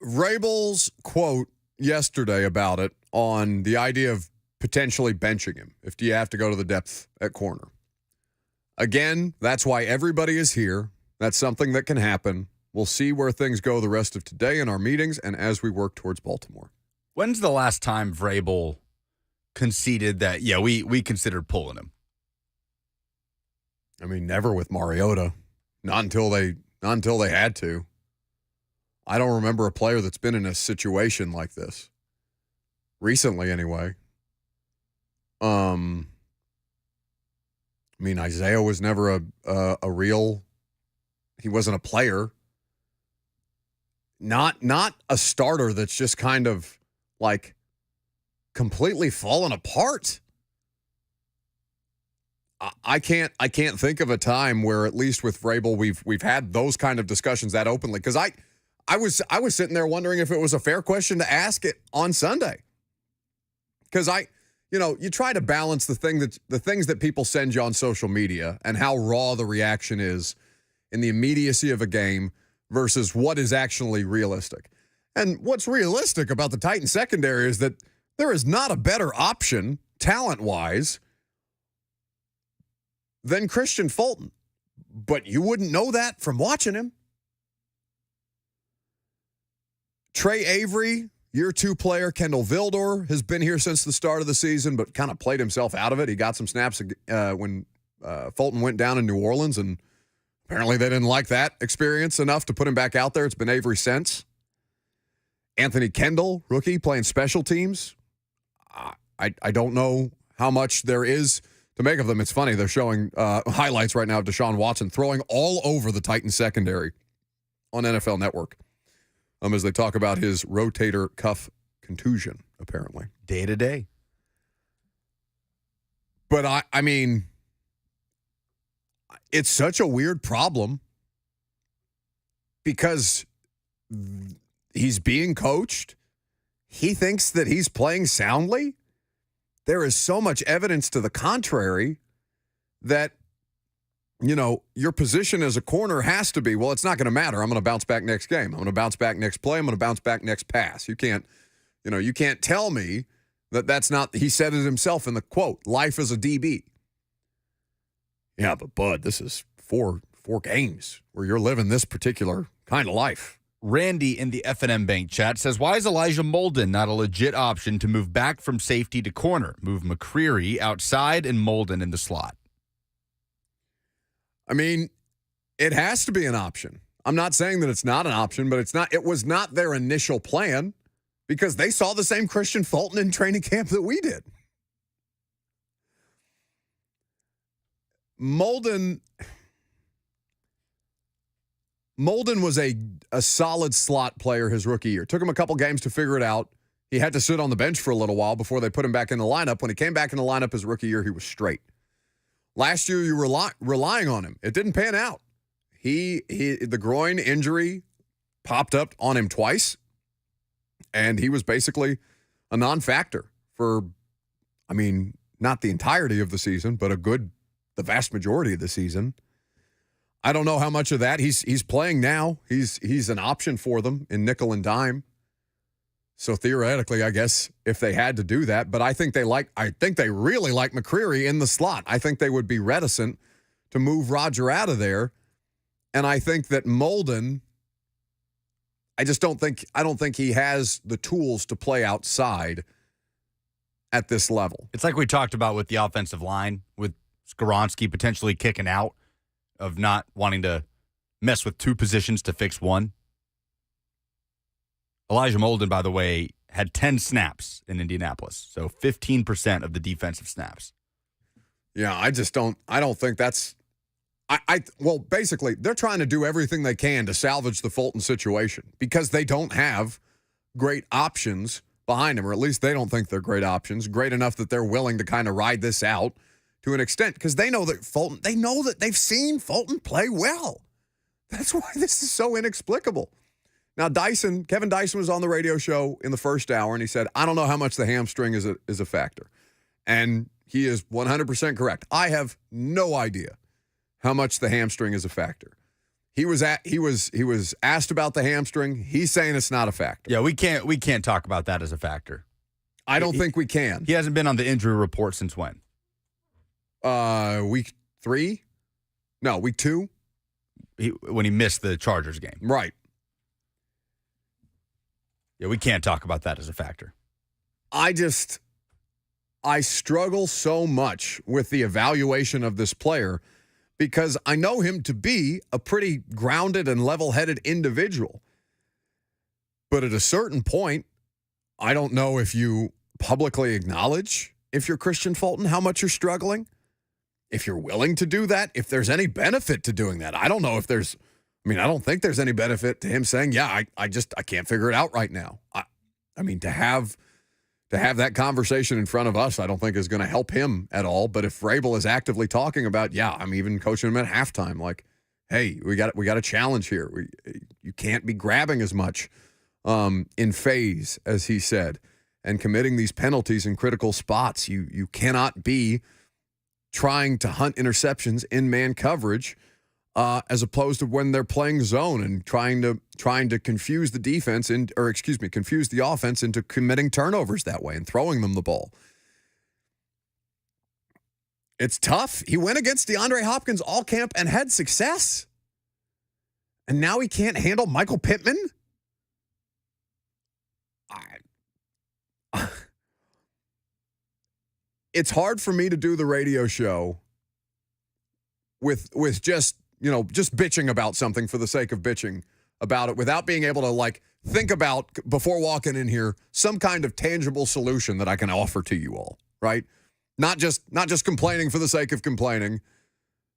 Vrabel's quote yesterday about it on the idea of potentially benching him if you have to go to the depth at corner. Again, that's why everybody is here. That's something that can happen. We'll see where things go the rest of today in our meetings and as we work towards Baltimore. When's the last time Vrabel conceded that, we considered pulling him? Never with Mariota. Not until they had to. I don't remember a player that's been in a situation like this. Recently, anyway. Isaiah was never a real. He wasn't a player. Not a starter that's just kind of like completely fallen apart. I can't think of a time where, at least with Vrabel, we've had those kind of discussions that openly. Because I was sitting there wondering if it was a fair question to ask it on Sunday. Because you try to balance the things that people send you on social media and how raw the reaction is in the immediacy of a game versus what is actually realistic. And what's realistic about the Titans secondary is that there is not a better option, talent-wise, than Christian Fulton. But you wouldn't know that from watching him. Trey Avery, year 2 player, Kendall Vildor, has been here since the start of the season, but kind of played himself out of it. He got some snaps when Fulton went down in New Orleans, and apparently they didn't like that experience enough to put him back out there. It's been Avery since. Anthony Kendall, rookie, playing special teams. I don't know how much there is to make of them. It's funny, they're showing highlights right now of Deshaun Watson throwing all over the Titans secondary on NFL Network. As they talk about his rotator cuff contusion, apparently. Day to day. But it's such a weird problem because he's being coached. He thinks that he's playing soundly. There is so much evidence to the contrary that, your position as a corner has to be, well, it's not going to matter. I'm going to bounce back next game. I'm going to bounce back next play. I'm going to bounce back next pass. You can't tell me that that's not, he said it himself in the quote, life as a DB. Yeah, but Bud, this is four games where you're living this particular kind of life. Randy in the F&M Bank chat says, why is Elijah Molden not a legit option to move back from safety to corner? Move McCreary outside and Molden in the slot. It has to be an option. I'm not saying that it's not an option, but it was not their initial plan because they saw the same Christian Fulton in training camp that we did. Molden was a solid slot player his rookie year. Took him a couple games to figure it out. He had to sit on the bench for a little while before they put him back in the lineup. When he came back in the lineup his rookie year, he was straight. Last year, you were relying on him. It didn't pan out. The groin injury popped up on him twice, and he was basically a non-factor for, I mean, not the entirety of the season, but the vast majority of the season. I don't know how much of that he's playing now. He's an option for them in nickel and dime. So theoretically, I guess if they had to do that, but I think they really like McCreary in the slot. I think they would be reticent to move Roger out of there. And I think that Molden, I don't think he has the tools to play outside at this level. It's like we talked about with the offensive line, with Skoronski potentially kicking out, of not wanting to mess with two positions to fix one. Elijah Molden, by the way, had 10 snaps in Indianapolis, so 15% of the defensive snaps. Yeah, I don't think that's well, basically, they're trying to do everything they can to salvage the Fulton situation because they don't have great options behind him, or at least they don't think they're great options, great enough that they're willing to kind of ride this out to an extent because they know that they've seen Fulton play well. That's why this is so inexplicable. Now, Kevin Dyson was on the radio show in the first hour, and he said, I don't know how much the hamstring is a factor. And he is 100% correct. I have no idea how much the hamstring is a factor. He was asked about the hamstring. He's saying it's not a factor. Yeah, we can't talk about that as a factor. I don't think we can. He hasn't been on the injury report since when? Week 3? No, week 2? When he missed the Chargers game. Right. Yeah, we can't talk about that as a factor. I struggle so much with the evaluation of this player because I know him to be a pretty grounded and level-headed individual. But at a certain point, I don't know if you publicly acknowledge, if you're Christian Fulton, how much you're struggling. If you're willing to do that, if there's any benefit to doing that. I don't know if there's, I don't think there's any benefit to him saying, yeah, I can't figure it out right now. To have that conversation in front of us, I don't think is going to help him at all. But if Vrabel is actively talking about, I'm even coaching him at halftime, like, hey, we got a challenge here. You can't be grabbing as much in phase, as he said, and committing these penalties in critical spots. You cannot be trying to hunt interceptions in man coverage as opposed to when they're playing zone and trying to confuse the defense confuse the offense into committing turnovers that way and throwing them the ball. It's tough. He went against DeAndre Hopkins all camp and had success. And now he can't handle Michael Pittman? It's hard for me to do the radio show with just bitching about something for the sake of bitching about it without being able to think about, before walking in here, some kind of tangible solution that I can offer to you all, right? Not just complaining for the sake of complaining,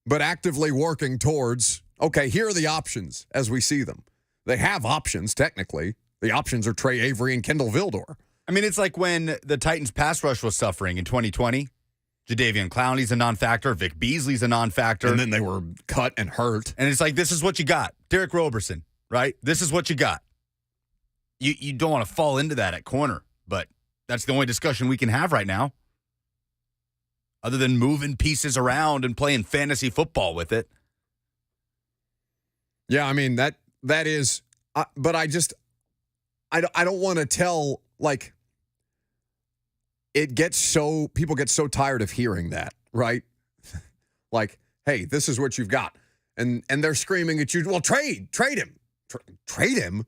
but actively working towards, okay, here are the options as we see them. They have options, technically. The options are Trey Avery and Kendall Vildor. It's like when the Titans pass rush was suffering in 2020. Jadeveon Clowney's a non-factor. Vic Beasley's a non-factor. And then they were cut and hurt. And it's like, this is what you got. Derek Robertson, right? This is what you got. You don't want to fall into that at corner, but that's the only discussion we can have right now. Other than moving pieces around and playing fantasy football with it. Yeah, that is, but I don't want to tell, people get so tired of hearing that, right? Hey, this is what you've got. And they're screaming at you, well, trade him. Trade him?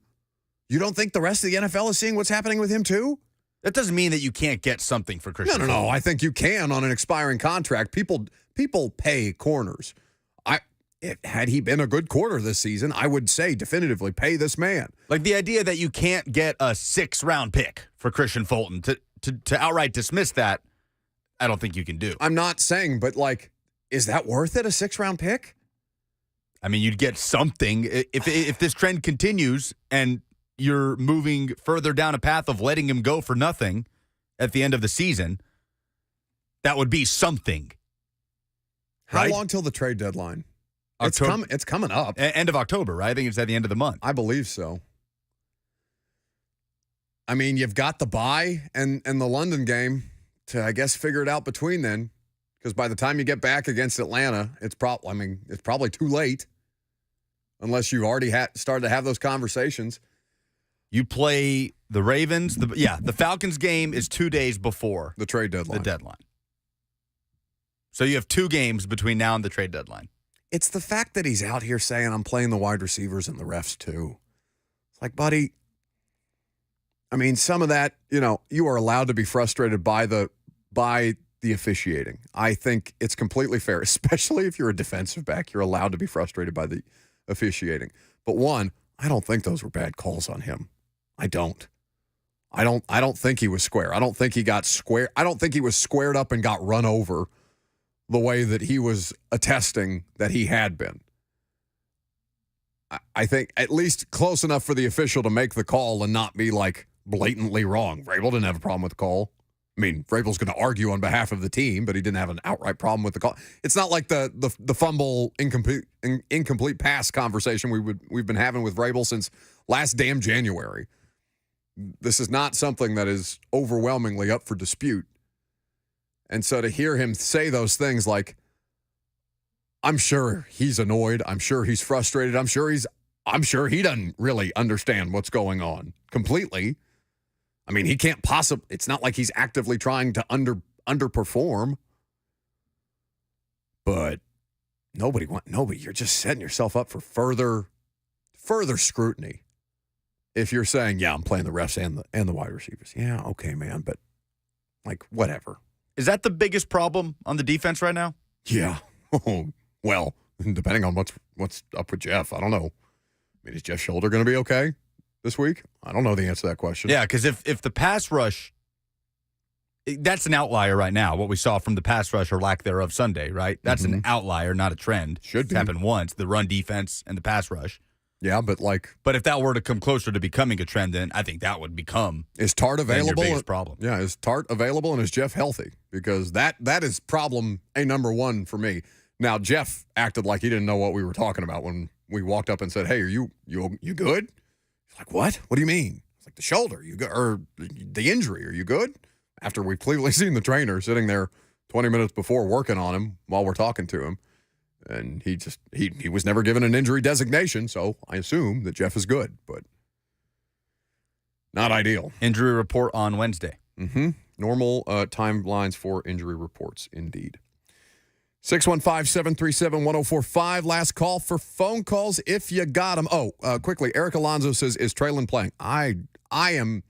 You don't think the rest of the NFL is seeing what's happening with him too? That doesn't mean that you can't get something for Christian. No. I think you can on an expiring contract. People pay corners. Had he been a good corner this season, I would say definitively pay this man. Like the idea that you can't get a 6th-round pick for Christian Fulton, to outright dismiss that, I don't think you can do. I'm not saying, but is that worth it, a 6th-round pick? You'd get something. If this trend continues and you're moving further down a path of letting him go for nothing at the end of the season, that would be something. How right? long till the trade deadline? October. It's coming up. End of October, right? I think it's at the end of the month. I believe so. I mean, you've got the bye and the London game to, I guess, figure it out between then. Because by the time you get back against Atlanta, it's probably too late. Unless you've already started to have those conversations. You play the Ravens. The Falcons game is 2 days before the trade deadline. The deadline. So you have 2 games between now and the trade deadline. It's the fact that he's out here saying, I'm playing the wide receivers and the refs too. It's like, buddy, I mean, some of that, you are allowed to be frustrated by the officiating. I think it's completely fair, especially if you're a defensive back. You're allowed to be frustrated by the officiating. But one, I don't think those were bad calls on him. I don't think he was square. I don't think he got square. I don't think he was squared up and got run over the way that he was attesting that he had been. I think at least close enough for the official to make the call and not be like blatantly wrong. Vrabel didn't have a problem with the call. I mean, Vrabel's going to argue on behalf of the team, but he didn't have an outright problem with the call. It's not like the fumble incomplete pass conversation we've been having with Vrabel since last damn January. This is not something that is overwhelmingly up for dispute. And so to hear him say those things like, I'm sure he's annoyed, I'm sure he's frustrated, I'm sure he doesn't really understand what's going on completely. I mean, he can't possibly, it's not like he's actively trying to underperform. But nobody, you're just setting yourself up for further scrutiny. If you're saying, yeah, I'm playing the refs and the wide receivers. Yeah, okay, man, but like whatever. Is that the biggest problem on the defense right now? Yeah. Well, depending on what's up with Jeff, I don't know. I mean, is Jeff's shoulder going to be okay this week? I don't know the answer to that question. Yeah, because if the pass rush, that's an outlier right now, what we saw from the pass rush or lack thereof Sunday, right? That's an outlier, not a trend. Should be. It's happened once, the run defense and the pass rush. Yeah, but if that were to come closer to becoming a trend, then I think that would become is Tart available? Your biggest problem. Yeah, is Tart available and is Jeff healthy? Because that is problem number one for me. Now Jeff acted like he didn't know what we were talking about when we walked up and said, "Hey, are you good?" He's like, "What? What do you mean?" It's like the shoulder, you good, or the injury? Are you good? After we've clearly seen the trainer sitting there 20 minutes before working on him while we're talking to him. And he was never given an injury designation, so I assume that Jeff is good, but not ideal. Injury report on Wednesday. Normal timelines for injury reports, indeed. 615-737-1045. Last call for phone calls if you got them. Quickly, Eric Alonso says, is Traylon playing? I am,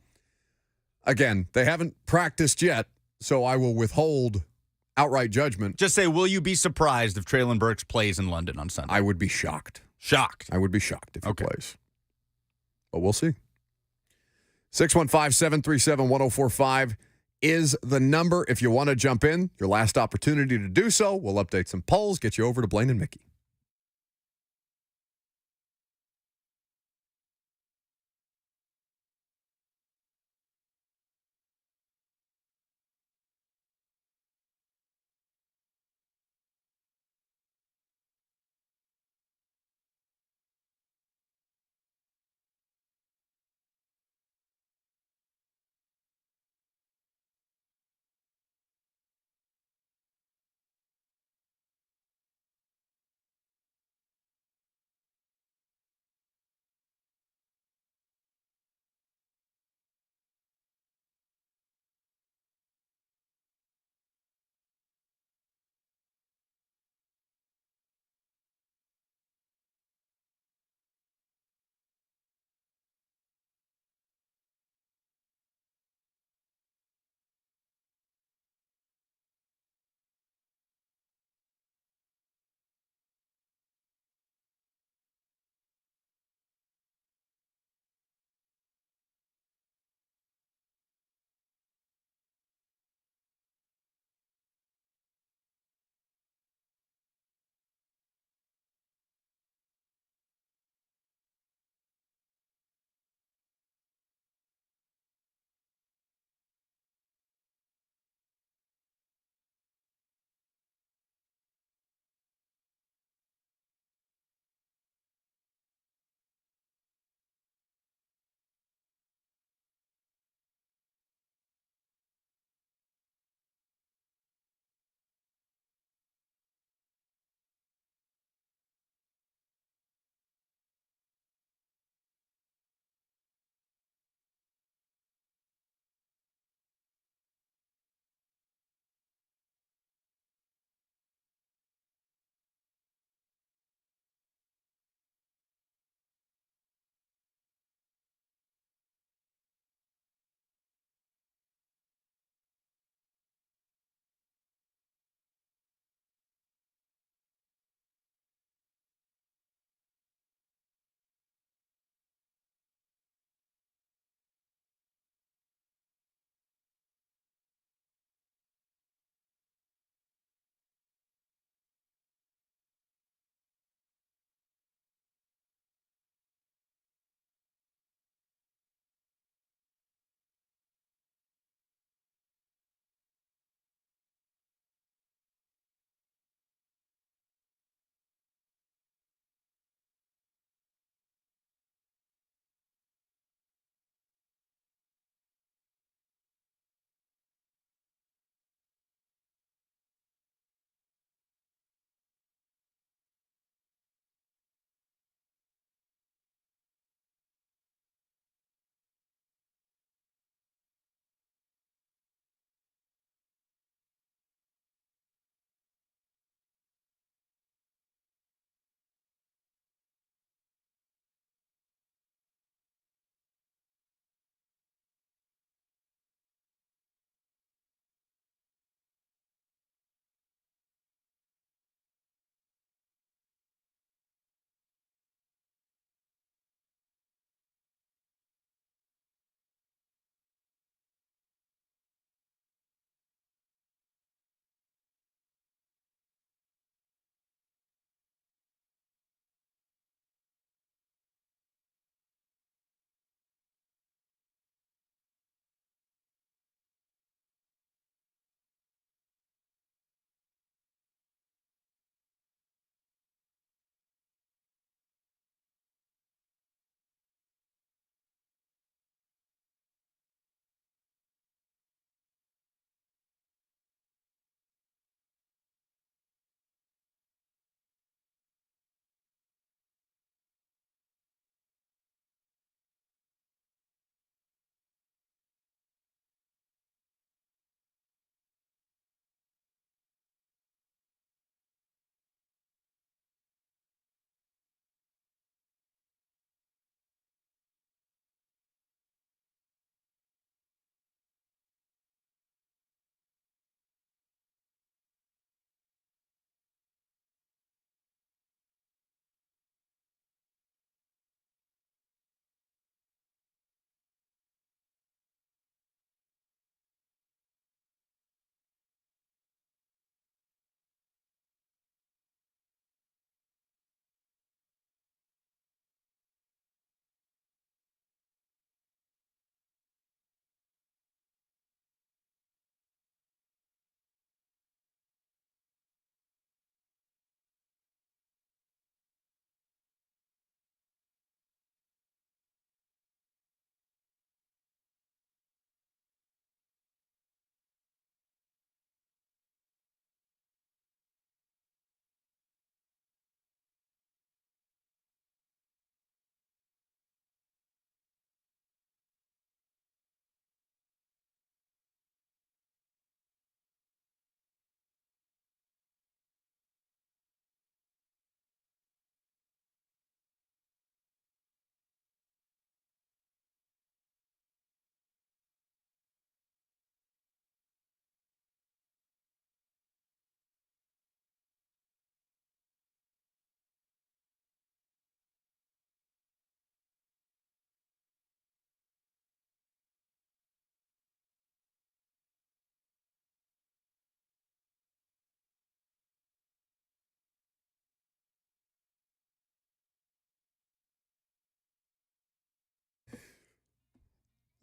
again, they haven't practiced yet, so I will withhold outright judgment. Just say, will you be surprised if Traylon Burks plays in London on Sunday? I would be shocked. Shocked? I would be shocked if he plays. But we'll see. 615-737-1045 is the number. If you want to jump in, your last opportunity to do so. We'll update some polls, get you over to Blaine and Mickey.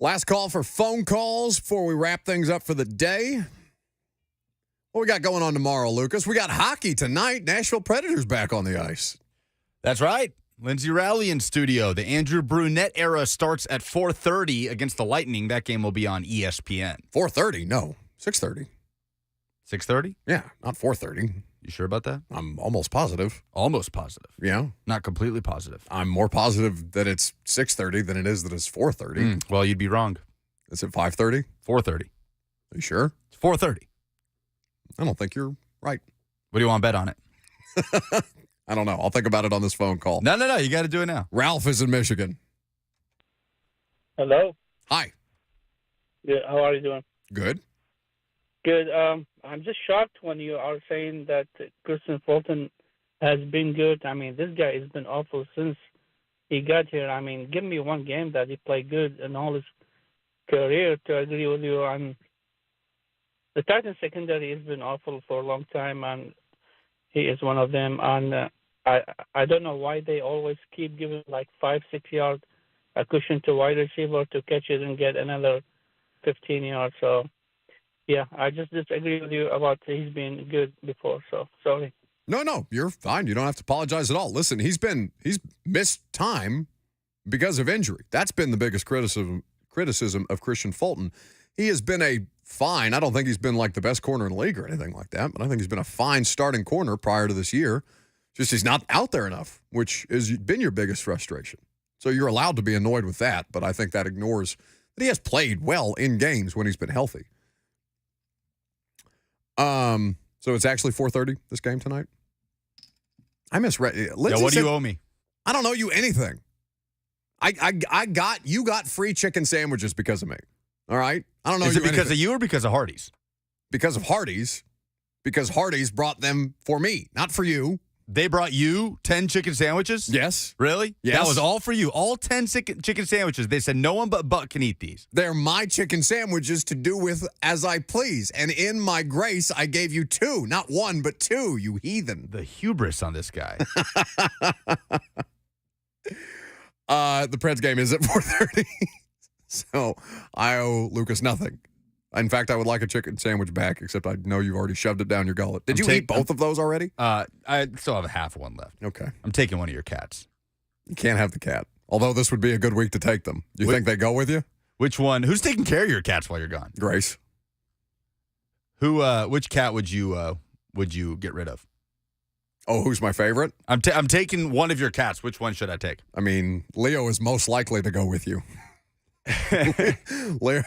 Last call for phone calls before we wrap things up for the day. What we got going on tomorrow, Lucas? We got hockey tonight. Nashville Predators back on the ice. That's right. Lindsey Rowley in studio. The Andrew Brunette era starts at 4:30 against the Lightning. That game will be on ESPN. 4:30? No, 6:30. 6:30? Yeah, not 4:30. You sure about that? I'm almost positive. Almost positive. Yeah. Not completely positive. I'm more positive that it's 6:30 than it is that it's 4:30. Well, you'd be wrong. Is it 5:30? 4:30. Are you sure? It's 4:30. I don't think you're right. What do you want to bet on it? I don't know. I'll think about it on this phone call. No. You got to do it now. Ralph is in Michigan. Hello. Hi. Yeah, how are you doing? Good. Good. I'm just shocked when you are saying that Christian Fulton has been good. I mean, this guy has been awful since he got here. I mean, give me one game that he played good in all his career to agree with you on. The Titans secondary has been awful for a long time, and he is one of them. And I don't know why they always keep giving like 5-6 yards a cushion to wide receiver to catch it and get another 15 yards. So, yeah, I just disagree with you about he's been good before. So, sorry. No, you're fine. You don't have to apologize at all. Listen, he's missed time because of injury. That's been the biggest criticism of Christian Fulton. He has been a fine. I don't think he's been like the best corner in the league or anything like that, but I think he's been a fine starting corner prior to this year. Just he's not out there enough, which has been your biggest frustration. So you're allowed to be annoyed with that, but I think that ignores that he has played well in games when he's been healthy. So it's actually 4:30 this game tonight. I misread. Lindsay what do said, you owe me? I don't owe you anything. You got free chicken sandwiches because of me. All right? I don't know. Is it because of you or because of Hardee's? Because of Hardee's. Because Hardee's brought them for me, not for you. They brought you 10 chicken sandwiches? Yes. Really? Yes. That was all for you. All 10 chicken sandwiches. They said no one but Buck can eat these. They're my chicken sandwiches to do with as I please. And in my grace, I gave you 2. Not 1, but 2, you heathen. The hubris on this guy. The Preds game is at 4:30. So I owe Lucas nothing. In fact, I would like a chicken sandwich back, except I know you've already shoved it down your gullet. Did you eat both of those already? I still have a half one left. Okay. I'm taking one of your cats. You can't have the cat. Although this would be a good week to take them. You think they go with you? Which one? Who's taking care of your cats while you're gone? Grace. Which cat would you get rid of? Oh, who's my favorite? I'm taking one of your cats. Which one should I take? I mean, Leo is most likely to go with you. Leo,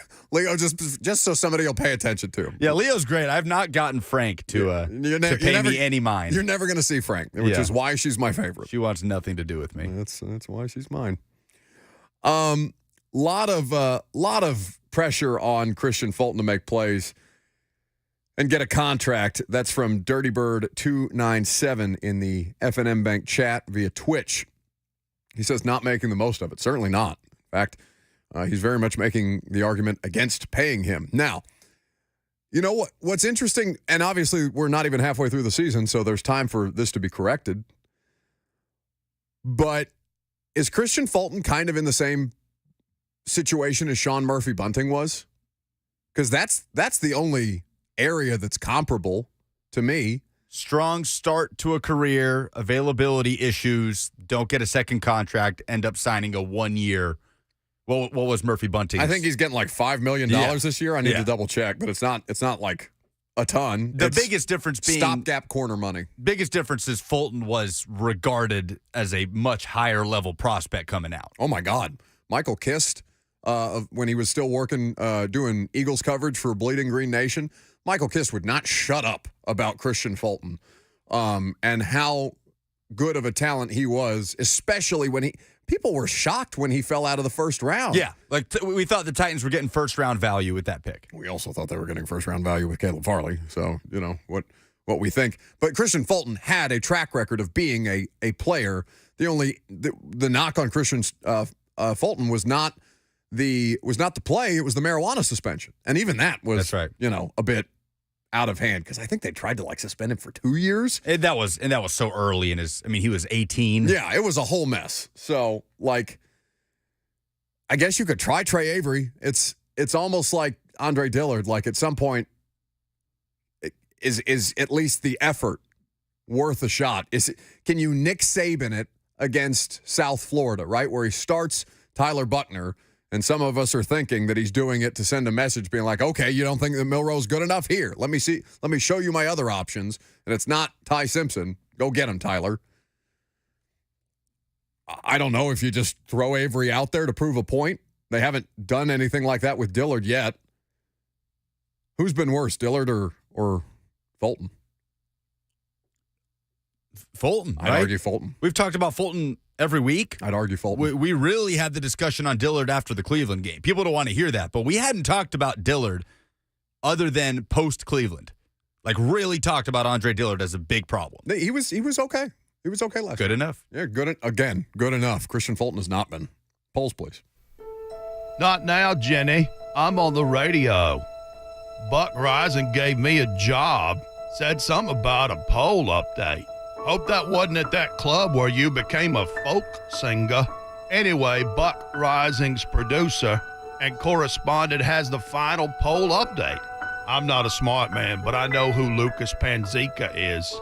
just so somebody will pay attention to him. Yeah, Leo's great. I've not gotten Frank to pay me any mind. You're never going to see Frank, which is why she's my favorite. She wants nothing to do with me. That's why she's mine. Lot of pressure on Christian Fulton to make plays and get a contract. That's from Dirty Bird 297 in the FNM Bank chat via Twitch. He says not making the most of it. Certainly not. In fact, he's very much making the argument against paying him. Now, you know what's interesting, and obviously we're not even halfway through the season, so there's time for this to be corrected. But is Christian Fulton kind of in the same situation as Sean Murphy Bunting was? Because that's the only area that's comparable to me. Strong start to a career, availability issues, don't get a second contract, end up signing a 1-year. What was Murphy Bunting? I think he's getting like $5 million this year. I need to double check, but it's not like a ton. The biggest difference being stopgap corner money. Biggest difference is Fulton was regarded as a much higher level prospect coming out. Oh my God, Michael Kist, when he was still working doing Eagles coverage for Bleeding Green Nation, Michael Kist would not shut up about Christian Fulton and how good of a talent he was, especially when people were shocked when he fell out of the first round. Yeah, like we thought the Titans were getting first-round value with that pick. We also thought they were getting first-round value with Caleb Farley. So, you know, what we think. But Christian Fulton had a track record of being a player. The knock on Christian Fulton was not the play, it was the marijuana suspension. And even that was, that's right, a bit out of hand, because I think they tried to suspend him for 2 years. And that was so early in his. I mean, he was 18. Yeah, it was a whole mess. So I guess you could try Trey Avery. It's almost like Andre Dillard. Like at some point, is at least the effort worth a shot? Can you Nick Saban it against South Florida, right, where he starts Tyler Buckner, and some of us are thinking that he's doing it to send a message being like, okay, you don't think that Milroe's good enough? Here, let me show you my other options, and it's not Ty Simpson. Go get him, Tyler. I don't know if you just throw Avery out there to prove a point. They haven't done anything like that with Dillard yet. Who's been worse, Dillard or Fulton? Fulton, I'd right? argue Fulton. We've talked about Fulton every week. I'd argue Fulton. We really had the discussion on Dillard after the Cleveland game. People don't want to hear that, but we hadn't talked about Dillard other than post-Cleveland. Like, really talked about Andre Dillard as a big problem. He was okay. He was okay last year. Good enough. Yeah, good enough. Christian Fulton has not been. Polls, please. Not now, Jenny. I'm on the radio. Buck Rising gave me a job. Said something about a poll update. Hope that wasn't at that club where you became a folk singer. Anyway, Buck Rising's producer and correspondent has the final poll update. I'm not a smart man, but I know who Lucas Panzica is.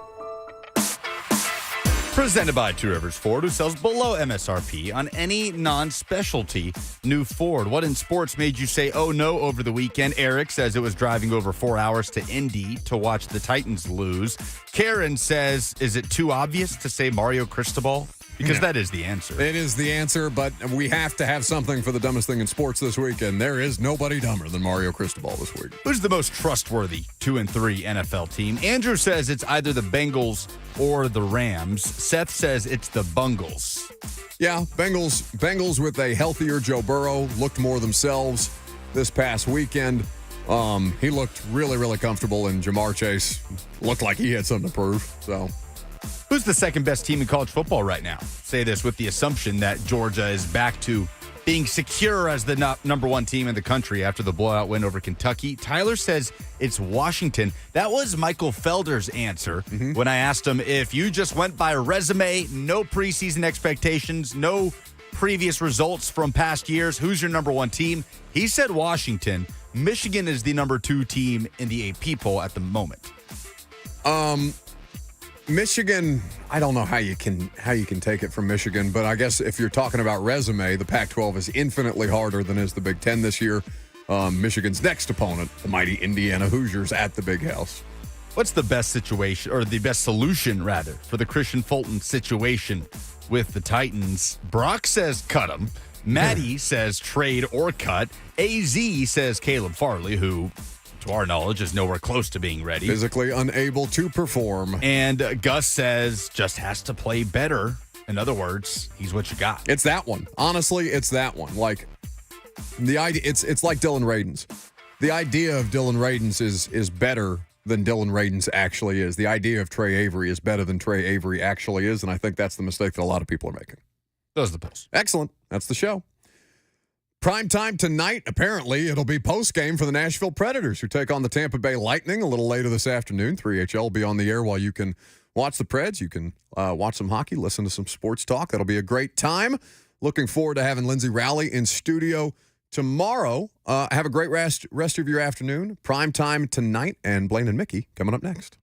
Presented by Two Rivers Ford, who sells below MSRP on any non-specialty new Ford. What in sports made you say, oh no, over the weekend? Eric says it was driving over 4 hours to Indy to watch the Titans lose. Karen says, is it too obvious to say Mario Cristobal? Because that is the answer. It is the answer, but we have to have something for the dumbest thing in sports this week, and there is nobody dumber than Mario Cristobal this week. Who's the most trustworthy 2-3 NFL team? Andrew says it's either the Bengals or the Rams. Seth says it's the Bungles. Yeah, Bengals with a healthier Joe Burrow looked more themselves this past weekend. He looked really, really comfortable, and Jamar Chase looked like he had something to prove. So, who's the second best team in college football right now? Say this with the assumption that Georgia is back to being secure as the number one team in the country after the blowout win over Kentucky. Tyler says it's Washington. That was Michael Felder's answer when I asked him, if you just went by resume, no preseason expectations, no previous results from past years, who's your number one team? He said Washington. Michigan is the number 2 team in the AP poll at the moment. Michigan, I don't know how you can take it from Michigan, but I guess if you're talking about resume, the Pac-12 is infinitely harder than is the Big Ten this year. Michigan's next opponent, the mighty Indiana Hoosiers at the Big House. What's the best situation, or the best solution, rather, for the Christian Fulton situation with the Titans? Brock says cut him. Maddie says trade or cut. AZ says Caleb Farley, who, to our knowledge, is nowhere close to being ready. Physically unable to perform. And Gus says just has to play better. In other words, he's what you got. It's that one. Honestly, it's that one. Like, the idea, it's like Dylan Radins. The idea of Dylan Radins is better than Dylan Radins actually is. The idea of Trey Avery is better than Trey Avery actually is, and I think that's the mistake that a lot of people are making. Those are the posts. Excellent. That's the show. Prime time tonight, apparently, it'll be post-game for the Nashville Predators, who take on the Tampa Bay Lightning a little later this afternoon. 3HL will be on the air while you can watch the Preds. You can watch some hockey, listen to some sports talk. That'll be a great time. Looking forward to having Lindsay Rowley in studio tomorrow. Have a great rest of your afternoon. Prime time tonight, and Blaine and Mickey coming up next.